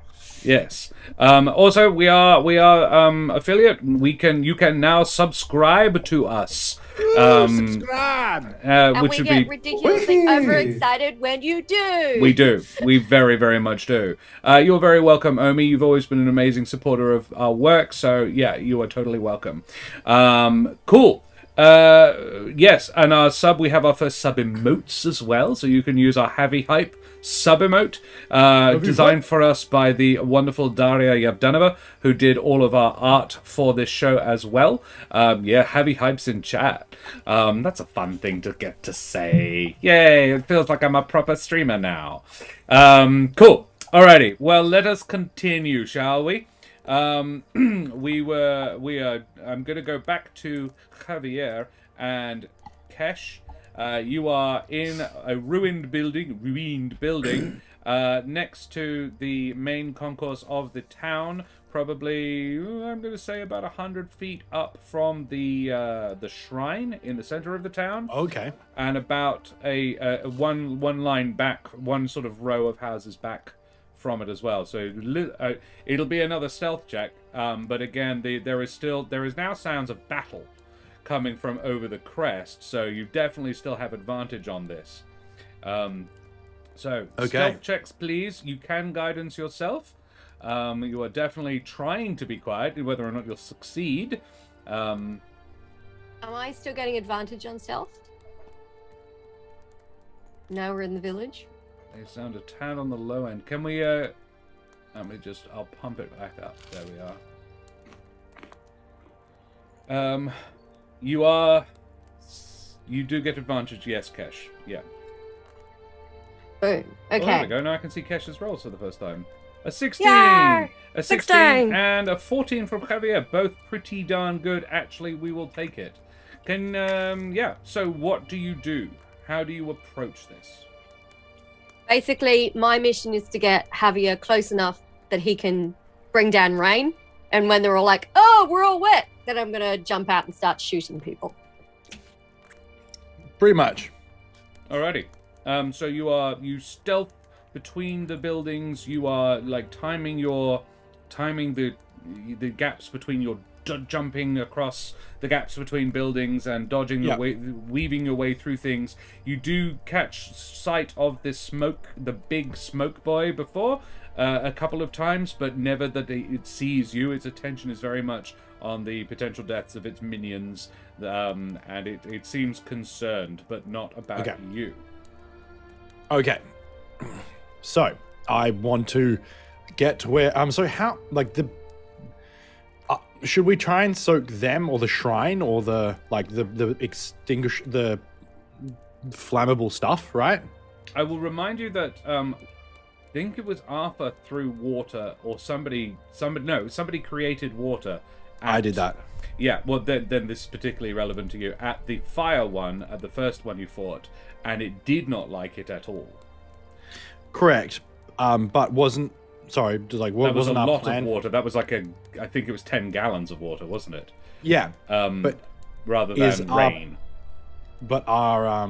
Yes. Also, we are affiliate. You can now subscribe to us. Subscribe. And we get ridiculously overexcited when you do. We do. We very, very much do. You're very welcome, Omi. You've always been an amazing supporter of our work. So yeah, you are totally welcome. Cool. Yes, and our sub, we have our first sub emotes as well. So you can use our Heavy Hype sub emote, designed for us by the wonderful Daria Yevdanova, who did all of our art for this show as well. Yeah, Heavy Hype's in chat. That's a fun thing to get to say. Yay, it feels like I'm a proper streamer now. Cool. Alrighty, well, let us continue, shall we? I'm gonna go back to Javier and Kesh. You are in a ruined building next to the main concourse of the town. Probably, I'm going to say about 100 feet up from the shrine in the center of the town. Okay. And about one line back, one sort of row of houses back from it as well. So it'll be another stealth check. But again, there is now sounds of battle coming from over the crest, so you definitely still have advantage on this. So stealth checks, please. You can guidance yourself. You are definitely trying to be quiet. Whether or not you'll succeed. Am I still getting advantage on stealth? Now we're in the village. They sound a tad on the low end. Can we? I'll pump it back up. There we are. You do get advantage, yes, Kesh. Yeah. Boom. Okay. Oh, there we go. Now I can see Kesh's rolls for the first time. A 16! Yeah! A 16 and a 14 from Javier. Both pretty darn good. Actually, we will take it. Yeah. So what do you do? How do you approach this? Basically, my mission is to get Javier close enough that he can bring down rain. And when they're all like, oh, we're all wet, then I'm going to jump out and start shooting people. Pretty much. Alrighty. So you stealth between the buildings. You are like timing the gaps between your jumping across the gaps between buildings and dodging your way, weaving your way through things. You do catch sight of this the big smoke boy before a couple of times, but never that it sees you. Its attention is very much on the potential deaths of its minions, and it seems concerned, but not about you. Okay. So, I want to get to where... so how... Like, the... should we try and soak them, or the shrine, or the... Like, the extinguish... The flammable stuff, right? I will remind you that, I think it was Arthur threw water, or somebody created water. I did that. Yeah, well, then this is particularly relevant to you. At the fire one, at the first one you fought, and it did not like it at all. Correct. But wasn't... Sorry, like, what was a wasn't our lot plan? of water. That was like I think it was 10 gallons of water, wasn't it? Yeah. But rather than rain. But our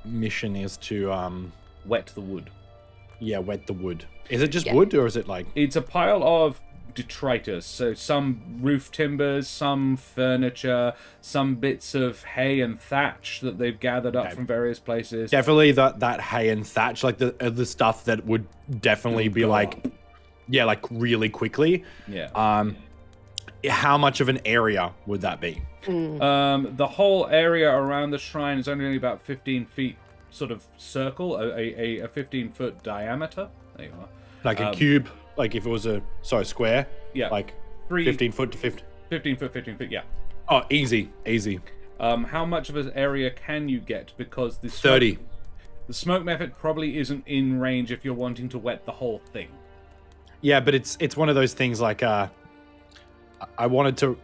mission is to... wet the wood. Yeah, wet the wood. Is it just wood, or is it like... It's a pile of detritus, so some roof timbers, some furniture, some bits of hay and thatch that they've gathered up from various places. Definitely that hay and thatch, like the stuff that would definitely be like, like really quickly. Yeah. How much of an area would that be? The whole area around the shrine is only about 15 feet sort of circle, a 15-foot diameter. There you are. Like a cube. Like if it was a square, like 15 foot to 15. 15 foot, yeah. Oh, easy. How much of an area can you get? Because the 30. The smoke method probably isn't in range if you're wanting to wet the whole thing. Yeah, but it's one of those things like I wanted to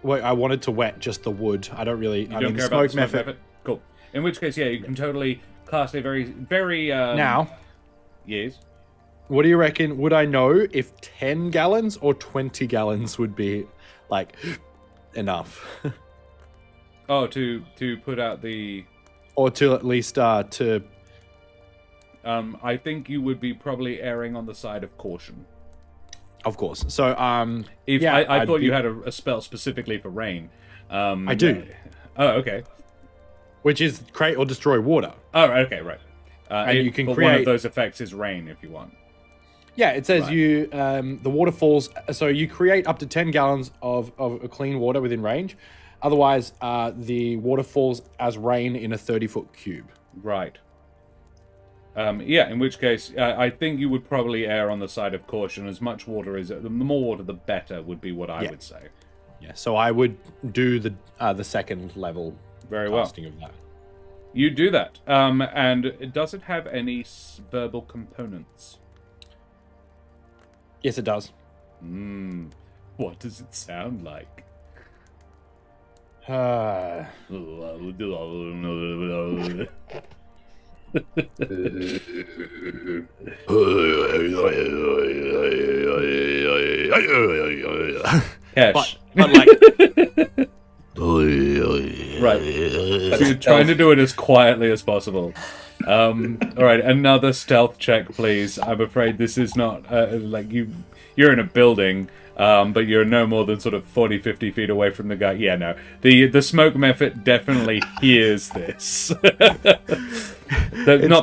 wet just the wood. I don't really. You don't care about the smoke method. Cool. In which case, you can totally cast a very now. Yes. What do you reckon? Would I know if 10 gallons or 20 gallons would be, like, enough? Oh, to put out the... Or to at least, I think you would be probably erring on the side of caution. Of course. So, if I thought you had a spell specifically for rain. I do. Oh, okay. Which is create or destroy water. Oh, okay, right. And you can but create... one of those effects is rain, if you want. Yeah, it says you the water falls, so you create up to 10 gallons of clean water within range. Otherwise, the water falls as rain in a 30-foot cube. Right. Yeah, in which case, I think you would probably err on the side of caution. As much water is, the more water, the better would be what I would say. Yeah, so I would do the second level casting of that. You do that. And does it have any verbal components? Yes, it does. What does it sound like? Cash. But like... Right. So you're trying to do it as quietly as possible. All right, another stealth check, please. I'm afraid this is not like you're in a building, but you're no more than sort of 40-50 feet away from the guy. Yeah, no. The smoke method definitely hears this. Not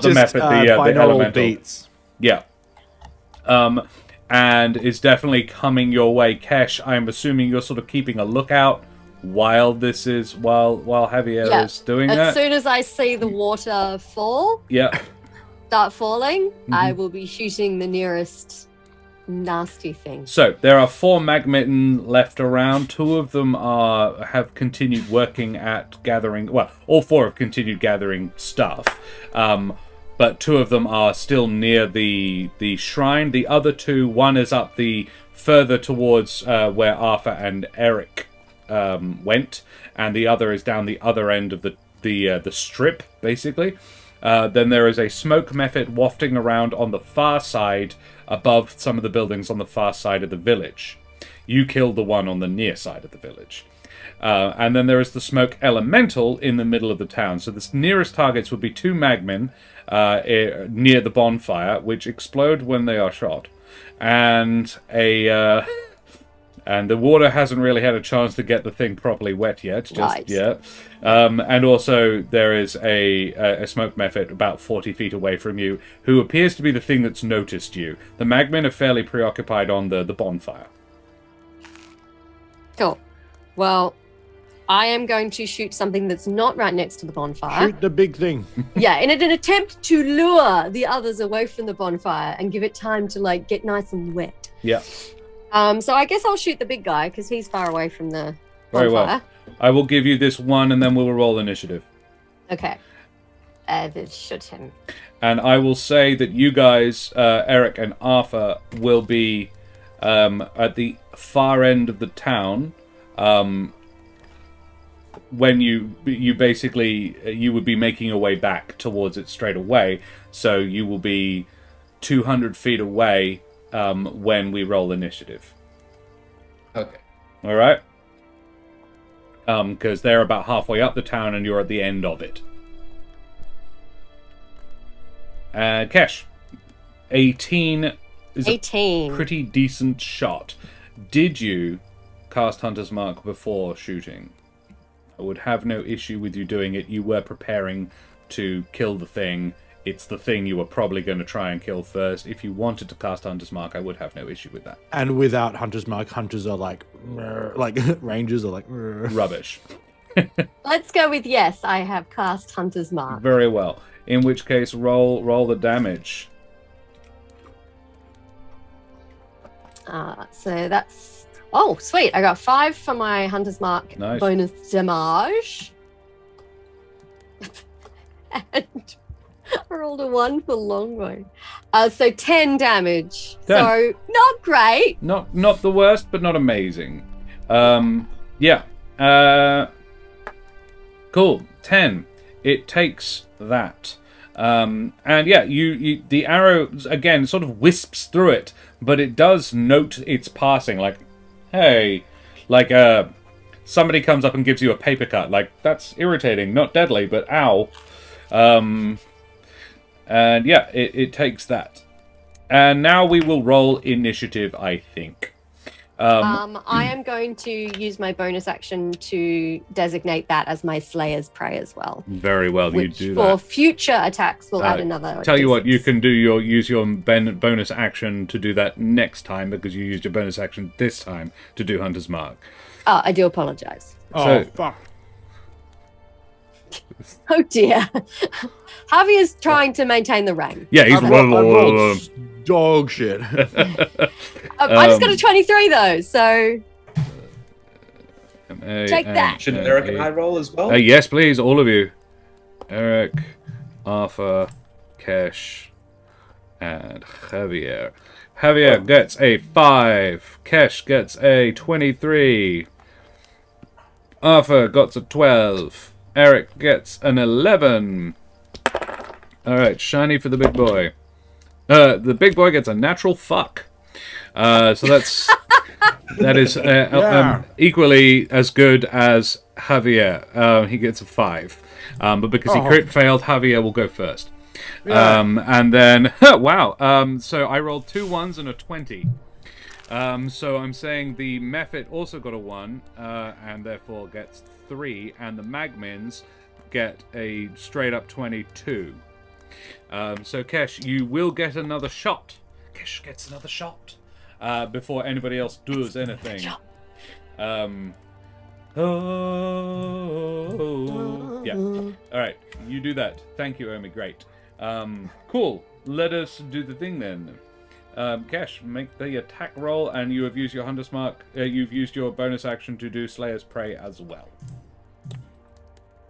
the method, the elemental beats. Yeah. And it's definitely coming your way. Kesh, I'm assuming you're sort of keeping a lookout while this is while Javier is doing that. As soon as I see the water fall, start falling, I will be shooting the nearest nasty thing. So there are 4 magmitten left around. 2 of them have continued working at gathering. Well, all 4 have continued gathering stuff, but 2 of them are still near the shrine. The other 2, one is up the further towards where Arthur and Eric went, and the other is down the other end of the strip, basically. Then there is a smoke method wafting around on the far side, above some of the buildings on the far side of the village. You killed the one on the near side of the village. And then there is the smoke elemental in the middle of the town. So the nearest targets would be 2 magmen near the bonfire, which explode when they are shot, and a And the water hasn't really had a chance to get the thing properly wet yet, just Right. yet. And also, there is a smoke mephit about 40 feet away from you, who appears to be the thing that's noticed you. The magmen are fairly preoccupied on the bonfire. Cool. Well, I am going to shoot something that's not right next to the bonfire. Shoot the big thing. Yeah, in an attempt to lure the others away from the bonfire and give it time to like get nice and wet. Yeah. So I guess I'll shoot the big guy because he's far away from the Very bonfire. well. I will give you this one, and then we'll roll initiative. Okay. Shoot him. And I will say that you guys, Eric and Arthur, will be at the far end of the town. When you basically you would be making your way back towards it straight away, so you will be 200 feet away when we roll initiative. Okay. All right. Because they're about halfway up the town and you're at the end of it. Kesh, 18 is 18. a pretty decent shot. Did you cast Hunter's Mark before shooting? I would have no issue with you doing it. You were preparing to kill the thing. It's the thing you were probably going to try and kill first. If you wanted to cast Hunter's Mark, I would have no issue with that. And without Hunter's Mark, hunters are like rangers are like Rubbish. Let's go with yes. I have cast Hunter's Mark. Very well. In which case, roll the damage. So that's... Oh, sweet. I got 5 for my Hunter's Mark Nice. bonus damage. And I rolled a 1 for longbow. So 10 damage. 10. So not great. Not the worst, but not amazing. Yeah. Cool. 10. It takes that. And yeah, you the arrow again sort of wisps through it, but it does note its passing. Like, hey, like somebody comes up and gives you a paper cut. Like, that's irritating, not deadly, but ow. And yeah, it takes that. And now we will roll initiative, I think. I am going to use my bonus action to designate that as my Slayer's Prey as well. Very well, you Which do for that. future attacks will add another. Tell you what, D6. you can do use your bonus action to do that next time, because you used your bonus action this time to do Hunter's Mark. Oh, I do apologize. Oh So- fuck. Oh dear. Javier's trying to maintain the rank. Yeah, he's I rolled dog shit. I just got a 23 though, so Take that. Should Eric and I roll as well? Yes, please, all of you. Eric, Arthur, Kesh, and Javier. Javier gets a 5. Kesh gets a 23. Arthur gets a 12. Eric gets an 11. Alright, shiny for the big boy. The big boy gets a natural fuck. So that's... that is equally as good as Javier. He gets a 5. But because he crit failed, Javier will go first. And then... wow. So I rolled 2 1s and a 20. So I'm saying the Mephit also got a 1, and therefore gets 3, and the Magmins get a straight-up 22. So Kesh, you will get another shot. Kesh gets another shot before anybody else does anything. Oh, yeah. All right, you do that. Thank you, Omi. Great. Cool. Let us do the thing then. Kesh, make the attack roll, and you have used your Hunter's Mark. You've used your bonus action to do Slayer's Prey as well.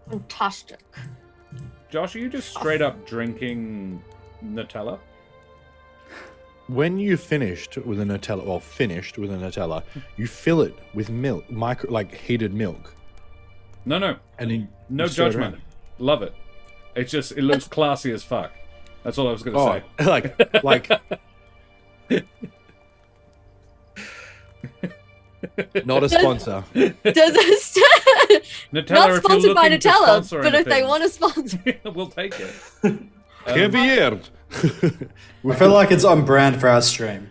fantastic. Josh, are you just straight up drinking Nutella? When you finished with a Nutella, you fill it with milk, like heated milk. No. And then No you stir it judgment. around. Love it. It's just, it looks classy as fuck. That's all I was going to say. like not a sponsor. Does it Nutella, not if you're sponsored by looking to Nutella, sponsor but if they anything, want to sponsor, we'll take it. Javier. I feel like it's on brand for our stream.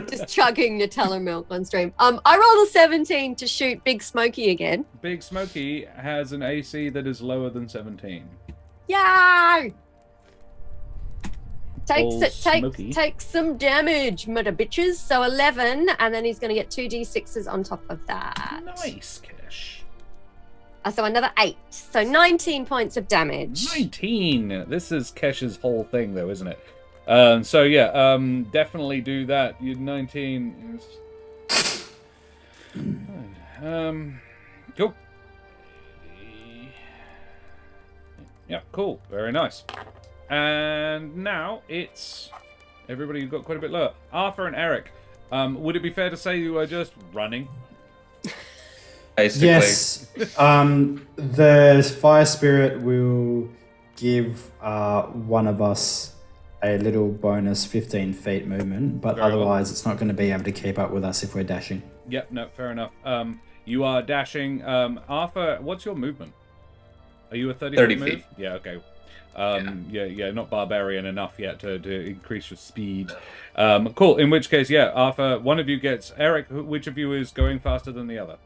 Just chugging Nutella milk on stream. I rolled a 17 to shoot Big Smokey again. Big Smokey has an AC that is lower than 17. Yay! Old Smokey. Take some damage, mother bitches. So 11, and then he's going to get 2d6s on top of that. Nice, Kesh. So another 8. So 19 points of damage. 19! This is Kesh's whole thing, though, isn't it? So, yeah, definitely do that. You're 19. Cool. Yeah, cool. Very nice. And now it's everybody who got quite a bit lower. Arthur and Eric. Would it be fair to say you are just running? Basically. Yes. The fire spirit will give one of us a little bonus 15 feet movement, but Very otherwise it's not going to be able to keep up with us if we're dashing. Yep, no, fair enough. You are dashing. Arthur, what's your movement? Are you a 30 feet. move? Yeah, okay. Yeah, not barbarian enough yet to increase your speed. Cool, in which case, yeah, Arthur, one of you gets... Eric, which of you is going faster than the other?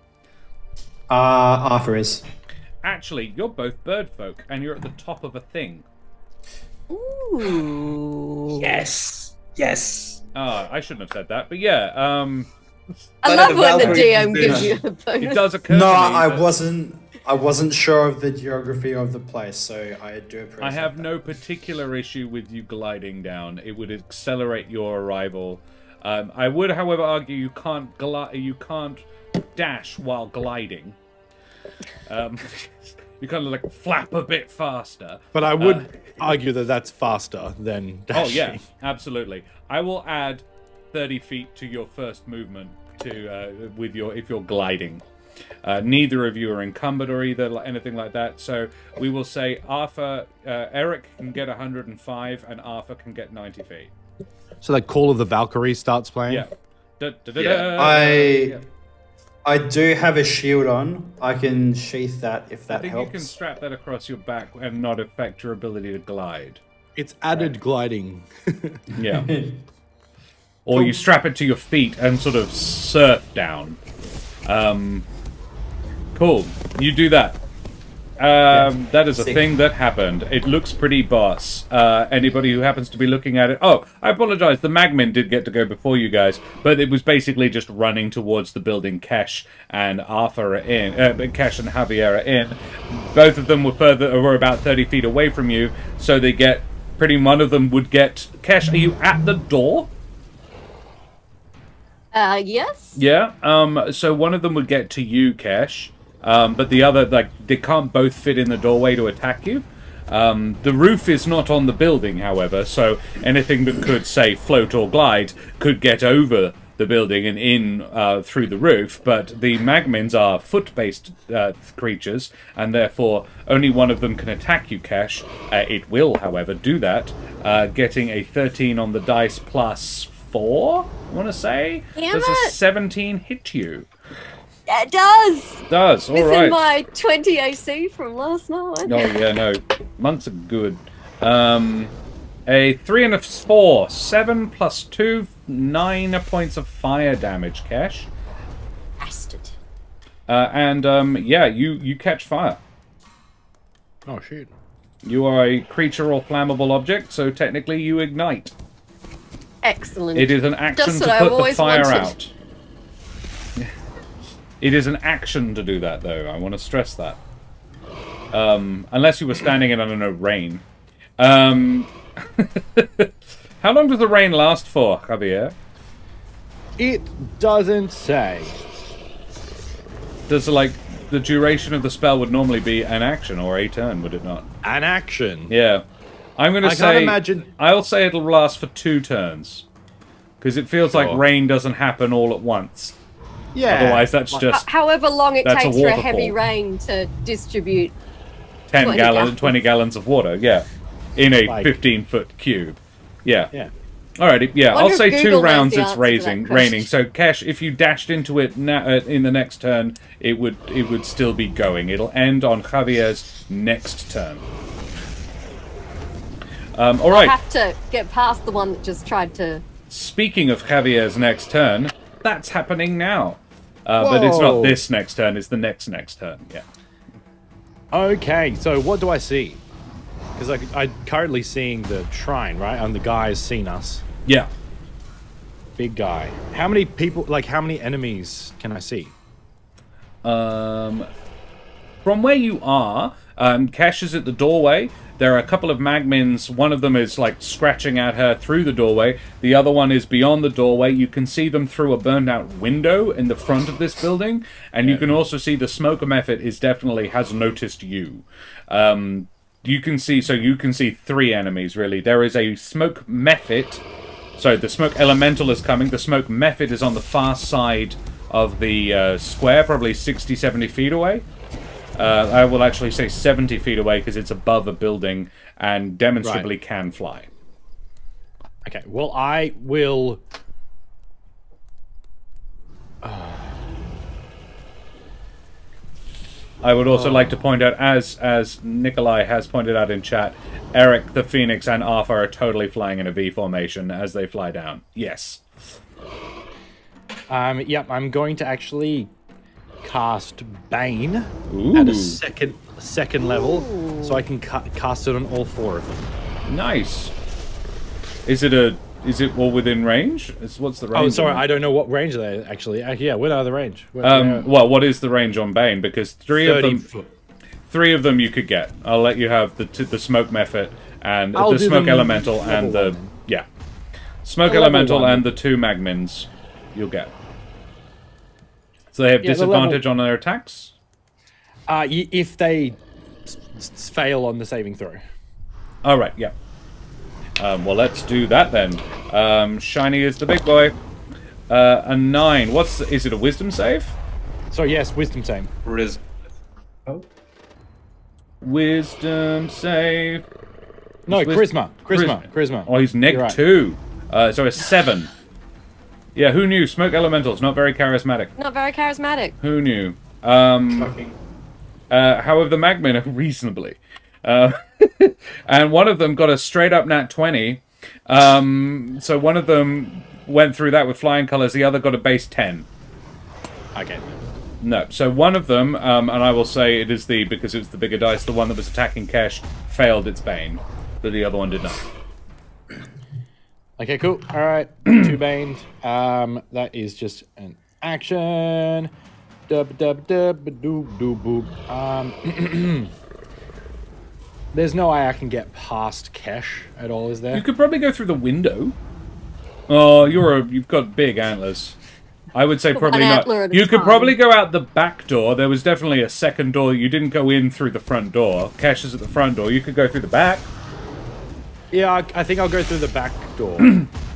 Arthur is. Actually, you're both bird folk, and you're at the top of a thing. Ooh. Yes. Yes. I shouldn't have said that, but yeah, I love when the DM gives you a bonus. it does occur No, to me I wasn't sure of the geography of the place, so I do appreciate I have that. no particular issue with you gliding down. It would accelerate your arrival. I would, however, argue you can't dash while gliding. You kind of like flap a bit faster. But I would argue that that's faster than dashing. Oh yeah, absolutely. I will add 30 feet to your first movement to if you're gliding. Neither of you are encumbered or anything like that. So we will say Eric can get 105 and Arthur can get 90 feet. So like Call of the Valkyrie starts playing? Yeah. Yeah. I do have a shield on. I can sheath that if that I think helps. you can strap that across your back and not affect your ability to glide. It's added gliding. Yeah. Or you strap it to your feet and sort of surf down. Cool. You do that. That is a thing that happened. It looks pretty boss. Anybody who happens to be looking at it... Oh, I apologize. The Magmin did get to go before you guys, but it was basically just running towards the building. Kesh and Arthur are in. Kesh and Javier are in. Both of them were about 30 feet away from you, so they get... one of them would get... Kesh, are you at the door? Yes. Yeah. So one of them would get to you, Kesh. But the other, they can't both fit in the doorway to attack you. The roof is not on the building, however, so anything that could, say, float or glide could get over the building and in through the roof, but the Magmins are foot-based creatures, and therefore only one of them can attack you, Kesh. It will, however, do that, getting a 13 on the dice plus 4, I want to say? Damn Does a it. 17 hit you? It does. Does, all This right. is my 20 AC from last night. Oh, yeah, no. Months are good. A 3 and a 4. 7 plus 2, 9 points of fire damage, Kesh. Bastard. Yeah, you catch fire. Oh, shit. You are a creature or flammable object, so technically you ignite. Excellent. It is an action Just to what I've put the always fire wanted. out. It is an action to do that, though. I want to stress that. Unless you were standing in, I don't know, rain. How long does the rain last for, Javier? It doesn't say. Does, like, the duration of the spell would normally be an action or a turn, would it not? An action. Yeah. I'm going to say... can't imagine... I'll say it'll last for 2 turns. Because it feels like Sure. rain doesn't happen all at once. Yeah. Otherwise, that's just However long it That's a takes for a waterfall. heavy rain to distribute 20 gallons. 20 gallons of water, yeah. In a Like- 15-foot cube. Yeah. Yeah. Alrighty, yeah, Wonder I'll if say Google 2 knows rounds the it's answer to that raining. question. So, Kesh, if you dashed into it in the next turn, it would still be going. It'll end on Javier's next turn. I Alright. have to get past the one that just tried to speaking of Javier's next turn, that's happening now. But it's not Whoa. this next turn, it's the next turn, yeah. Okay, so what do I see? Because I'm currently seeing the shrine, right? And the guy has seen us. Yeah. Big guy. How many people, like, how many enemies can I see? From where you are, Kesh is at the doorway. There are a couple of magmins. One of them is like scratching at her through the doorway. The other one is beyond the doorway. You can see them through a burned out window in the front of this building. And you can also see the smoke method has noticed you. You can see 3 enemies really. There is a smoke method. So the smoke elemental is coming. The smoke method is on the far side of the square, probably 60, 70 feet away. I will actually say 70 feet away because it's above a building and demonstrably can fly. Okay, well, I will... I would also like to point out, as Nikolai has pointed out in chat, Eric, the Phoenix, and Arthur are totally flying in a V formation as they fly down. Yes. Yep, I'm going to actually cast Bane Ooh. at a second level, so I can cast it on all 4 of them. Nice. Is it all within range? What's the range? Oh, sorry, I don't know what range they are, actually. Yeah, what are the range? Well, what is the range on Bane? Because 3 of 30 them... foot. 3 of them you could get. I'll let you have the smoke method and I'll the do smoke them elemental and level the... one. Yeah. Smoke Level elemental 1. and the 2 magmins you'll get. So they have Yeah, the disadvantage on their attacks? If they fail on the saving throw. Alright, yeah. Well, let's do that then. Shiny is the big boy. A 9. Is it a wisdom save? So yes, wisdom save. Oh. Wisdom save. No, Wis- charisma. Oh, he's You're right. 2. So a 7. Yeah, who knew? Smoke elementals, not very charismatic. Not very charismatic. Who knew? However, the magmen are reasonably. And one of them got a straight up nat 20. So one of them went through that with flying colors. The other got a base 10. Okay. No. So one of them, and I will say it is because it's the bigger dice, the one that was attacking Kesh failed its Bane. But the other one did not. Okay, cool. All right, 2 Banes. That is just an action. Dub dub dub doob doob boop. There's no way I can get past Kesh at all, is there? You could probably go through the window. Oh, you've got big antlers. I would say probably One not. antler at a You could time. probably go out the back door. There was definitely a second door. You didn't go in through the front door. Kesh is at the front door. You could go through the back. Yeah, I think I'll go through the back door.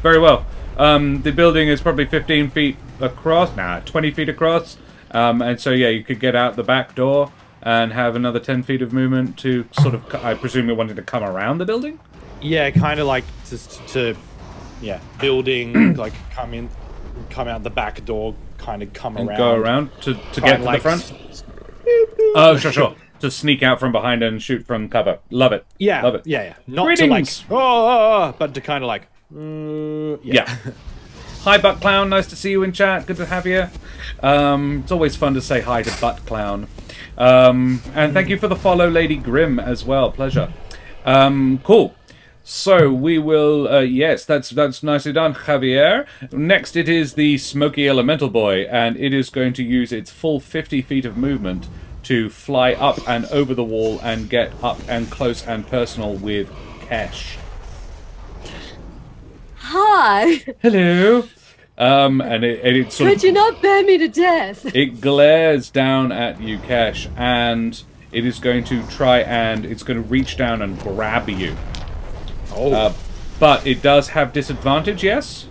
Very well. The building is probably 15 feet across. 20 feet across. And so, yeah, you could get out the back door and have another 10 feet of movement to sort of, I presume you're wanting to come around the building? Yeah, kind of like building, like come out the back door, kind of come And around. go around to get to the front? Oh, sure. To sneak out from behind and shoot from cover. Love it. Yeah, Love it. yeah. Not Greetings. to like, but to kind of like, Yeah. Hi, Butt Clown. Nice to see you in chat. Good to have you. It's always fun to say hi to Butt Clown. And thank you for the follow, Lady Grimm, as well. Pleasure. Cool. So we will, yes, that's nicely done, Javier. Next it is the Smokey Elemental Boy, and it is going to use its full 50 feet of movement to fly up and over the wall and get up and close and personal with Kesh. Hi. Hello. And it sort Could of, you not bear me to death? it glares down at you, Kesh, and it is going to try and it's going to reach down and grab you. oh, But it does have disadvantage, yes?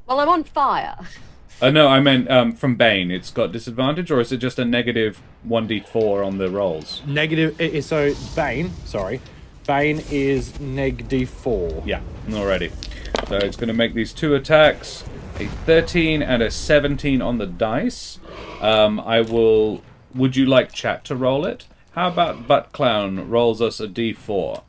Well, I'm on fire. No, I meant from Bane. It's got disadvantage, or is it just a negative 1d4 on the rolls? negative. So Bane is -4. Yeah, already. So it's going to make these 2 attacks, a 13 and a 17 on the dice. Would you like chat to roll it? How about Butt Clown rolls us a d4?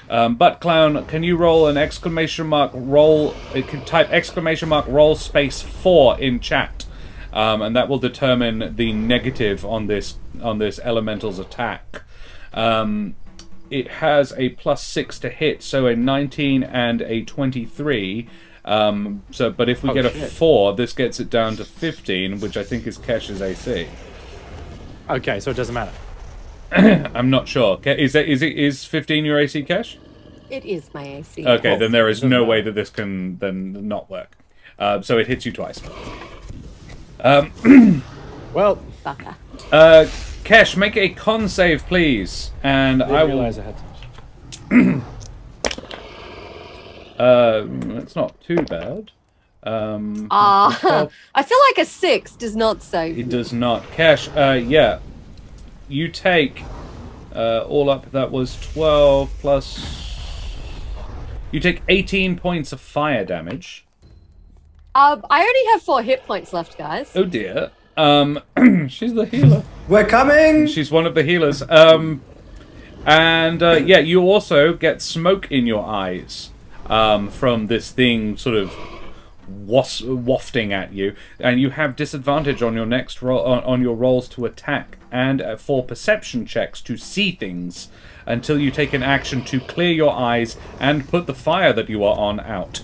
But Clown, can you roll an exclamation mark roll? It can type exclamation mark roll space 4 in chat, and that will determine the negative on this elemental's attack. It has a +6 to hit, so a 19 and a 23. But if we get a 4, this gets it down to 15, which I think is Kesh's AC. Okay, so it doesn't matter. I'm not sure. Is 15 your AC, Kesh? It is my AC. Okay, then there is no way that this can then not work. So it hits you twice. Well, Fucker. Kesh, make a con save, please, and I will. Realize I had to. It's not too bad. I feel like a 6 does not save. It does not. Kesh, yeah. You take all up. That was 12 plus. You take 18 points of fire damage. I only have 4 hit points left, guys. Oh dear. She's the healer. We're coming! She's one of the healers. Yeah, you also get smoke in your eyes from this thing sort of wafting at you, and you have disadvantage on your next roll on your rolls to attack and for perception checks to see things until you take an action to clear your eyes and put the fire that you are on out.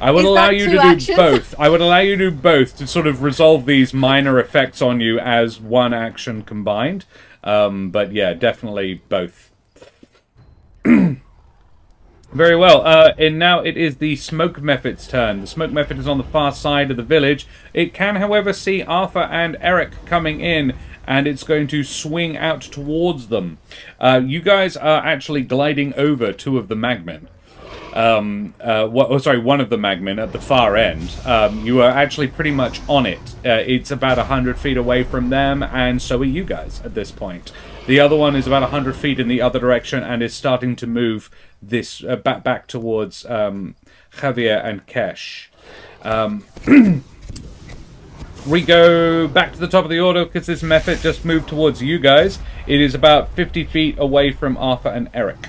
I would allow you to do both. I would allow you to do both to sort of resolve these minor effects on you as one action combined. But yeah, definitely both. Very well. And now it is the Smoke Mephit's turn. The Smoke Mephit is on the far side of the village. It can, however, see Arthur and Eric coming in, and it's going to swing out towards them. You guys are actually gliding over 2 of the magmen. One of the magmen at the far end. You are actually pretty much on it. It's about 100 feet away from them, and so are you guys at this point. The other one is about 100 feet in the other direction and is starting to move this back towards Javier and Kesh. We go back to the top of the order because this method just moved towards you guys. It is about 50 feet away from Arthur and Eric.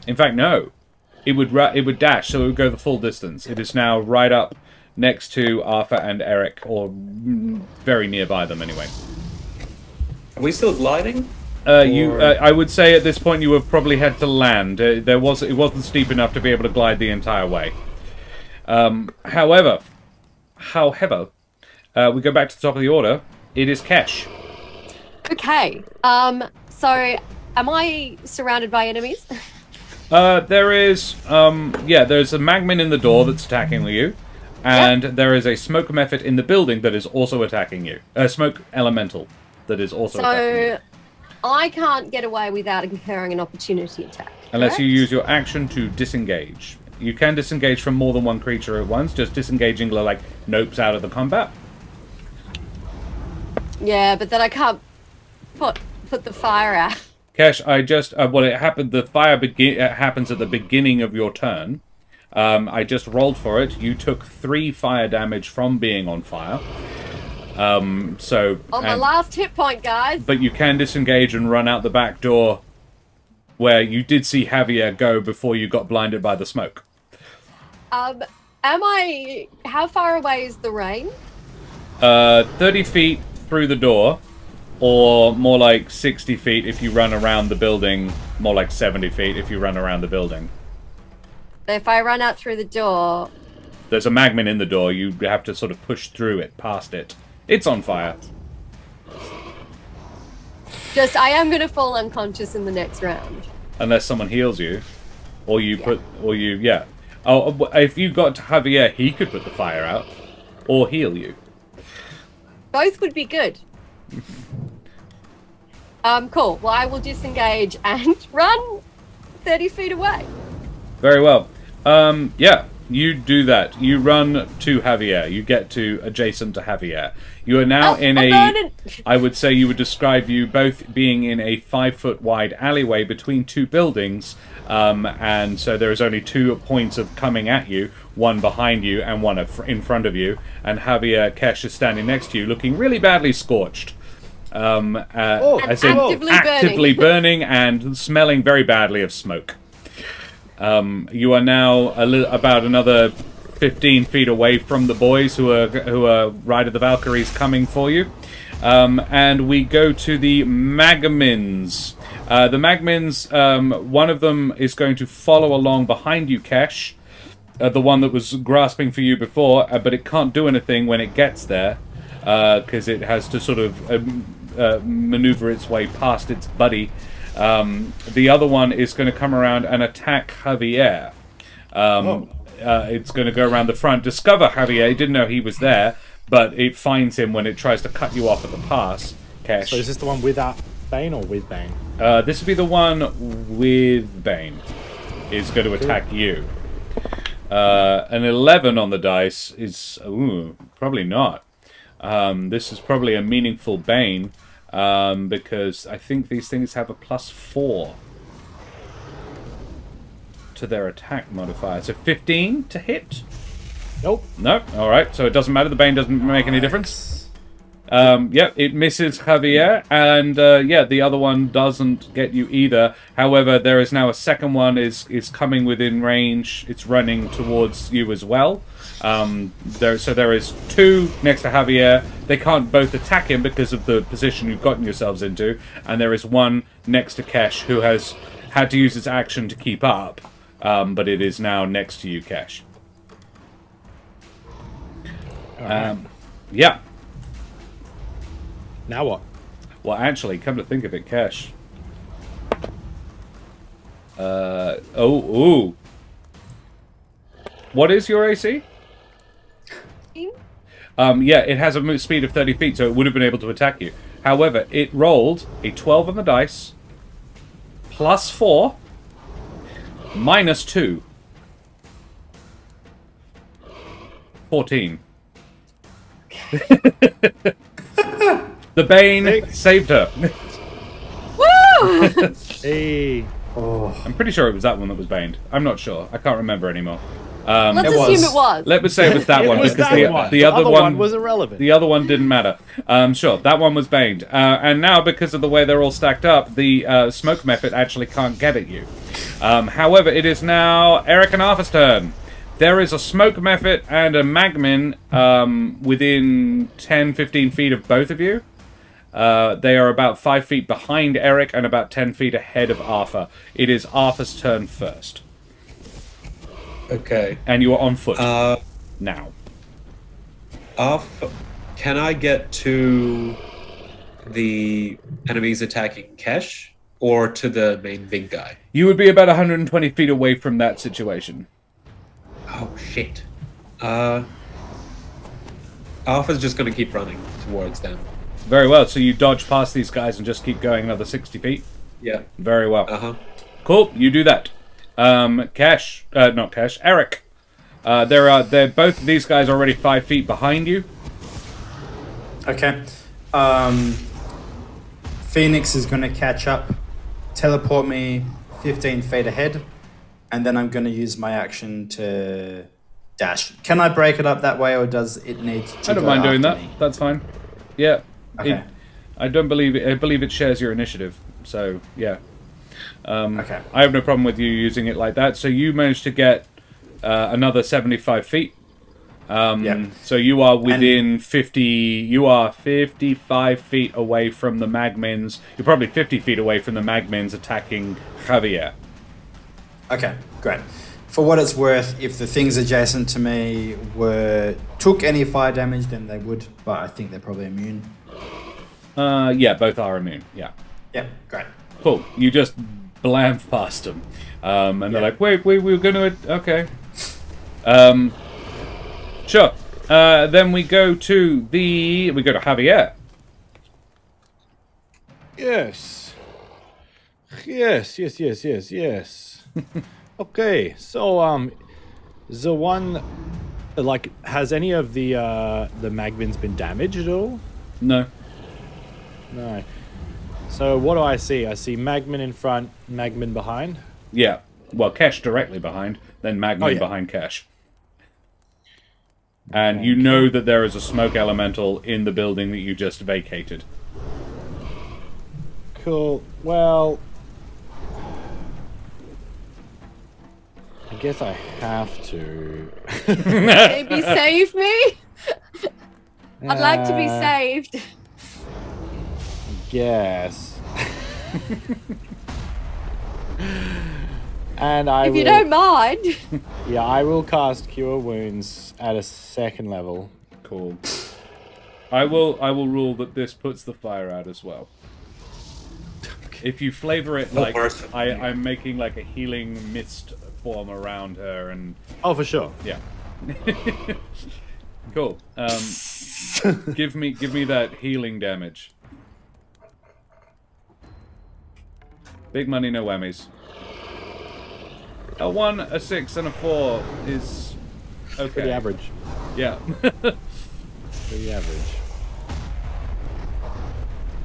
In fact, no. It would dash, so it would go the full distance. It is now right up next to Arthur and Eric, or very nearby them anyway. Are we still gliding? I would say at this point you have probably had to land. It wasn't steep enough to be able to glide the entire way. However, we go back to the top of the order. It is Kesh. Okay. So, am I surrounded by enemies? There's a magman in the door that's attacking you, and there is a smoke mephit in the building that is also attacking you. Smoke elemental that is also attacking you. I can't get away without incurring an opportunity attack. Unless you use your action to disengage. You can disengage from more than one creature at once, just disengaging like nopes out of the combat. Yeah, but then I can't put the fire out. Kesh, it happened. The fire happens at the beginning of your turn. I just rolled for it. You took 3 fire damage from being on fire. On my last hit point, guys. But you can disengage and run out the back door, where you did see Javier go before you got blinded by the smoke. How far away is the rain? 30 feet through the door. Or more like 60 feet if you run around the building. More like 70 feet if you run around the building. If I run out through the door... There's a magman in the door. You have to sort of push through it, past it. It's on fire. I am going to fall unconscious in the next round. Unless someone heals you. Or you Oh, if you got to Javier, he could put the fire out. Or heal you. Both would be good. Cool. Well, I will disengage and run 30 feet away. Very well. Yeah, you do that. You run to Javier. You get to adjacent to Javier. You are now in I would say you would describe you both being in a 5-foot wide alleyway between 2 buildings. And so there is only 2 points of coming at you, one behind you and one in front of you. And Javier Kesh is standing next to you, looking really badly scorched. as in actively burning and smelling very badly of smoke. You are now about another 15 feet away from the boys who are Ride of the Valkyries coming for you. And we go to the Magmins. The Magmins, one of them is going to follow along behind you, Kesh. The one that was grasping for you before, but it can't do anything when it gets there, because it has to sort of maneuver its way past its buddy. The other one is going to come around and attack Javier. It's going to go around the front, discover Javier. It didn't know he was there, but it finds him when it tries to cut you off at the pass. Kesh. So is this the one without Bane or with Bane? This would be the one with Bane. Is going to attack you. An 11 on the dice is... Ooh, probably not. This is probably a meaningful Bane, because I think these things have a +4 to their attack modifier. So 15 to hit? Nope. Nope. Alright, so it doesn't matter. The Bane doesn't make any difference. Yep, it misses Javier, and the other one doesn't get you either. However, there is now a second one is coming within range. It's running towards you as well. There is two next to Javier. They can't both attack him because of the position you've gotten yourselves into, and there is one next to Kesh who has had to use its action to keep up, but it is now next to you, Kesh. Yeah. Now what? Well, actually, come to think of it, Kesh. Ooh. What is your AC? Yeah, it has a move speed of 30 feet, so it would have been able to attack you. However, it rolled a 12 on the dice, +4, -2. 14. The Bane saved her. Woo! Hey. I'm pretty sure it was that one that was baned. I'm not sure. I can't remember anymore. Let's assume it was. Let me say it was that one, because the other one was irrelevant. The other one didn't matter. Sure, that one was baned. And now, because of the way they're all stacked up, the smoke method actually can't get at you. However, it is now Eric and Arthur's turn. There is a smoke method and a magmin within 10-15 feet of both of you. They are about 5 feet behind Eric and about 10 feet ahead of Arthur. It is Arthur's turn first. Okay. And you are on foot now. Arthur, can I get to the enemies attacking Kesh or to the main big guy? You would be about 120 feet away from that situation. Oh, shit. Arthur's just going to keep running towards them. Very well. So you dodge past these guys and just keep going another 60 feet? Yeah. Very well. Uh-huh. Cool. You do that. Not Cash. Eric. They're both of these guys already 5 feet behind you. Okay. Phoenix is going to catch up, teleport me 15 feet ahead, and then I'm going to use my action to dash. Can I break it up that way, or does it need to I don't go mind doing that. after me? That's fine. Yeah. Okay. I don't believe it. I believe it shares your initiative. So, yeah. Okay. I have no problem with you using it like that. So you managed to get another 75 feet. Yeah. So you are within 50... You are 55 feet away from the Magmins. You're probably 50 feet away from the Magmins attacking Javier. Okay, great. For what it's worth, if the things adjacent to me took any fire damage, then they would. But I think they're probably immune. Yeah, both are immune. Yeah. Yep, great. Cool. You just blam past them. And they're like, wait, we were going to... Okay. Sure. Then we go to Javier. Yes. Yes. Okay, so the one, like, has any of the Magmins been damaged at all? No. No. So what do I see? I see Magmin in front, Magmin behind. Yeah. Well, Kesh directly behind, then Magmin behind Kesh. And you know that there is a smoke elemental in the building that you just vacated. Cool. Well, I guess I have to. Maybe save me? I'd like to be saved. Yes. And if you don't mind. Yeah, I will cast Cure Wounds at a 2nd level. Cool. I will rule that this puts the fire out as well. If you flavor it like I'm making like a healing mist form around her and oh, for sure. Yeah. Cool. Give me that healing damage. Big money, no whammies. A 1, a 6, and a 4 is okay. Pretty average. Yeah. Pretty average.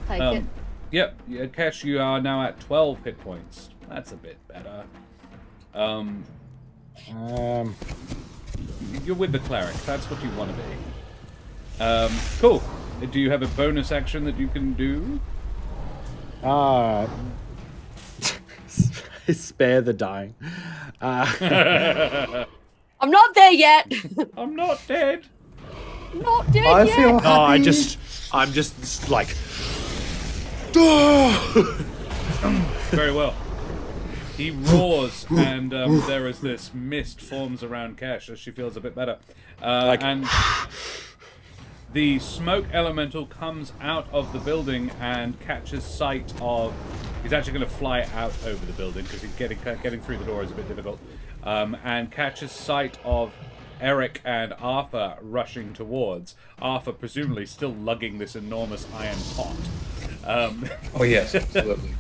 Take it. Yep, yeah, Kesh, you are now at 12 hit points. That's a bit better. You're with the cleric. That's what you want to be. Cool. Do you have a bonus action that you can do? Spare the dying. I'm not there yet. I'm not dead. I'm not dead I yet. feel No, happy. I'm just like. Very well. He roars, and there is this mist forms around Kesh as she feels a bit better. And the smoke elemental comes out of the building and catches sight of... He's actually going to fly out over the building because getting through the door is a bit difficult. And catches sight of Eric and Arthur rushing towards. Arthur presumably still lugging this enormous iron pot. Oh yes, absolutely.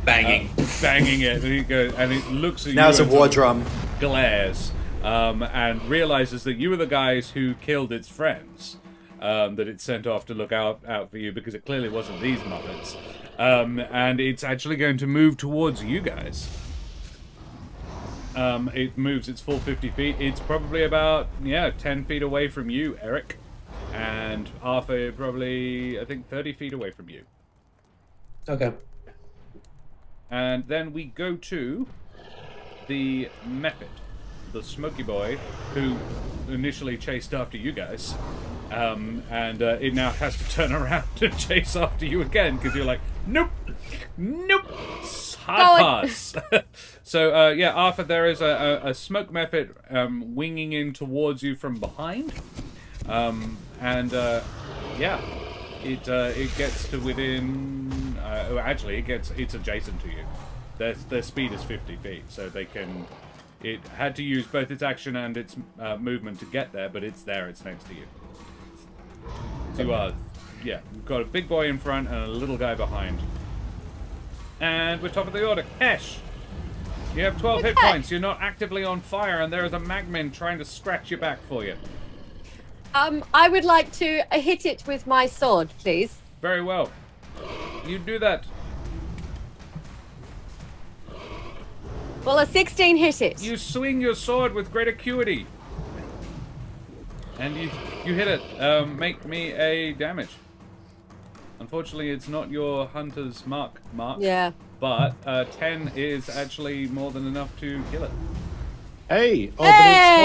Banging. Banging it, and he goes, and it looks at you. Now it's a and war sort of drum. glares, and realizes that you were the guys who killed its friends. That it sent off to look out for you because it clearly wasn't these Muppets. And it's actually going to move towards you guys. It moves its full 50 feet. It's probably about 10 feet away from you, Eric, and Arthur probably I think 30 feet away from you. Okay. And then we go to the Mephit, the Smokey Boy, who initially chased after you guys. And it now has to turn around and chase after you again, because you're like, nope, hard pass. So, yeah, Arthur, there is a Smoke Mephit winging in towards you from behind. Yeah, it gets to within... actually, it's adjacent to you. Their speed is 50 feet, so they can... It had to use both its action and its movement to get there, but it's there, it's next to you. So, yeah, we've got a big boy in front and a little guy behind. And we're top of the order. Kesh! You have 12 hit points, you're not actively on fire, and there is a magmin trying to scratch your back for you. I would like to hit it with my sword, please. Very well. You do that. Well, a 16 hit it. You swing your sword with great acuity. And you hit it. Make me a damage. Unfortunately, it's not your hunter's mark. Yeah. But 10 is actually more than enough to kill it. Hey! Oh, Hey!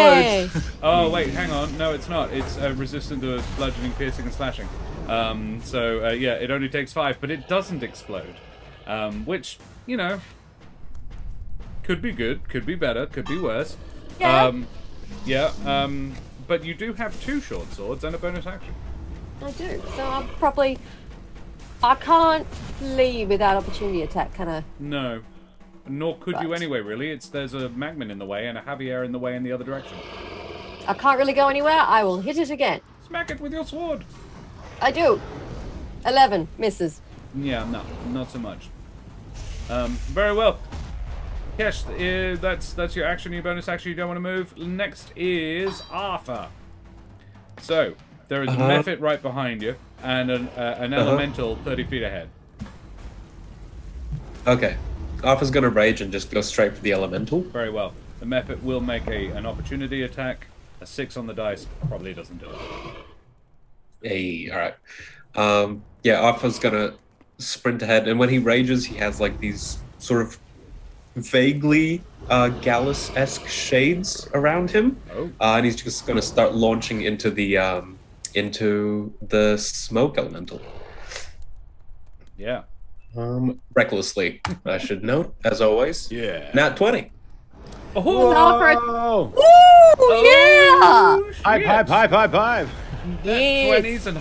but it explodes. Oh, wait, hang on. No, it's not. It's resistant to bludgeoning, piercing, and slashing. Yeah, it only takes 5, but it doesn't explode. Which, you know, could be good, could be better, could be worse. Yeah. But you do have 2 short swords and a bonus action. I do. So I'll probably... I can't flee without opportunity attack, can I? No. Nor could you Right. anyway, really. There's a Magman in the way and a Javier in the way in the other direction. I can't really go anywhere. I will hit it again. Smack it with your sword. I do. 11 misses. Yeah, no, not so much. Very well. Kesh, that's your action, your bonus action. You don't want to move. Next is Arthur. So, there is a Mephit right behind you, and an elemental 30 feet ahead. Okay. Arthur's gonna rage and just go straight for the elemental. Very well. The Mephit will make an opportunity attack. A 6 on the dice probably doesn't do it. Hey, alright. Yeah, Arthur's gonna sprint ahead, and when he rages, he has like these sort of vaguely Gallus-esque shades around him, and he's just going to start launching into the smoke elemental. Yeah. Recklessly, I should note, as always. Yeah. Nat 20. Whoa! Ooh, yeah! Hype. Yes. 20s and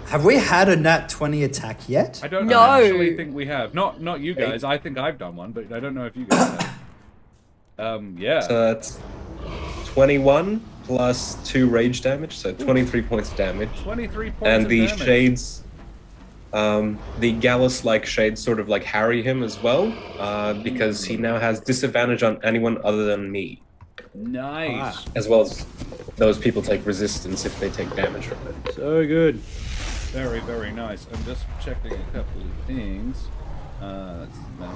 Have we had a nat 20 attack yet? I don't No. actually think we have. Not you guys. I think I've done one, but I don't know if you guys have. Yeah. So that's 21 plus 2 rage damage, so 23 points of damage. 23 points And of the damage. shades, the Gallus-like shades sort of like harry him as well, because he now has disadvantage on anyone other than me. Nice. As well as those people take resistance if they take damage from it. So good. Very, very nice. I'm just checking a couple of things. That's not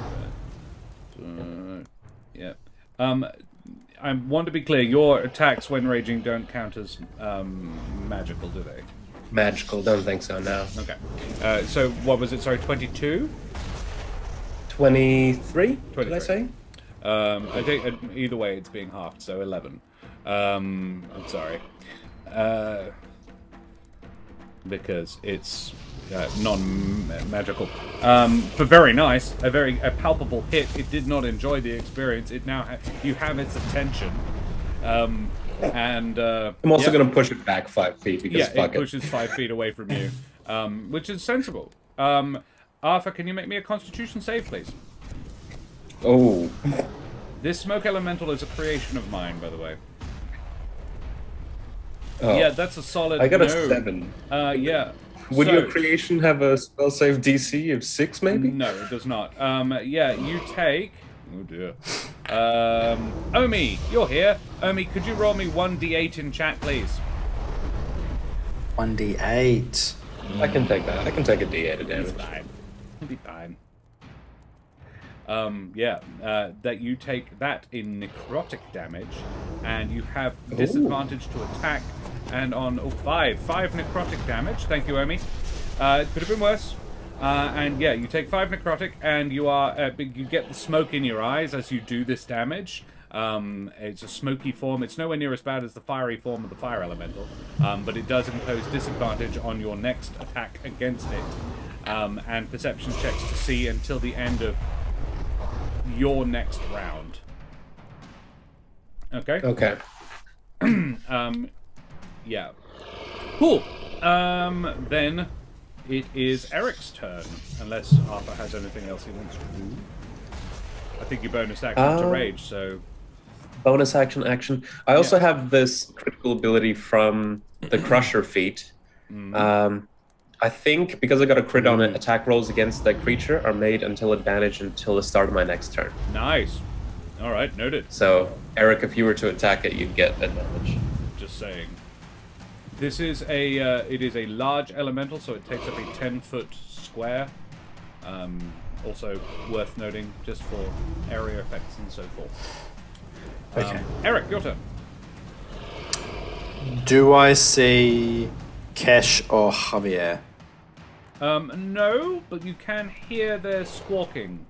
bad. Yeah. I want to be clear. Your attacks when raging don't count as magical, do they? Magical, don't think so now. Okay. So what was it? Sorry, 22? 23? Did I 23. say? I think either way it's being halved, so 11. I'm sorry. Because it's non-magical. But very nice. A palpable hit. It did not enjoy the experience. It now you have its attention. And I'm also going to push it back 5 feet because fuck it pushes 5 feet away from you, which is sensible. Arthur, can you make me a Constitution save, please? Oh. This smoke elemental is a creation of mine, by the way. Oh. Yeah, that's a solid. I got no. a 7. Yeah. Would So- your creation have a spell save DC of 6, maybe? No, it does not. Yeah, you take. Oh dear. Omi, you're here. Omi, could you roll me 1d8 in chat, please? 1d8. I can take that. I can take a D8 of damage. It's fine. It'll be fine. That you take that in necrotic damage, and you have disadvantage to attack, and on 5 necrotic damage. Thank you, Omi. It could have been worse. And yeah, you take 5 necrotic, and you are you get the smoke in your eyes as you do this damage. It's a smoky form. It's nowhere near as bad as the fiery form of the fire elemental, but it does impose disadvantage on your next attack against it, and perception checks to see until the end of your next round. Okay. Okay. Yeah. Cool. Then it is Eric's turn, unless Arthur has anything else he wants to do. I think you bonus action to rage, so... Bonus action. I also have this critical ability from the Crusher feat. I think because I got a crit on it, attack rolls against that creature are made until advantage until the start of my next turn. Nice. All right, noted. So, Eric, if you were to attack it, you'd get advantage. Just saying. This is a it is a large elemental, so it takes up a 10-foot square. Also worth noting, just for area effects and so forth. Okay. Eric, your turn. Do I see Kesh or Javier? No, but you can hear their squawking.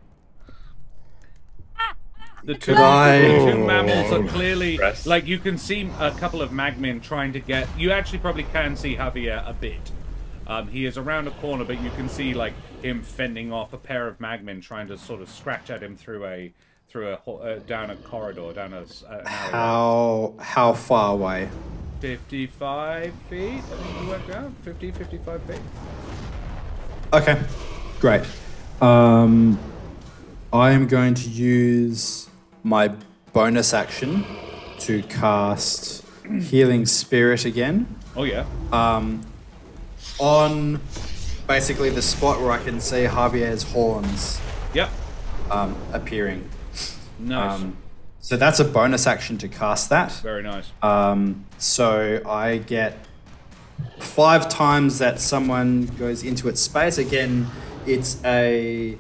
The two mammals are clearly, like, you can see a couple of magmen trying to get... You actually probably can see Javier a bit. He is around a corner, but you can see, like, him fending off a pair of magmen trying to sort of scratch at him down a corridor, down an alleyway. How far away? 55 feet, I think we worked out. 50, 55 feet. Okay, great. I am going to use my bonus action to cast Healing Spirit again. Oh, yeah. On basically the spot where I can see Javier's horns Yep. appearing. Nice. So that's a bonus action to cast that. Very nice. So I get 5 times that someone goes into its space. Again, it's a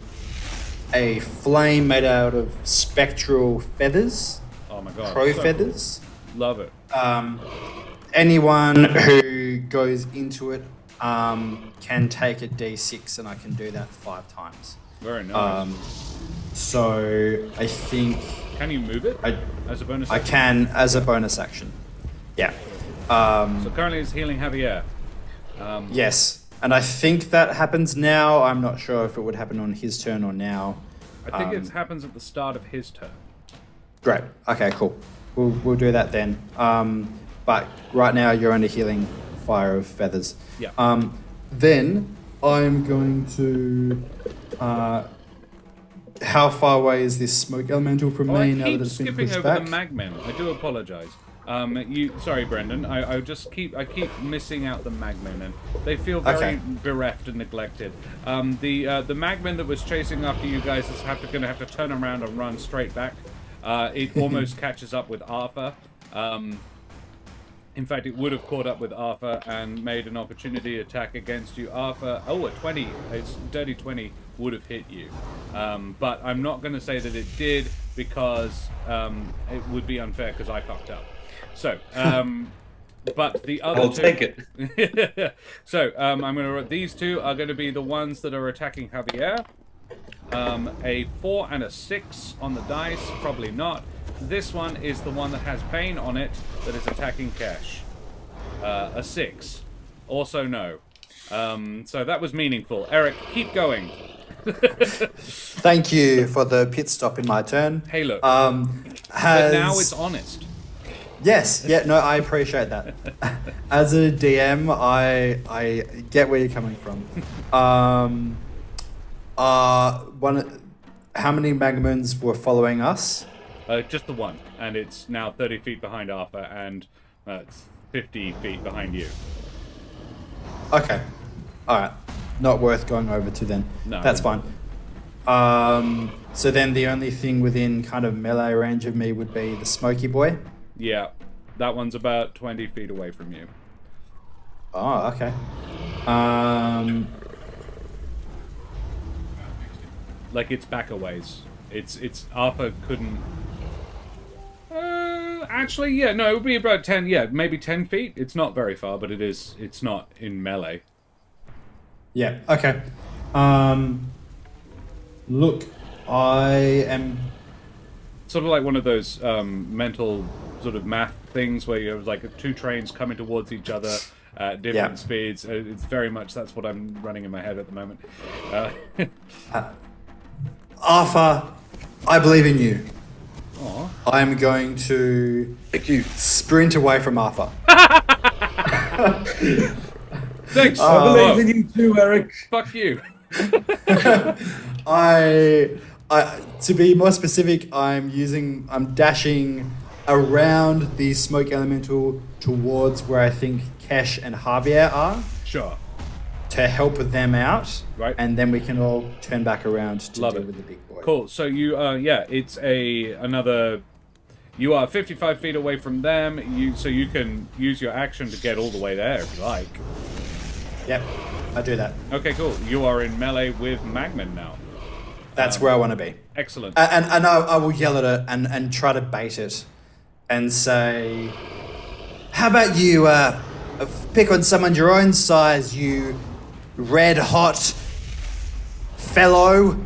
flame made out of spectral feathers. Oh my god. Crow So feathers. Love it. Anyone who goes into it can take a D6, and I can do that 5 times. Very nice. So I think... Can you move it as a bonus I action? can as a bonus action. Yeah. So currently it's healing Javier. Yes. And I think that happens now. I'm not sure if it would happen on his turn or now. I think it happens at the start of his turn. Great. Okay, cool. We'll do that then. But right now you're under healing fire of feathers. Yeah. Then I'm going to... how far away is this smoke elemental from me now that I keep it's been skipping pushed over back? the magmen. I do apologize. Sorry, Brendan. I keep missing out the magmen, and they feel very bereft and neglected. The magmen that was chasing after you guys is going to have to turn around and run straight back. It almost catches up with Arthur. In fact, it would have caught up with Arthur and made an opportunity attack against you. Arthur, a 20, it's dirty 20, would have hit you. But I'm not going to say that it did because it would be unfair because I fucked up. So, but the other I'll two... take it. So, I'm going to... These two are going to be the ones that are attacking Javier. A 4 and a 6 on the dice, probably not. This one is the one that has Bane on it that is attacking Kesh. A 6. Also no. So that was meaningful. Eric, keep going. Thank you for the pit stop in my turn. Hey, look. But But now it's honest. Yes, yeah, no, I appreciate that. As a DM, I get where you're coming from. How many Magmans were following us? Just the one, and it's now 30 feet behind Arthur, and it's 50 feet behind you. Okay, all right, not worth going over to then. No, that's fine. So then the only thing within kind of melee range of me would be the Smokey Boy. Yeah, that one's about 20 feet away from you. Oh, okay. Like it's back a ways. It's Arthur couldn't. Actually, yeah, no, it would be about 10. Yeah, maybe 10 feet. It's not very far, but it's not in melee. Yeah. Okay. Look, I am sort of like one of those mental sort of math things where you have like 2 trains coming towards each other at different speeds. It's very much that's what I'm running in my head at the moment. Arthur, I believe in you. Aww. I'm going to sprint away from Arthur. Thanks. I believe in you too, Eric. Fuck you. To be more specific, I'm dashing around the smoke elemental towards where I think Kesh and Javier are. Sure. To help them out. Right. And then we can all turn back around to Love deal it. with the big boy. Cool. So you, it's another. You are 55 feet away from them. So you can use your action to get all the way there if you like. Yep, I do that. Okay, cool. You are in melee with Magman now. That's where I want to be. Excellent. And I will yell at it and try to bait it and say, how about you pick on someone your own size, you red hot fellow?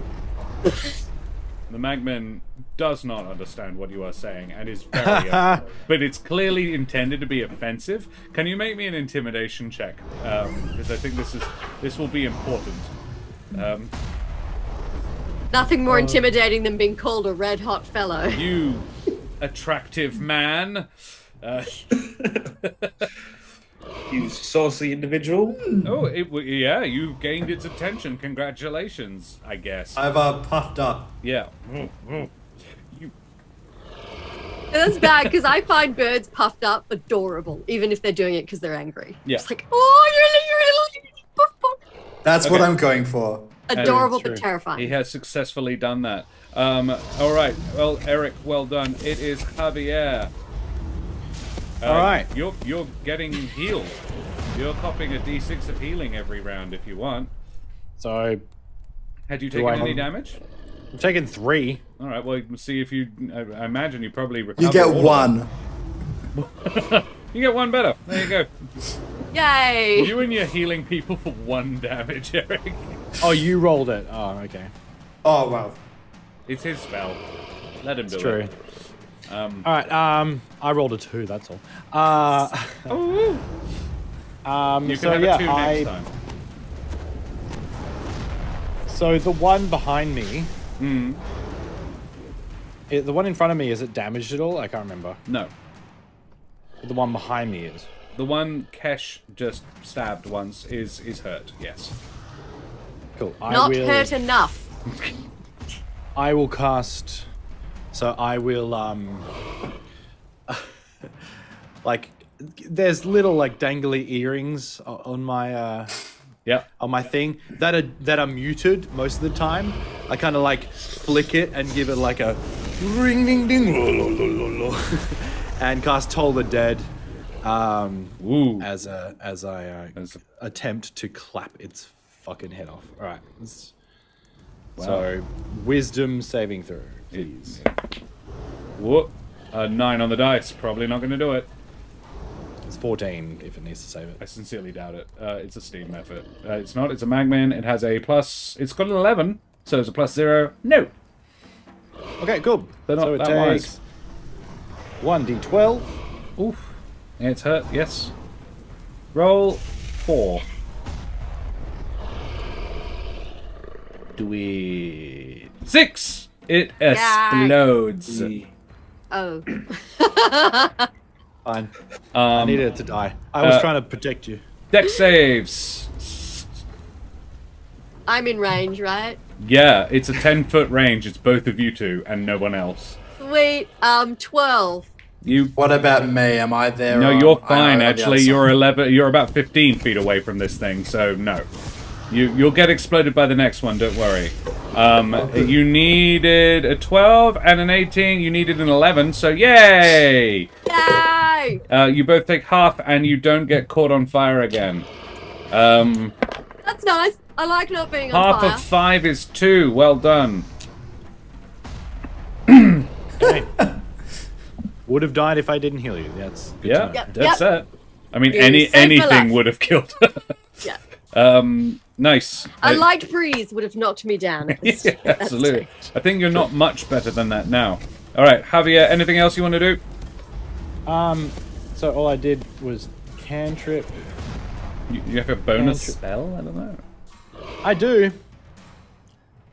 The Magman does not understand what you are saying and is very upset. But it's clearly intended to be offensive. Can you make me an intimidation check? Because I think this will be important. Nothing more intimidating than being called a red hot fellow. You attractive man. You saucy individual. Oh, yeah, you gained its attention. Congratulations, I guess. I've puffed up. Yeah. That's bad because I find birds puffed up adorable, even if they're doing it because they're angry. Yeah. It's like, oh, you're a little puff puff. That's what I'm going for. Adorable but terrifying. He has successfully done that. All right. Well, Eric, well done. It is Javier. All right. You're getting healed. You're copping a D6 of healing every round if you want. So, had you taken any damage? I'm taking 3. All right. Well, we'll see if you. I imagine you probably recover. You get all 1. You get 1 better. There you go. Yay! You and your healing people for 1 damage, Eric. Oh, you rolled it. Oh, okay. Oh, wow. It's his spell. Let him do True. it. All right. I rolled a 2. That's all. You can So have yeah, a 2 next time. So the one behind me. The one in front of me, is it damaged at all? I can't remember. No. The one behind me is. The one Kesh just stabbed once is hurt, yes. Cool. Not hurt enough. I will cast. So I will like, there's little like dangly earrings on my on my thing that are muted most of the time. I kind of like flick it and give it like a ring ding ding and cast Toll the Dead as I attempt to clap its fucking head off. All right. So wisdom saving throw, please. Whoop. A 9 on the dice. Probably not going to do it. It's 14 if it needs to save it. I sincerely doubt it. It's a steam effort. It's not. It's a Magman. It has a plus. It's got an 11, so it's a +0. No. Okay, cool. They're not So it that takes 1d12. Oof. It's hurt. Yes. Roll 4. Do we 6? It explodes. Oh. Fine. I needed it to die. I was trying to protect you. Dex saves. I'm in range, right? Yeah, it's a 10-foot range. It's both of you two and no one else. Sweet. 12. You. What about me? Am I there? No, or- you're I fine. know, Actually, you're 11. You're about 15 feet away from this thing, so no. You'll get exploded by the next one. Don't worry. You needed a 12 and an 18. You needed an 11. So yay! Yay! You both take half, and you don't get caught on fire again. That's nice. I like not being on Half fire. of 5 is 2. Well done. Okay. Would have died if I didn't heal you. That's good to know. Yep, That's it. I mean, You saved my anything life. would have killed. Yeah. Nice. A light breeze would have knocked me down. At this, Yeah, at that absolutely. stage. I think you're not much better than that now. All right, Javier. Anything else you want to do? So all I did was cantrip. You have a bonus Cantrip. spell? I don't know. I do.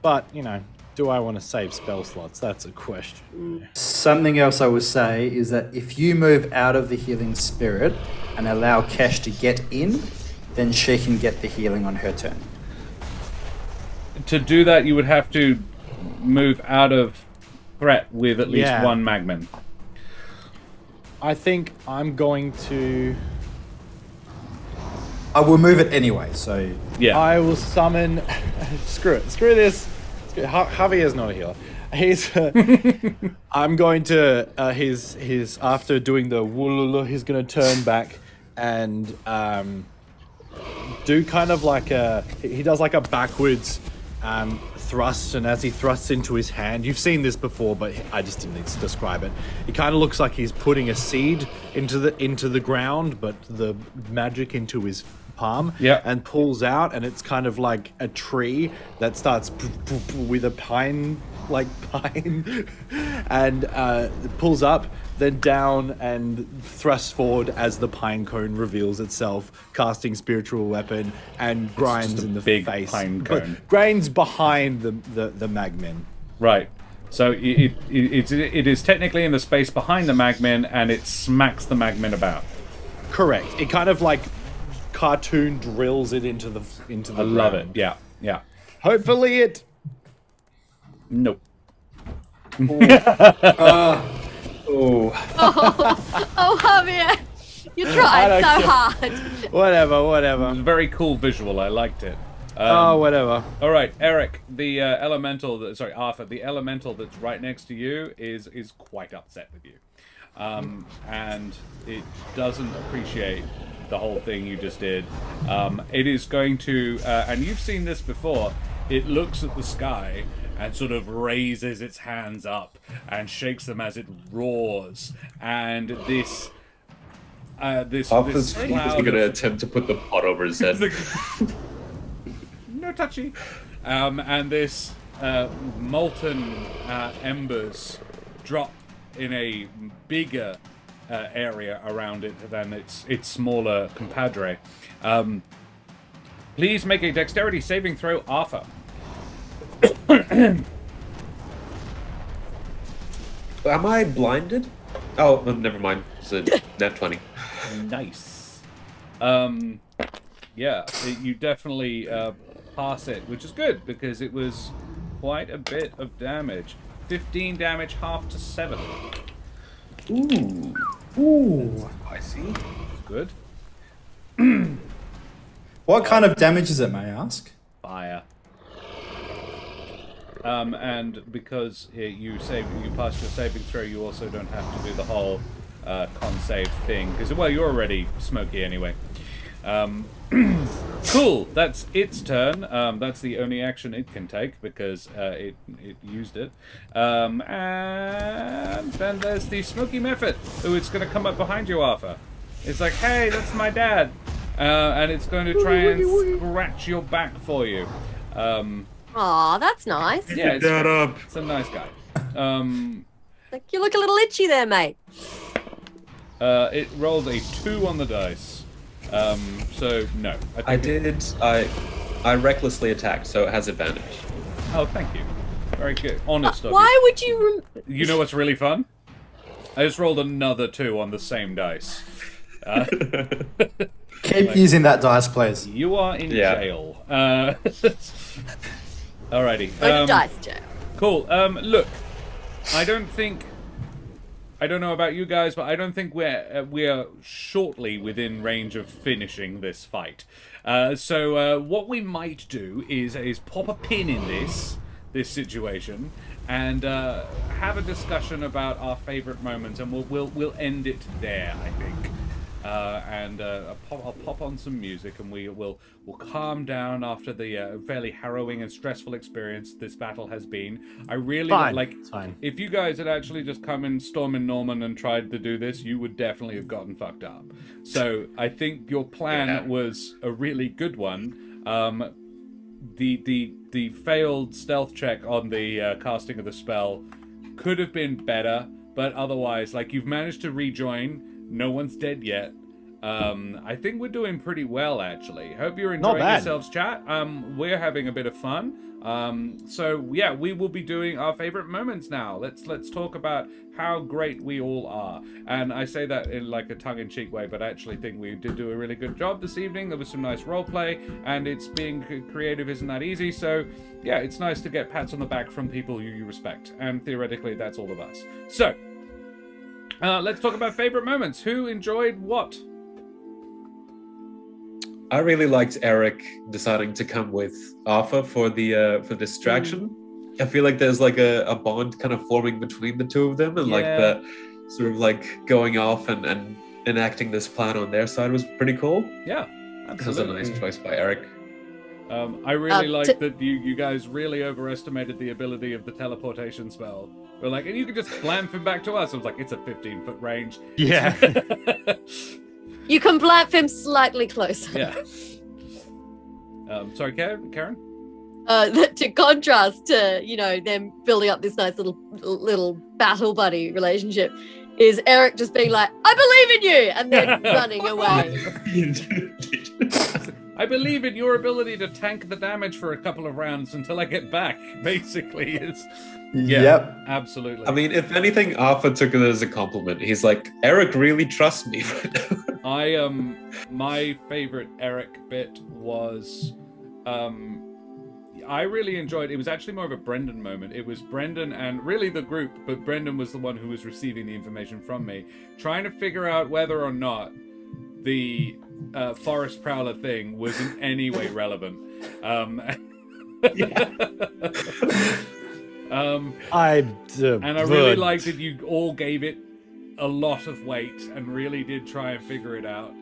But, you know, do I want to save spell slots? That's a question. Something else I would say is that if you move out of the healing spirit and allow Cash to get in, then she can get the healing on her turn. To do that, you would have to move out of threat with at least Yeah. one Magman. I think I'm going to... I will move it anyway, so... Yeah. I will summon... Screw it. Screw this. Javier's not a healer. He's... I'm going to... He's after doing the woolulu, he's going to turn back and do kind of like a... He does like a backwards thrust, and as he thrusts into his hand... You've seen this before, but I just didn't need to describe it. It kind of looks like he's putting a seed into the ground, but the magic into his palm, and pulls out, and it's kind of like a tree that starts with a pine, and pulls up, then down, and thrusts forward as the pine cone reveals itself, casting spiritual weapon, and grinds in the big face. pine cone. But grinds behind the magmen. Right. So it is technically in the space behind the Magmen, and it smacks the Magmen about. Correct. It kind of like cartoon drills it into the I love it. ground. Yeah. Yeah. Hopefully it. Nope. Oh, Javier, you tried so hard. Whatever. Very cool visual. I liked it. Whatever. All right, Eric, the elemental. Sorry, Arthur. The elemental that's right next to you is quite upset with you, and it doesn't appreciate the whole thing you just did. It is going to, and you've seen this before. It looks at the sky and sort of raises its hands up and shakes them as it roars, and this this Arthur's cloud going to of- attempt to put the pot over his head. no touchy. And this molten embers drop in a bigger area around it than its smaller compadre. Please make a dexterity saving throw, Arthur. Am I blinded? Oh, well, never mind. It's a nat 20. Nice. Yeah, you definitely pass it, which is good because it was quite a bit of damage. 15 damage, half to 7. Ooh. Ooh. I see. Good. What kind of damage is it, may I ask? Fire. And because you passed your saving throw, you also don't have to do the whole con save thing because you're already smoky anyway. Cool. That's its turn. That's the only action it can take because it used it. And then there's the smoky method. Oh, it's going to come up behind you, Arthur. It's like, hey, that's my dad, and it's going to try and scratch your back for you. Aw, that's nice. Yeah, Pick that up. it's a nice guy. Like, you look a little itchy there, mate. It rolled a 2 on the dice. So no. I recklessly attacked, so it has advantage. Oh, thank you. Very good. Honest of you. Why would you... You know what's really fun? I just rolled another 2 on the same dice. Keep using that dice, please. You are in jail. Alrighty. Like a dice jail. Cool. Look, I don't know about you guys, but I don't think we're shortly within range of finishing this fight. So what we might do is pop a pin in this situation and have a discussion about our favorite moments, and we'll end it there, I think. I'll pop on some music, and we'll calm down after the fairly harrowing and stressful experience this battle has been. I really It's fine. if you guys had actually just come in storming Norman and tried to do this, you would definitely have gotten fucked up. So I think your plan was a really good one. The failed stealth check on the casting of the spell could have been better, but otherwise, like, you've managed to rejoin. No one's dead yet. I think we're doing pretty well, actually. Hope you're enjoying yourselves, chat. We're having a bit of fun. So yeah, we will be doing our favorite moments now. Let's talk about how great we all are. And I say that in like a tongue-in-cheek way, but I actually think we did do a really good job this evening. There was some nice roleplay, and it's being creative isn't that easy. So yeah, it's nice to get pats on the back from people you respect. And theoretically, that's all of us. So let's talk about favorite moments. Who enjoyed what? I really liked Eric deciding to come with Arthur for the distraction. I feel like there's like a bond kind of forming between the two of them, and like the sort of like going off and enacting this plan on their side was pretty cool. Yeah, It was a absolutely. nice choice by Eric. I really like that you guys really overestimated the ability of the teleportation spell. We're like, and you can just blamf him back to us. I was like, it's a 15-foot range. Yeah. You can blamp him slightly closer. Yeah. Sorry, Karen? To contrast to, them building up this nice little battle buddy relationship, is Eric just being like, I believe in you, and then running away. I believe in your ability to tank the damage for a couple of rounds until I get back, basically. Yep. Absolutely. I mean, if anything, Arthur took it as a compliment. He's like, Eric really trusts me right now. My favorite Eric bit was, I really enjoyed, it was actually more of a Brendan moment. It was Brendan and really the group, but Brendan was the one who was receiving the information from me, trying to figure out whether or not the Forest Prowler thing was in any way relevant. And I really liked that you all gave it a lot of weight and really did try and figure it out.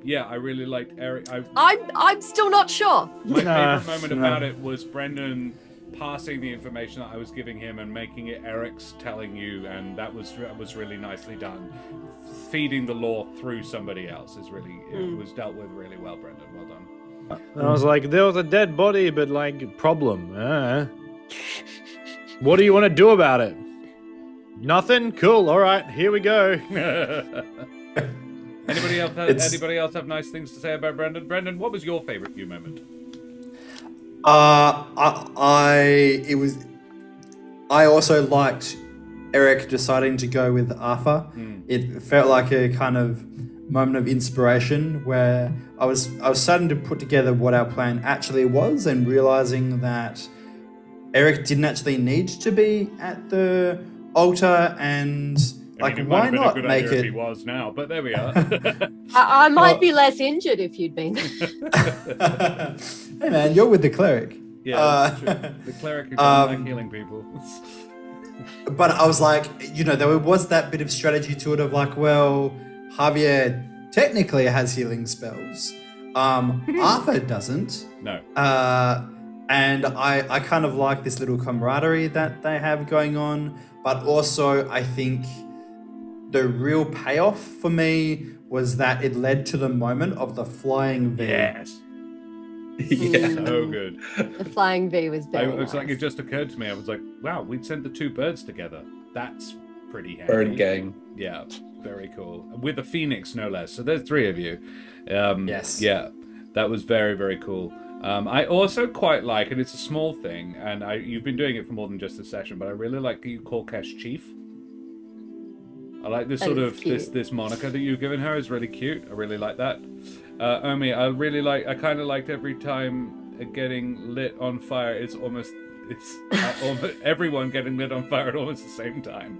Yeah, I really liked Eric. I'm still not sure. My favorite moment about it was Brendan passing the information that I was giving him and making it Eric's telling you, and that was really nicely done. Feeding the lore through somebody else is really it was dealt with really well, Brendan. Well done. And I was like, there was a dead body, but like, problem. What do you want to do about it? Nothing? Cool. All right, here we go. Anybody else have nice things to say about Brendan? Brendan, what was your favorite you moment? I also liked Eric deciding to go with Arthur. It felt like a kind of moment of inspiration where I was starting to put together what our plan actually was and realizing that Eric didn't actually need to be at the altar, and why not make it? If he was now, but there we are. I might be less injured if you'd been. Hey man, you're with the cleric. Yeah, that's true. The cleric who doesn't like healing people. But I was like, there was that bit of strategy to it of like, well, Javier technically has healing spells. Arthur doesn't. No. And I kind of like this little camaraderie that they have going on. But also, I think the real payoff for me was that it led to the moment of the flying V. Yes. Yeah. So good. The flying V was very It's like nice. it just occurred to me. I was like, wow, we'd sent the two birds together. That's pretty handy. Bird gang. Yeah, very cool. With a phoenix, no less. So there's three of you. Yes. Yeah, that was very, very cool. I also quite like, and it's a small thing, and you've been doing it for more than just a session, but I really like that you call Kesh Chief. I like this sort of this moniker that you've given her is really cute. I really like that. Omi, I kind of liked every time getting lit on fire. It's almost everyone getting lit on fire at almost the same time.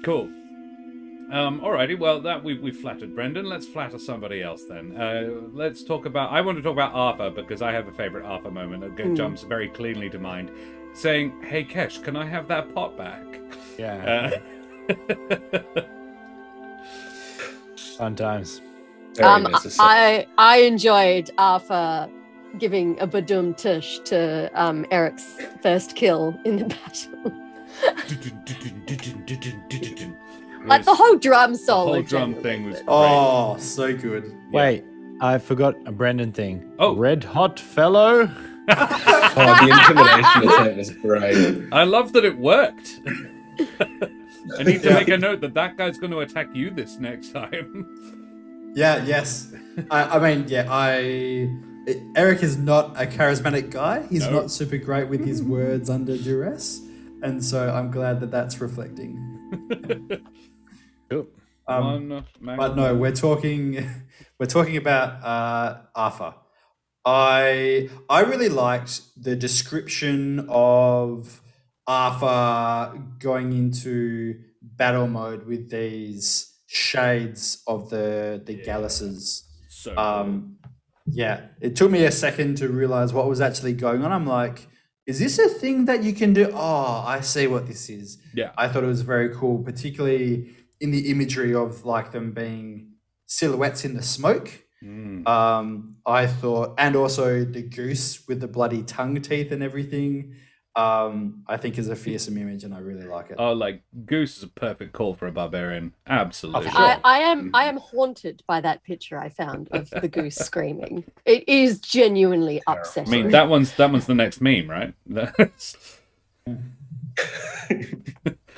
Cool. Alrighty, well that we've flattered Brendan. Let's flatter somebody else then. Let's talk about. I want to talk about Arthur because I have a favorite Arthur moment that jumps very cleanly to mind. Saying, "Hey Kesh, can I have that pot back?" Yeah. Fun times. Very necessary. I enjoyed Arthur giving a badum tush to Eric's first kill in the battle. Like the whole drum solo. The whole drum thing was great. Oh, so good. Wait, I forgot a Brendan thing. Oh. Red Hot Fellow? Oh, the intimidation attempt was great. I love that it worked. I need to make a note that guy's going to attack you this next time. Yes. Eric is not a charismatic guy. He's not super great with his words under duress. And so I'm glad that that's reflecting. Cool. But no, we're talking about Arthur. I really liked the description of Arthur going into battle mode with these shades of the Galluses. So cool. Yeah, it took me a second to realize what was actually going on. I'm like, is this a thing that you can do? Oh, I see what this is. Yeah. I thought it was very cool, particularly in the imagery of like them being silhouettes in the smoke. I thought, and also the goose with the bloody tongue teeth and everything, I think is a fearsome image, and I really like it. Oh, like Goose is a perfect call for a barbarian. Absolutely. I am haunted by that picture I found of the goose screaming. It is genuinely upsetting. I mean, that one's the next meme, right?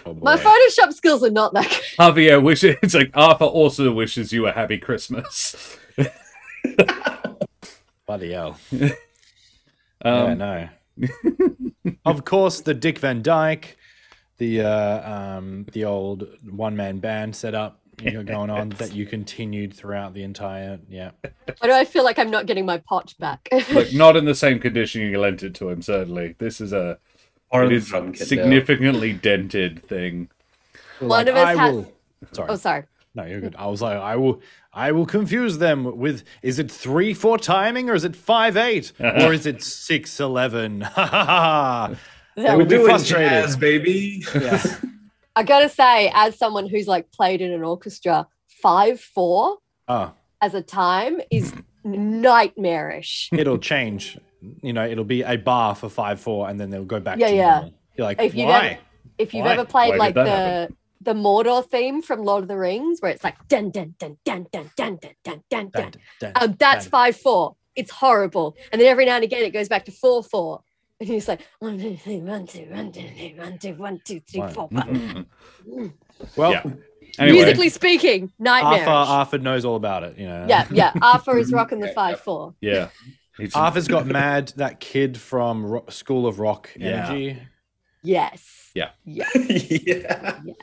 Oh, boy. My Photoshop skills are not that good. Javier wishes. It's like Arthur also wishes you a happy Christmas. Bloody hell. Um, Yeah, no. Of course, the Dick Van Dyke, the old one-man band setup going on that you continued throughout the entire, Why do I feel like I'm not getting my pot back? Look, not in the same condition you lent it to him, certainly. This is a significantly dented thing. One of us has... Sorry. Oh, sorry. No, you're good. I was like, I will confuse them with, is it 3/4 timing or is it 5/8 or is it 6/11? Ha ha ha! They would be Doing frustrated, jazz, baby. Yeah. I gotta say, as someone who's like played in an orchestra, 5/4 Oh, as a time is nightmarish. it'll change. you know, it'll be a bar for 5/4, and then they'll go back. Yeah, to yeah. normal. You're like, If you've why? If you've Why? ever played Why like did that the Mordor theme from Lord of the Rings, where it's like dun dun dun dun dun dun dun dun dun dun. That's 5/4. It's horrible. And then every now and again it goes back to 4/4. And he's like 1, 2, 3, 1, 2, 1, 2, 3, 1, 2, 1, 2, 3, 4, 5. Well, Yeah. Anyway, Musically speaking, nightmare. Arthur knows all about it. You know. Yeah. Arthur is rocking the 5/4. yeah. Arthur's got mad that kid from School of Rock Yeah. energy. Yes. Yeah. Yes. Yeah. Yes.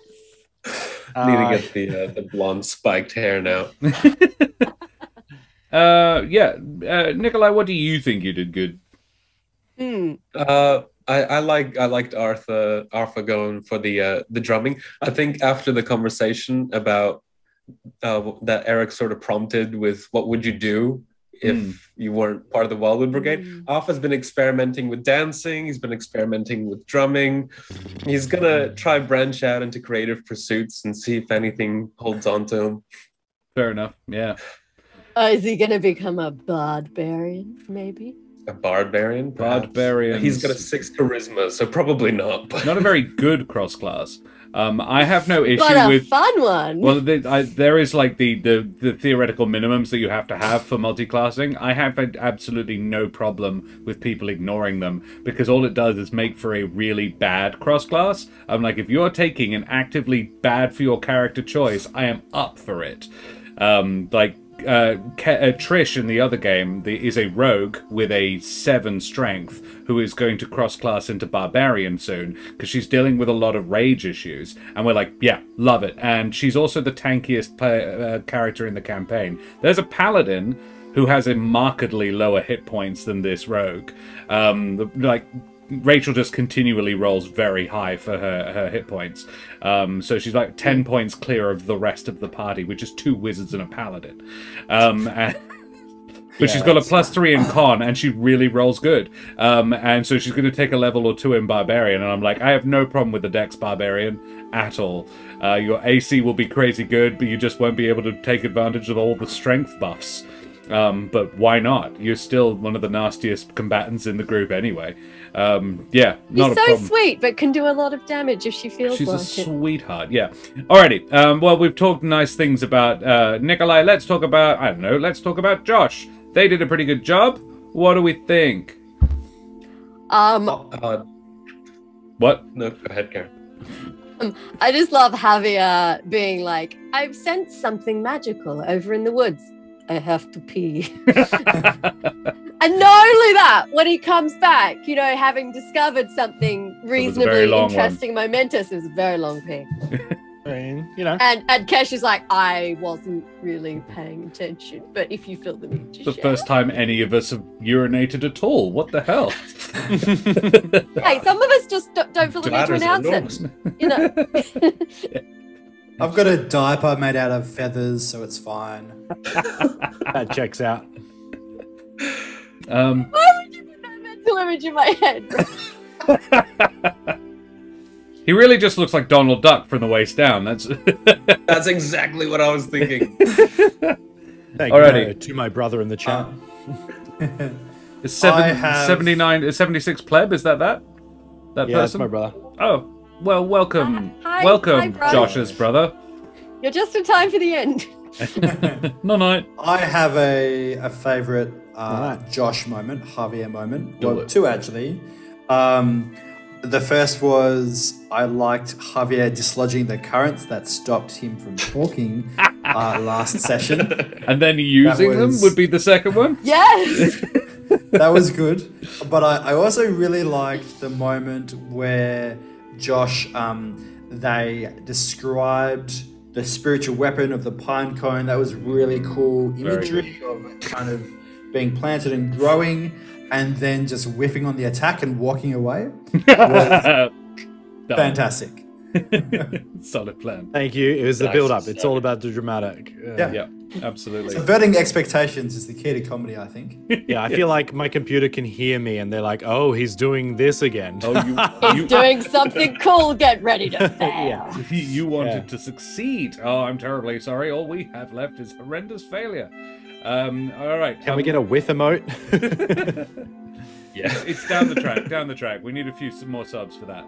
Need to get the blonde spiked hair now. Nikolai, what do you think you did good? I liked Arthur going for the drumming. I think after the conversation about that Eric sort of prompted with what would you do if you weren't part of the Wildwood Brigade, Arthur's been experimenting with dancing, he's been experimenting with drumming. He's gonna try branch out into creative pursuits and see if anything holds on to him. Fair enough. Yeah. Is he going to become a barbarian, maybe? A barbarian? perhaps? Barbarians. He's got a 6 charisma, so probably not. But Not a very good cross class. I have no issue But a with. fun one. Well, there is like the theoretical minimums that you have to have for multi-classing. I have had absolutely no problem with people ignoring them because all it does is make for a really bad cross-class. I'm like, if you're taking an actively bad for your character choice, I am up for it. Trish in the other game is a rogue with a 7 strength who is going to cross-class into barbarian soon because she's dealing with a lot of rage issues, and we're like, yeah, love it. And she's also the tankiest character in the campaign. There's a paladin who has a markedly lower hit points than this rogue. Rachel just continually rolls very high for her hit points. So she's like 10 points clear of the rest of the party, which is 2 wizards and a paladin. But she's got a +3 in con, and she really rolls good. And so she's going to take a level or 2 in barbarian, and I'm like, I have no problem with the dex barbarian at all. Your AC will be crazy good, but you just won't be able to take advantage of all the strength buffs. But why not? You're still one of the nastiest combatants in the group anyway. Not She's a so problem. sweet, but can do a lot of damage if she feels She's like a it. sweetheart, yeah. Alrighty, well, we've talked nice things about Nikolai. Let's talk about Josh. They did a pretty good job. What do we think? What? No, go ahead, Karen. I just love Javier being like, I've sensed something magical over in the woods. I have to pee. And not only that, when he comes back, you know, having discovered something reasonably interesting, momentous, it was a very long pee. I mean, you know. And Kesh is like, I wasn't really paying attention, but if you feel the need to The share. first time any of us have urinated at all. What the hell? Hey, some of us just don't feel the need to Bladders are announce enormous. it. You know. I've got a diaper made out of feathers, so it's fine. That checks out. Why would you put that mental image in my head? He really just looks like Donald Duck from the waist down. That's That's exactly what I was thinking. Thank Alrighty. you to my brother in the chat. Is I have- 76 pleb. Is that Yeah, that's person? my brother. Oh, well, welcome, Hi, welcome, brother. Josh's brother. You're just in time for the end. No night. I have a favourite Right. Josh moment, Javier moment. Do Well, it. 2 actually. The first was I liked Javier dislodging the currents that stopped him from talking last session. And then using them was- would be the second one. Yes. That was good. But I also really liked the moment where Josh, they described the spiritual weapon of the pine cone. That was really cool imagery of it kind of being planted and growing, and then just whiffing on the attack and walking away. Was Done. fantastic. Solid plan. Thank you. It was the Nice. build-up. It's all about the dramatic. Yeah, absolutely. Subverting expectations is the key to comedy, I think. Yeah, I feel like my computer can hear me, and they're like, "Oh, he's doing this again." Oh, He's doing something cool. Get ready to fail. Yeah. you wanted Yeah. to succeed. Oh, I'm terribly sorry. All we have left is horrendous failure. All right. Can we get a with emote? Yeah. It's down the track. Down the track. We need a few some more subs for that.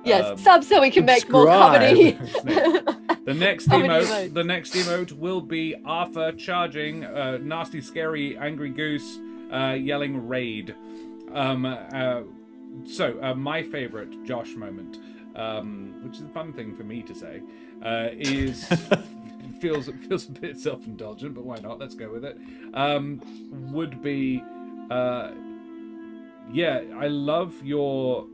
Yes, subs so we can make more comedy. The next emote. The next emote will be Arthur charging, nasty, scary, angry goose, yelling raid. So my favorite Josh moment, which is a fun thing for me to say, is feels a bit self-indulgent, but why not? Let's go with it. Would be, yeah, I love your.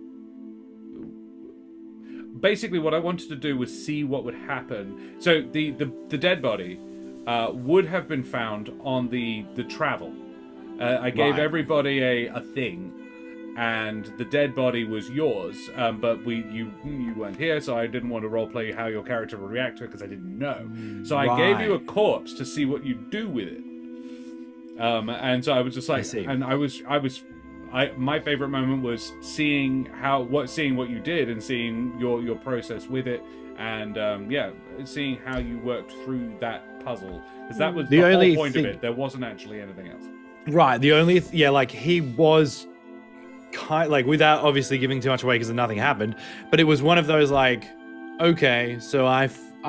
Basically, what I wanted to do was see what would happen. So the dead body would have been found on the travel. I gave everybody a thing, and the dead body was yours. But you weren't here, so I didn't want to roleplay how your character would react to it because I didn't know. So I gave you a corpse to see what you'd do with it. And so I was just like, and my favorite moment was seeing what you did and seeing your process with it, and yeah, seeing how you worked through that puzzle, because that was the whole point of it. There wasn't actually anything else. Right. The only like he was kind like, without obviously giving too much away because nothing happened, but it was one of those like, okay, so I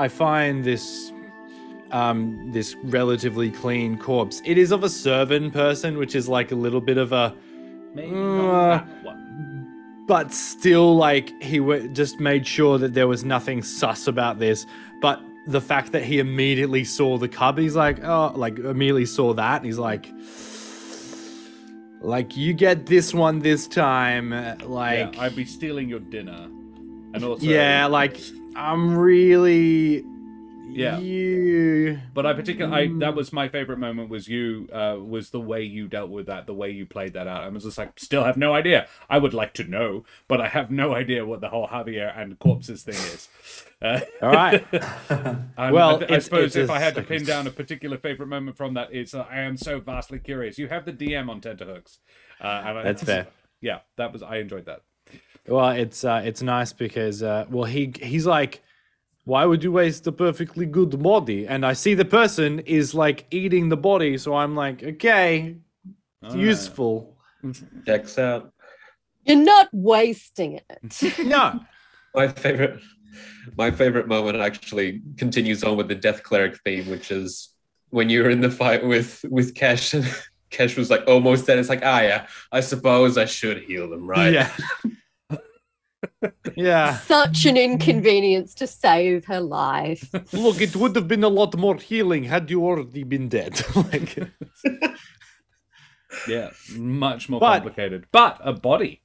find this this relatively clean corpse. It is of a servant person, which is like a little bit of a maybe not that one. But still, like, he just made sure that there was nothing sus about this. But the fact that he immediately saw the cub, he's like, oh, like, immediately saw that. And he's like, you get this one this time. Like, yeah, I'd be stealing your dinner. And also, yeah, like, I'm really. Yeah, you. But that was my favorite moment. Was was the way you dealt with that, the way you played that out. I was just like, still have no idea. I would like to know, but I have no idea what the whole Javier and corpses thing is. All right. Well, I suppose if I had to pin down a particular favorite moment from that, it's I am so vastly curious. You have the DM on tenterhooks. That's fair. Yeah, I enjoyed that. Well, it's nice because he's like, why would you waste a perfectly good body? And I see the person is like eating the body, so I'm like, okay, it's useful. Checks out. You're not wasting it. No. My favorite moment actually continues on with the Death Cleric theme, which is when you were in the fight with Kesh, and Kesh was like almost dead. It's like, yeah, I suppose I should heal them, right? Yeah. Yeah. Such an inconvenience to save her life. Look, it would have been a lot more healing had you already been dead. Like, yeah, much more complicated. But a body.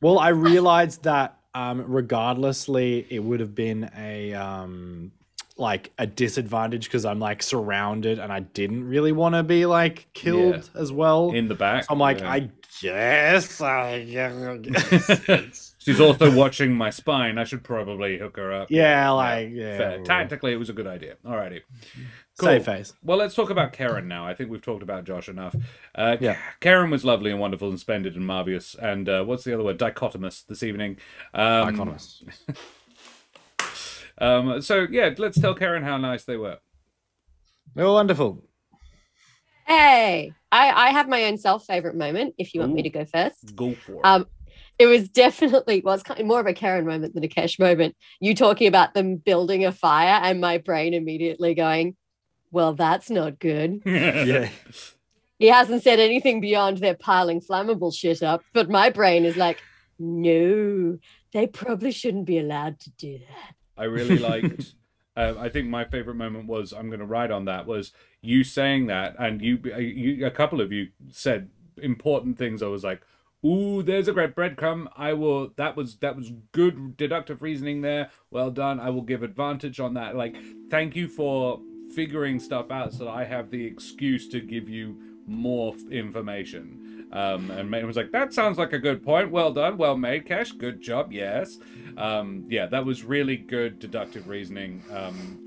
Well, I realized that regardlessly, it would have been a disadvantage because I'm like surrounded and I didn't really want to be like killed as well. In the back. So I'm like, yeah. I guess. She's also watching my spine. I should probably hook her up. Yeah, fair. Tactically, it was a good idea. Alrighty. Cool. Save face. Well, let's talk about Karen now. I think we've talked about Josh enough. Karen was lovely and wonderful and splendid and marvelous. And what's the other word? Dichotomous this evening. Dichotomous. So, yeah, let's tell Karen how nice they were. They were wonderful. Hey, I have my own self-favorite moment, if you want me to go first. Go for it. It was definitely, it's kind of more of a Karen moment than a Kesh moment. You talking about them building a fire and my brain immediately going, well, that's not good. Yeah. He hasn't said anything beyond they're piling flammable shit up, but my brain is like, no, they probably shouldn't be allowed to do that. I really liked... I think my favorite moment was, I'm going to ride on that, was you saying that, and you a couple of you said important things. I was like, ooh, there's a great breadcrumb. That was good deductive reasoning there. Well done. I will give advantage on that. Like, thank you for figuring stuff out so that I have the excuse to give you more information. And May was like, that sounds like a good point. Well done. Well made, Kesh. Good job. Yes. Yeah, that was really good deductive reasoning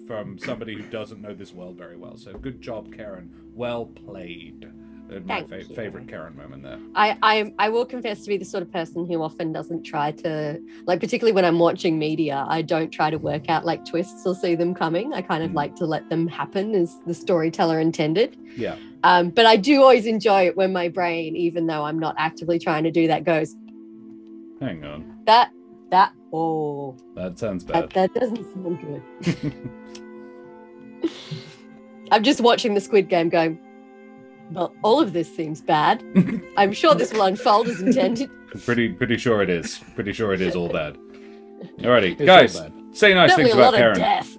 from somebody who doesn't know this world very well. So good job, Karen. Well played. My Thank you. favorite Karen moment there. I will confess to be the sort of person who often doesn't try to, like, particularly when I'm watching media, I don't try to work out like twists or see them coming. I kind of like to let them happen as the storyteller intended. Yeah. But I do always enjoy it when my brain, even though I'm not actively trying to do that, goes, Hang on. that That sounds bad. that doesn't sound good. I'm just watching the Squid Game going, well, all of this seems bad. I'm sure this will unfold as intended. Pretty sure it is. Pretty sure it is all bad. Alrighty, It's guys, all bad. say nice Certainly things a about lot of Karen. death.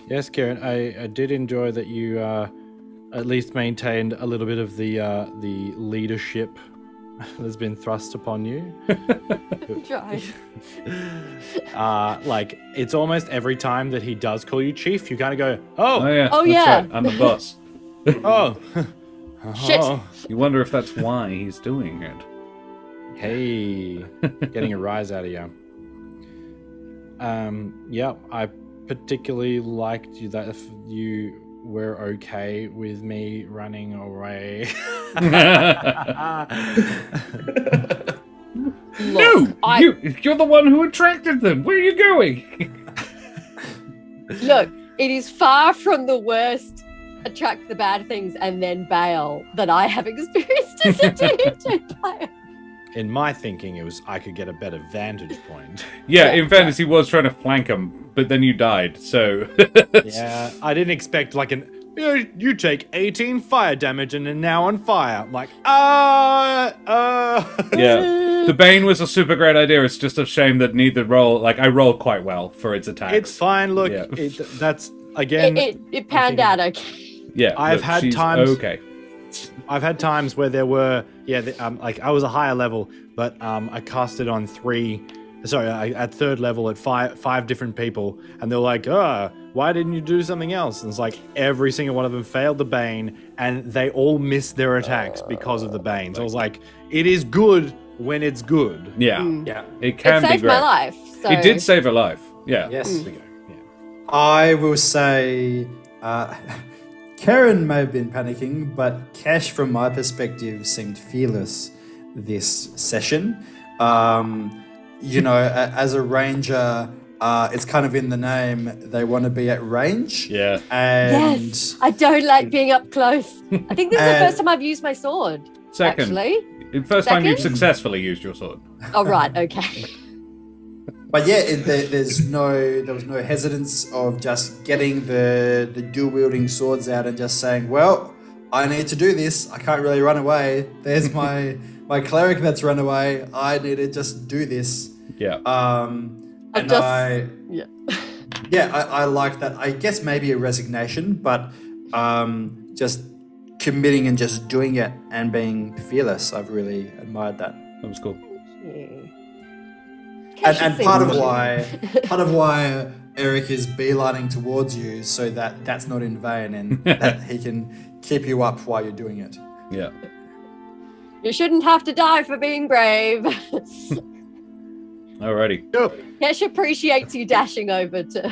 Yes, Karen, I did enjoy that you at least maintained a little bit of the leadership that's been thrust upon you. Try. Like, it's almost every time that he does call you chief, you kind of go, oh, Oh yeah. Oh, that's yeah. right, I'm the boss. oh. Shit. Oh. You wonder if that's why he's doing it. Hey, getting a rise out of you. Yeah, I particularly liked you that if you were okay with me running away. No, you're the one who attracted them. Where are you going? Look, it is far from the worst attract the bad things and then bail that I have experienced as a D&D player. In my thinking, it was I could get a better vantage point. Yeah, Yeah, in fairness, he was trying to flank him, but then you died. So Yeah, I didn't expect like you take 18 fire damage and are now on fire. I'm like, yeah, the Bane was a super great idea. It's just a shame that neither roll. Like I rolled quite well for its attacks. It's fine. Look, Yeah. that's again. It panned out okay. Yeah, I've look, had she's times- Okay. I've had times where there were, like I was a higher level, but I cast it on at third level at five different people, and they're like, why didn't you do something else? And it's like every single one of them failed the Bane, and they all missed their attacks because of the Bane. So I was like, it is good when it's good. Yeah, Yeah. it can It be saved great. my life. So. It did save her life. Yeah. Yes. There we go. Yeah. I will say Karen may have been panicking, but Cash, from my perspective, seemed fearless this session. You know, as a ranger, it's kind of in the name, they want to be at range. Yeah. And Yes, I don't like being up close. I think this is the And- first time I've used my sword. Second. Actually. The first time you've Second? successfully used your sword. Oh right, okay. But yeah, there was no hesitance of just getting the dual wielding swords out and just saying, well, I need to do this. I can't really run away. There's my cleric that's run away. I need to just do this. Yeah. And Yeah. I like that. I guess maybe a resignation, but just committing and just doing it and being fearless. I've really admired that. That was cool. And part of why Eric is beelining towards you, so that's not in vain and that he can keep you up while you're doing it. Yeah. You shouldn't have to die for being brave. Alrighty. Kesh appreciates you dashing over to.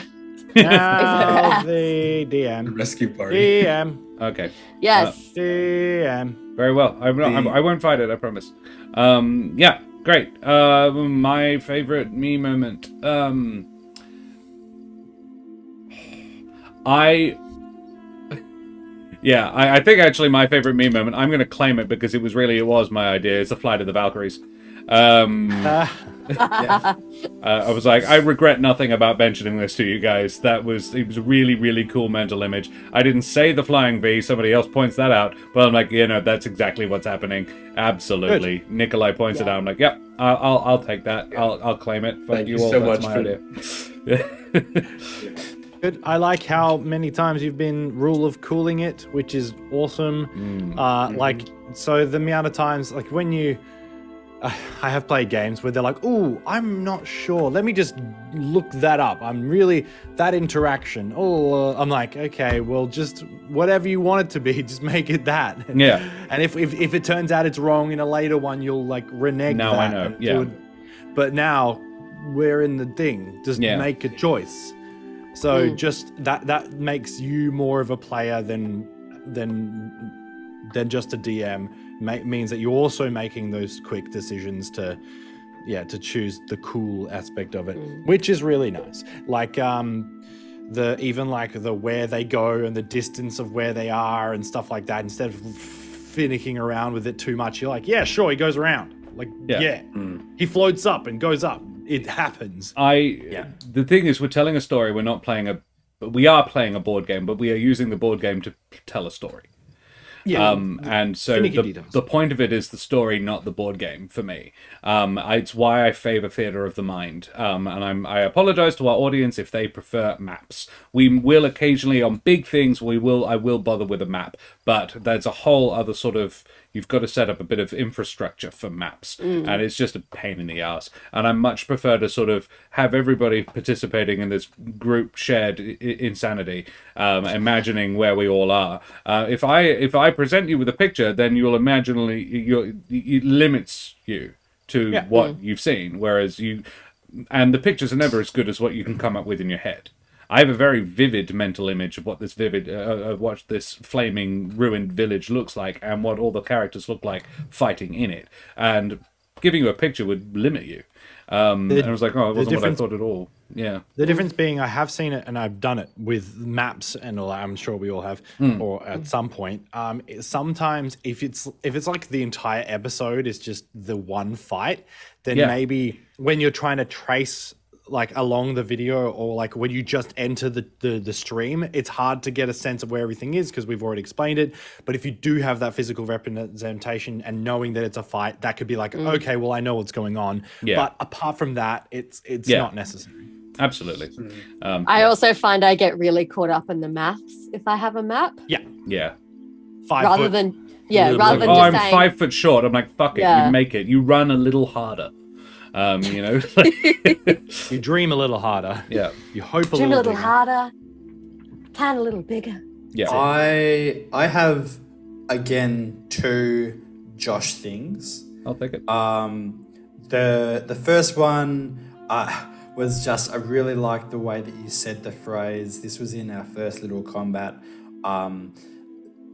Now the DM. Rescue party. DM. Okay. Yes. DM. Very well. I won't fight it. I promise. Yeah. Great. My favorite me moment. I think actually my favorite me moment. I'm going to claim it because it was my idea. It's the Flight of the Valkyries. I was like, I regret nothing about mentioning this to you guys. It was a really, really cool mental image. I didn't say the flying V. Somebody else points that out, but I'm like, that's exactly what's happening. Absolutely. Good. Nikolai points it out. I'm like, yep, I'll take that. Yeah. I'll claim it. Thank you so much my idea. Good. I like how many times you've been rule of cooling it, which is awesome. Like, so the amount of times, like when you. I have played games where they're like, "Ooh, I'm not sure. Let me just look that up. I'm really that interaction." I'm like, "Okay, well, just whatever you want it to be, just make it that." Yeah. And if it turns out it's wrong in a later one, you'll like renege now that. I know. Yeah. But now we're in the thing. Just make a choice. So just that makes you more of a player than than just a DM means that you're also making those quick decisions to choose the cool aspect of it, which is really nice. Like even the where they go and the distance of where they are and stuff like that. Instead of finicking around with it too much, you're like, yeah, sure, he goes around. Like, he floats up and goes up. It happens. The thing is, we're telling a story. We are playing a board game, but we are using the board game to tell a story. Yeah. And so the point of it is the story, not the board game for me. It's why I favor theater of the mind. And I apologize to our audience if they prefer maps. We will occasionally, on big things, I will bother with a map, but there's a whole other sort of, you've got to set up a bit of infrastructure for maps, and it's just a pain in the ass. And I much prefer to sort of have everybody participating in this group shared insanity, imagining where we all are. If I present you with a picture, then you'll it limits you to what you've seen, whereas and the pictures are never as good as what you can come up with in your head. I have a very vivid mental image of what this flaming ruined village looks like and what all the characters look like fighting in it. And giving you a picture would limit you. And I was like, oh, it wasn't what I thought at all. Yeah. The difference being I have seen it and I've done it with maps and all that. I'm sure we all have, or at some point. Sometimes if it's like the entire episode is just the one fight, then maybe when you're trying to trace like along the video, or like when you just enter the stream, it's hard to get a sense of where everything is because we've already explained it. But if you do have that physical representation and knowing that it's a fight, that could be like, okay, well, I know what's going on. Yeah. But apart from that, it's not necessary. Absolutely. I also find I get really caught up in the maths if I have a map. Yeah. Yeah. Rather than just I'm saying, 5 foot short. I'm like, fuck it, you make it. You run a little harder. You dream a little harder. Yeah. You hope dream a little bigger. harder, plan a little bigger. Yeah. I have again 2 Josh things. I'll take it. The first one was just I really liked the way that you said the phrase. This was in our first little combat.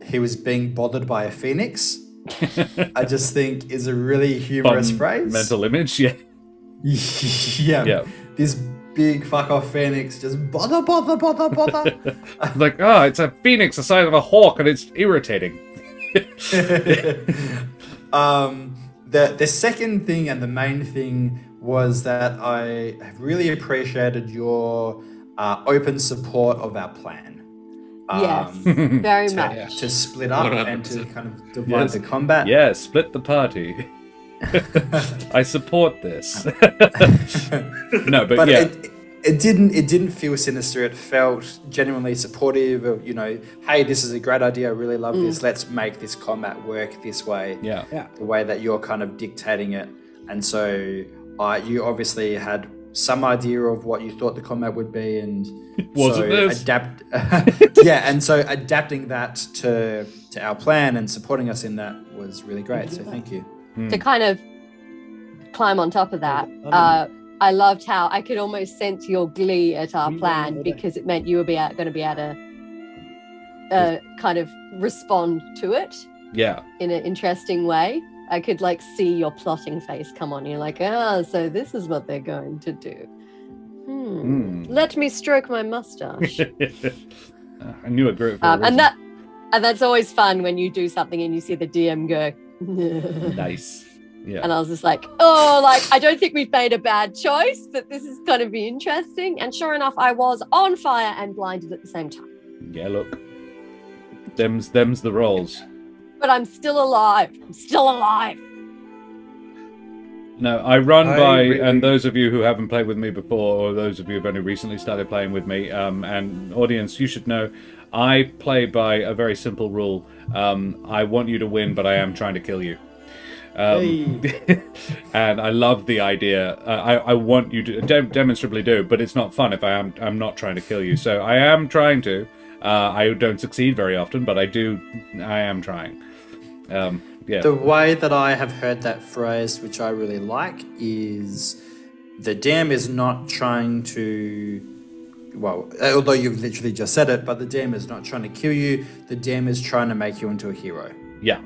He was being bothered by a phoenix. I just think is a really humorous phrase. Mental image, yeah. Yeah. This big fuck off phoenix just bother. Like, it's a phoenix the size of a hawk and it's irritating. The second thing and the main thing was that I have really appreciated your open support of our plan. Yes, very much. To split up 100%. And to kind of divide the combat. Yeah, split the party. I support this. No, but yeah. It didn't feel sinister. It felt genuinely supportive of, hey, this is a great idea. I really love this. Let's make this combat work this way. Yeah. The way that you're kind of dictating it. And so you obviously had some idea of what you thought the combat would be, and so adapting that to our plan and supporting us in that was really great. So thank you. To kind of climb on top of that, I loved how I could almost sense your glee at our plan because it meant you were going to be able to kind of respond to it. Yeah. In an interesting way. I could see your plotting face come on. You're like, so this is what they're going to do. Let me stroke my mustache. I knew it grew. And that's always fun when you do something and you see the DM go. Nice. Yeah. And I was just like, I don't think we've made a bad choice, but this is going to be interesting. And sure enough, I was on fire and blinded at the same time. Yeah, look. Them's the rolls. But I'm still alive. No, I run and those of you who haven't played with me before, or those of you who've only recently started playing with me, and audience, you should know, I play by a very simple rule. I want you to win, but I am trying to kill you. And I love the idea. I want you to demonstrably do, but it's not fun if I'm not trying to kill you. So I am trying to. I don't succeed very often, but I am trying. Yeah. The way that I have heard that phrase, which I really like, is the DM is not trying to, although you've literally just said it, but the DM is not trying to kill you. The DM is trying to make you into a hero. Yeah.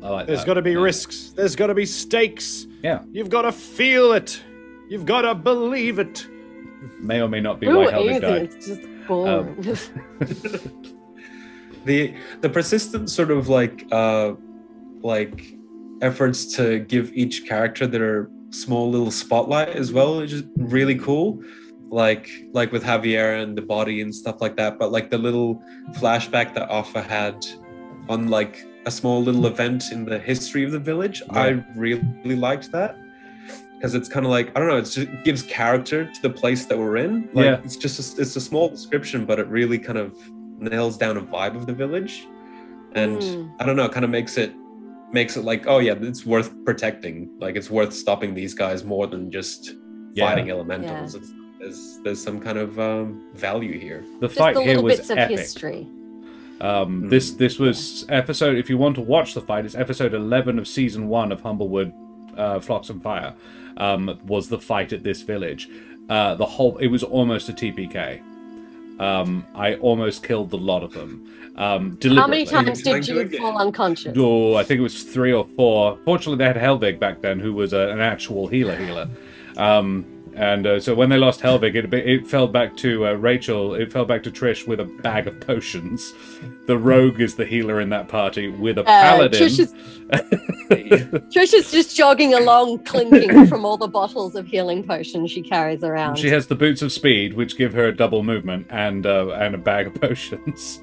I like There's that. got to be risks. There's got to be stakes. Yeah. You've got to feel it. You've got to believe it. May or may not be Ooh, why Helvig easy. died. It's just boring. The persistent sort of like efforts to give each character their small little spotlight as well is just really cool. Like with Javier and the body and stuff like that, but like the little flashback that Alpha had on like a small little event in the history of the village, I really liked that, because it's kind of like, I don't know, it just gives character to the place that we're in. Like it's just it's a small description, but it really kind of nails down a vibe of the village, and I don't know, it kind of makes it like, oh yeah, it's worth protecting. Like it's worth stopping these guys more than just fighting elementals. There's some kind of value here. The fight here was bits of epic. history. This was episode, if you want to watch the fight, it's episode 11 of season 1 of Humblewood, Flocks and Fire, was the fight at this village. It was almost a TPK. I almost killed the lot of them. Deliberately. How many times did you fall unconscious? Oh, I think it was 3 or 4. Fortunately, they had Helvig back then, who was an actual healer. And so when they lost Helvig, it fell back to Rachel. It fell back to Trish with a bag of potions. The rogue is the healer in that party with a paladin. Trish is just jogging along, clinking from all the bottles of healing potions she carries around. She has the boots of speed, which give her a double movement, and a bag of potions.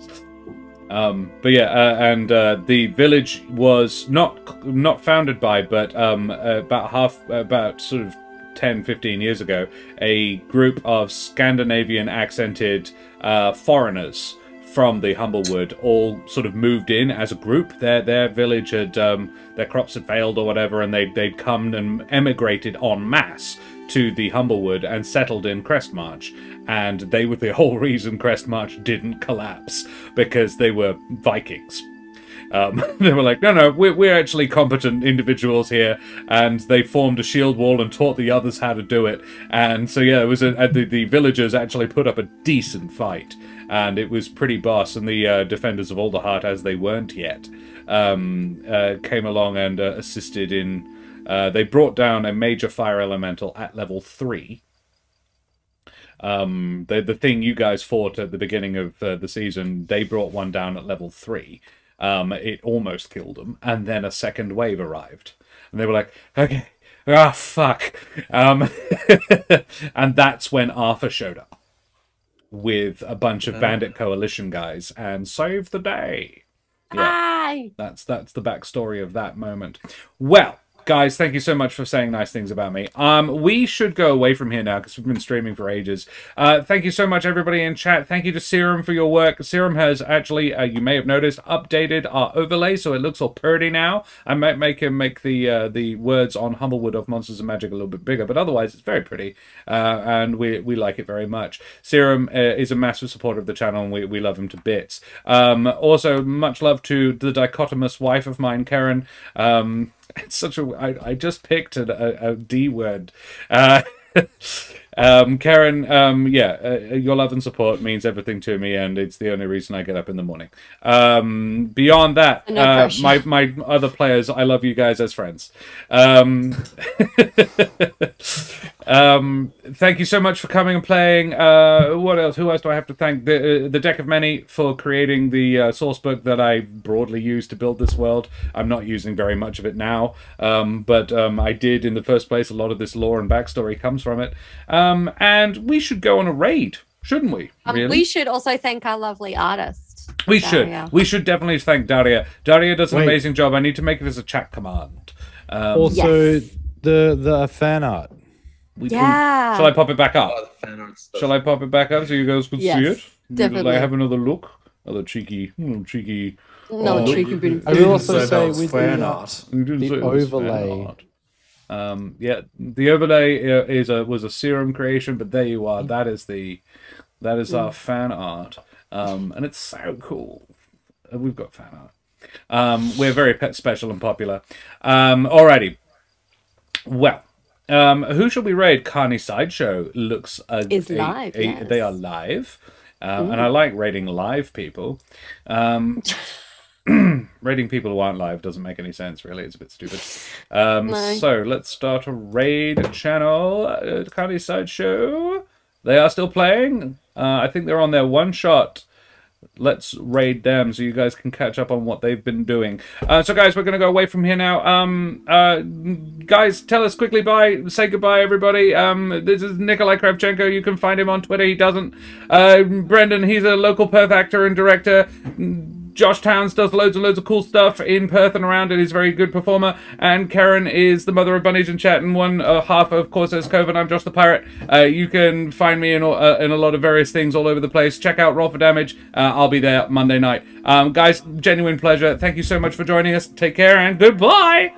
But yeah, the village was not founded by, but about sort of 10-15 years ago, a group of Scandinavian accented foreigners from the Humblewood all sort of moved in as a group. Their village had their crops had failed or whatever, and they'd come and emigrated en masse to the Humblewood and settled in Crestmarch. And they were the whole reason Crestmarch didn't collapse, because they were Vikings. They were like, no, we're actually competent individuals here, and they formed a shield wall and taught the others how to do it. And so yeah, it was the villagers actually put up a decent fight, and it was pretty boss. And the defenders of Alderheart, as they weren't yet, came along and assisted in. They brought down a major fire elemental at level 3. The thing you guys fought at the beginning of the season, they brought one down at level 3. It almost killed them, and then a second wave arrived, and they were like, okay, fuck. And that's when Arthur showed up with a bunch of bandit coalition guys and saved the day. Yeah, that's the backstory of that moment. Well, guys, thank you so much for saying nice things about me. We should go away from here now, because we've been streaming for ages. Thank you so much, everybody in chat. Thank you to Serum for your work. Serum has actually, you may have noticed, updated our overlay, so it looks all purdy now. I might make him make the words on Humblewood of Monsters and Magic a little bit bigger, but otherwise it's very pretty, and we like it very much. Serum is a massive supporter of the channel, and we love him to bits. Also, much love to the dichotomous wife of mine, Karen. It's such a... I just picked a D word. Karen, your love and support means everything to me, and it's the only reason I get up in the morning. Beyond that, my other players, I love you guys as friends. Thank you so much for coming and playing. What else? Who else do I have to thank? The Deck of Many for creating the source book that I broadly used to build this world. I'm not using very much of it now, but I did in the first place. A lot of this lore and backstory comes from it. And we should go on a raid, shouldn't we? Really? We should also thank our lovely artist. We Daria. should. We should definitely thank Daria. Daria does an amazing job. I need to make it as a chat command. Also, the fan art. Shall I pop it back up? Oh, the fan art stuff. Shall I pop it back up so you guys can see it? Definitely. Like, have another look. Another cheeky. No, cheeky bin. I will also say with with fan the art. the overlay. Yeah, the overlay was a Serum creation, but there you are. That is our fan art, and it's so cool. We've got fan art. We're very special and popular. Alrighty. Well, who shall we raid? Carney Sideshow looks Is live. Yes. They are live, and I like raiding live people. Raiding people who aren't live doesn't make any sense, really. It's a bit stupid. No. So let's start a raid channel. Carly Sideshow. They are still playing. I think they're on their one-shot. Let's raid them so you guys can catch up on what they've been doing. So guys, we're going to go away from here now. Guys, tell us quickly bye. Say goodbye, everybody. This is Nikolai Kravchenko. You can find him on Twitter. He doesn't. Brendan, he's a local Perth actor and director. Josh Towns does loads and loads of cool stuff in Perth and around, and he's a very good performer. And Karen is the mother of Bunnies and Chat and one half of Corsairs Cove, and I'm Josh the Pirate. You can find me in a lot of various things all over the place. Check out Roll for Damage. I'll be there Monday night. Guys, genuine pleasure. Thank you so much for joining us. Take care and goodbye!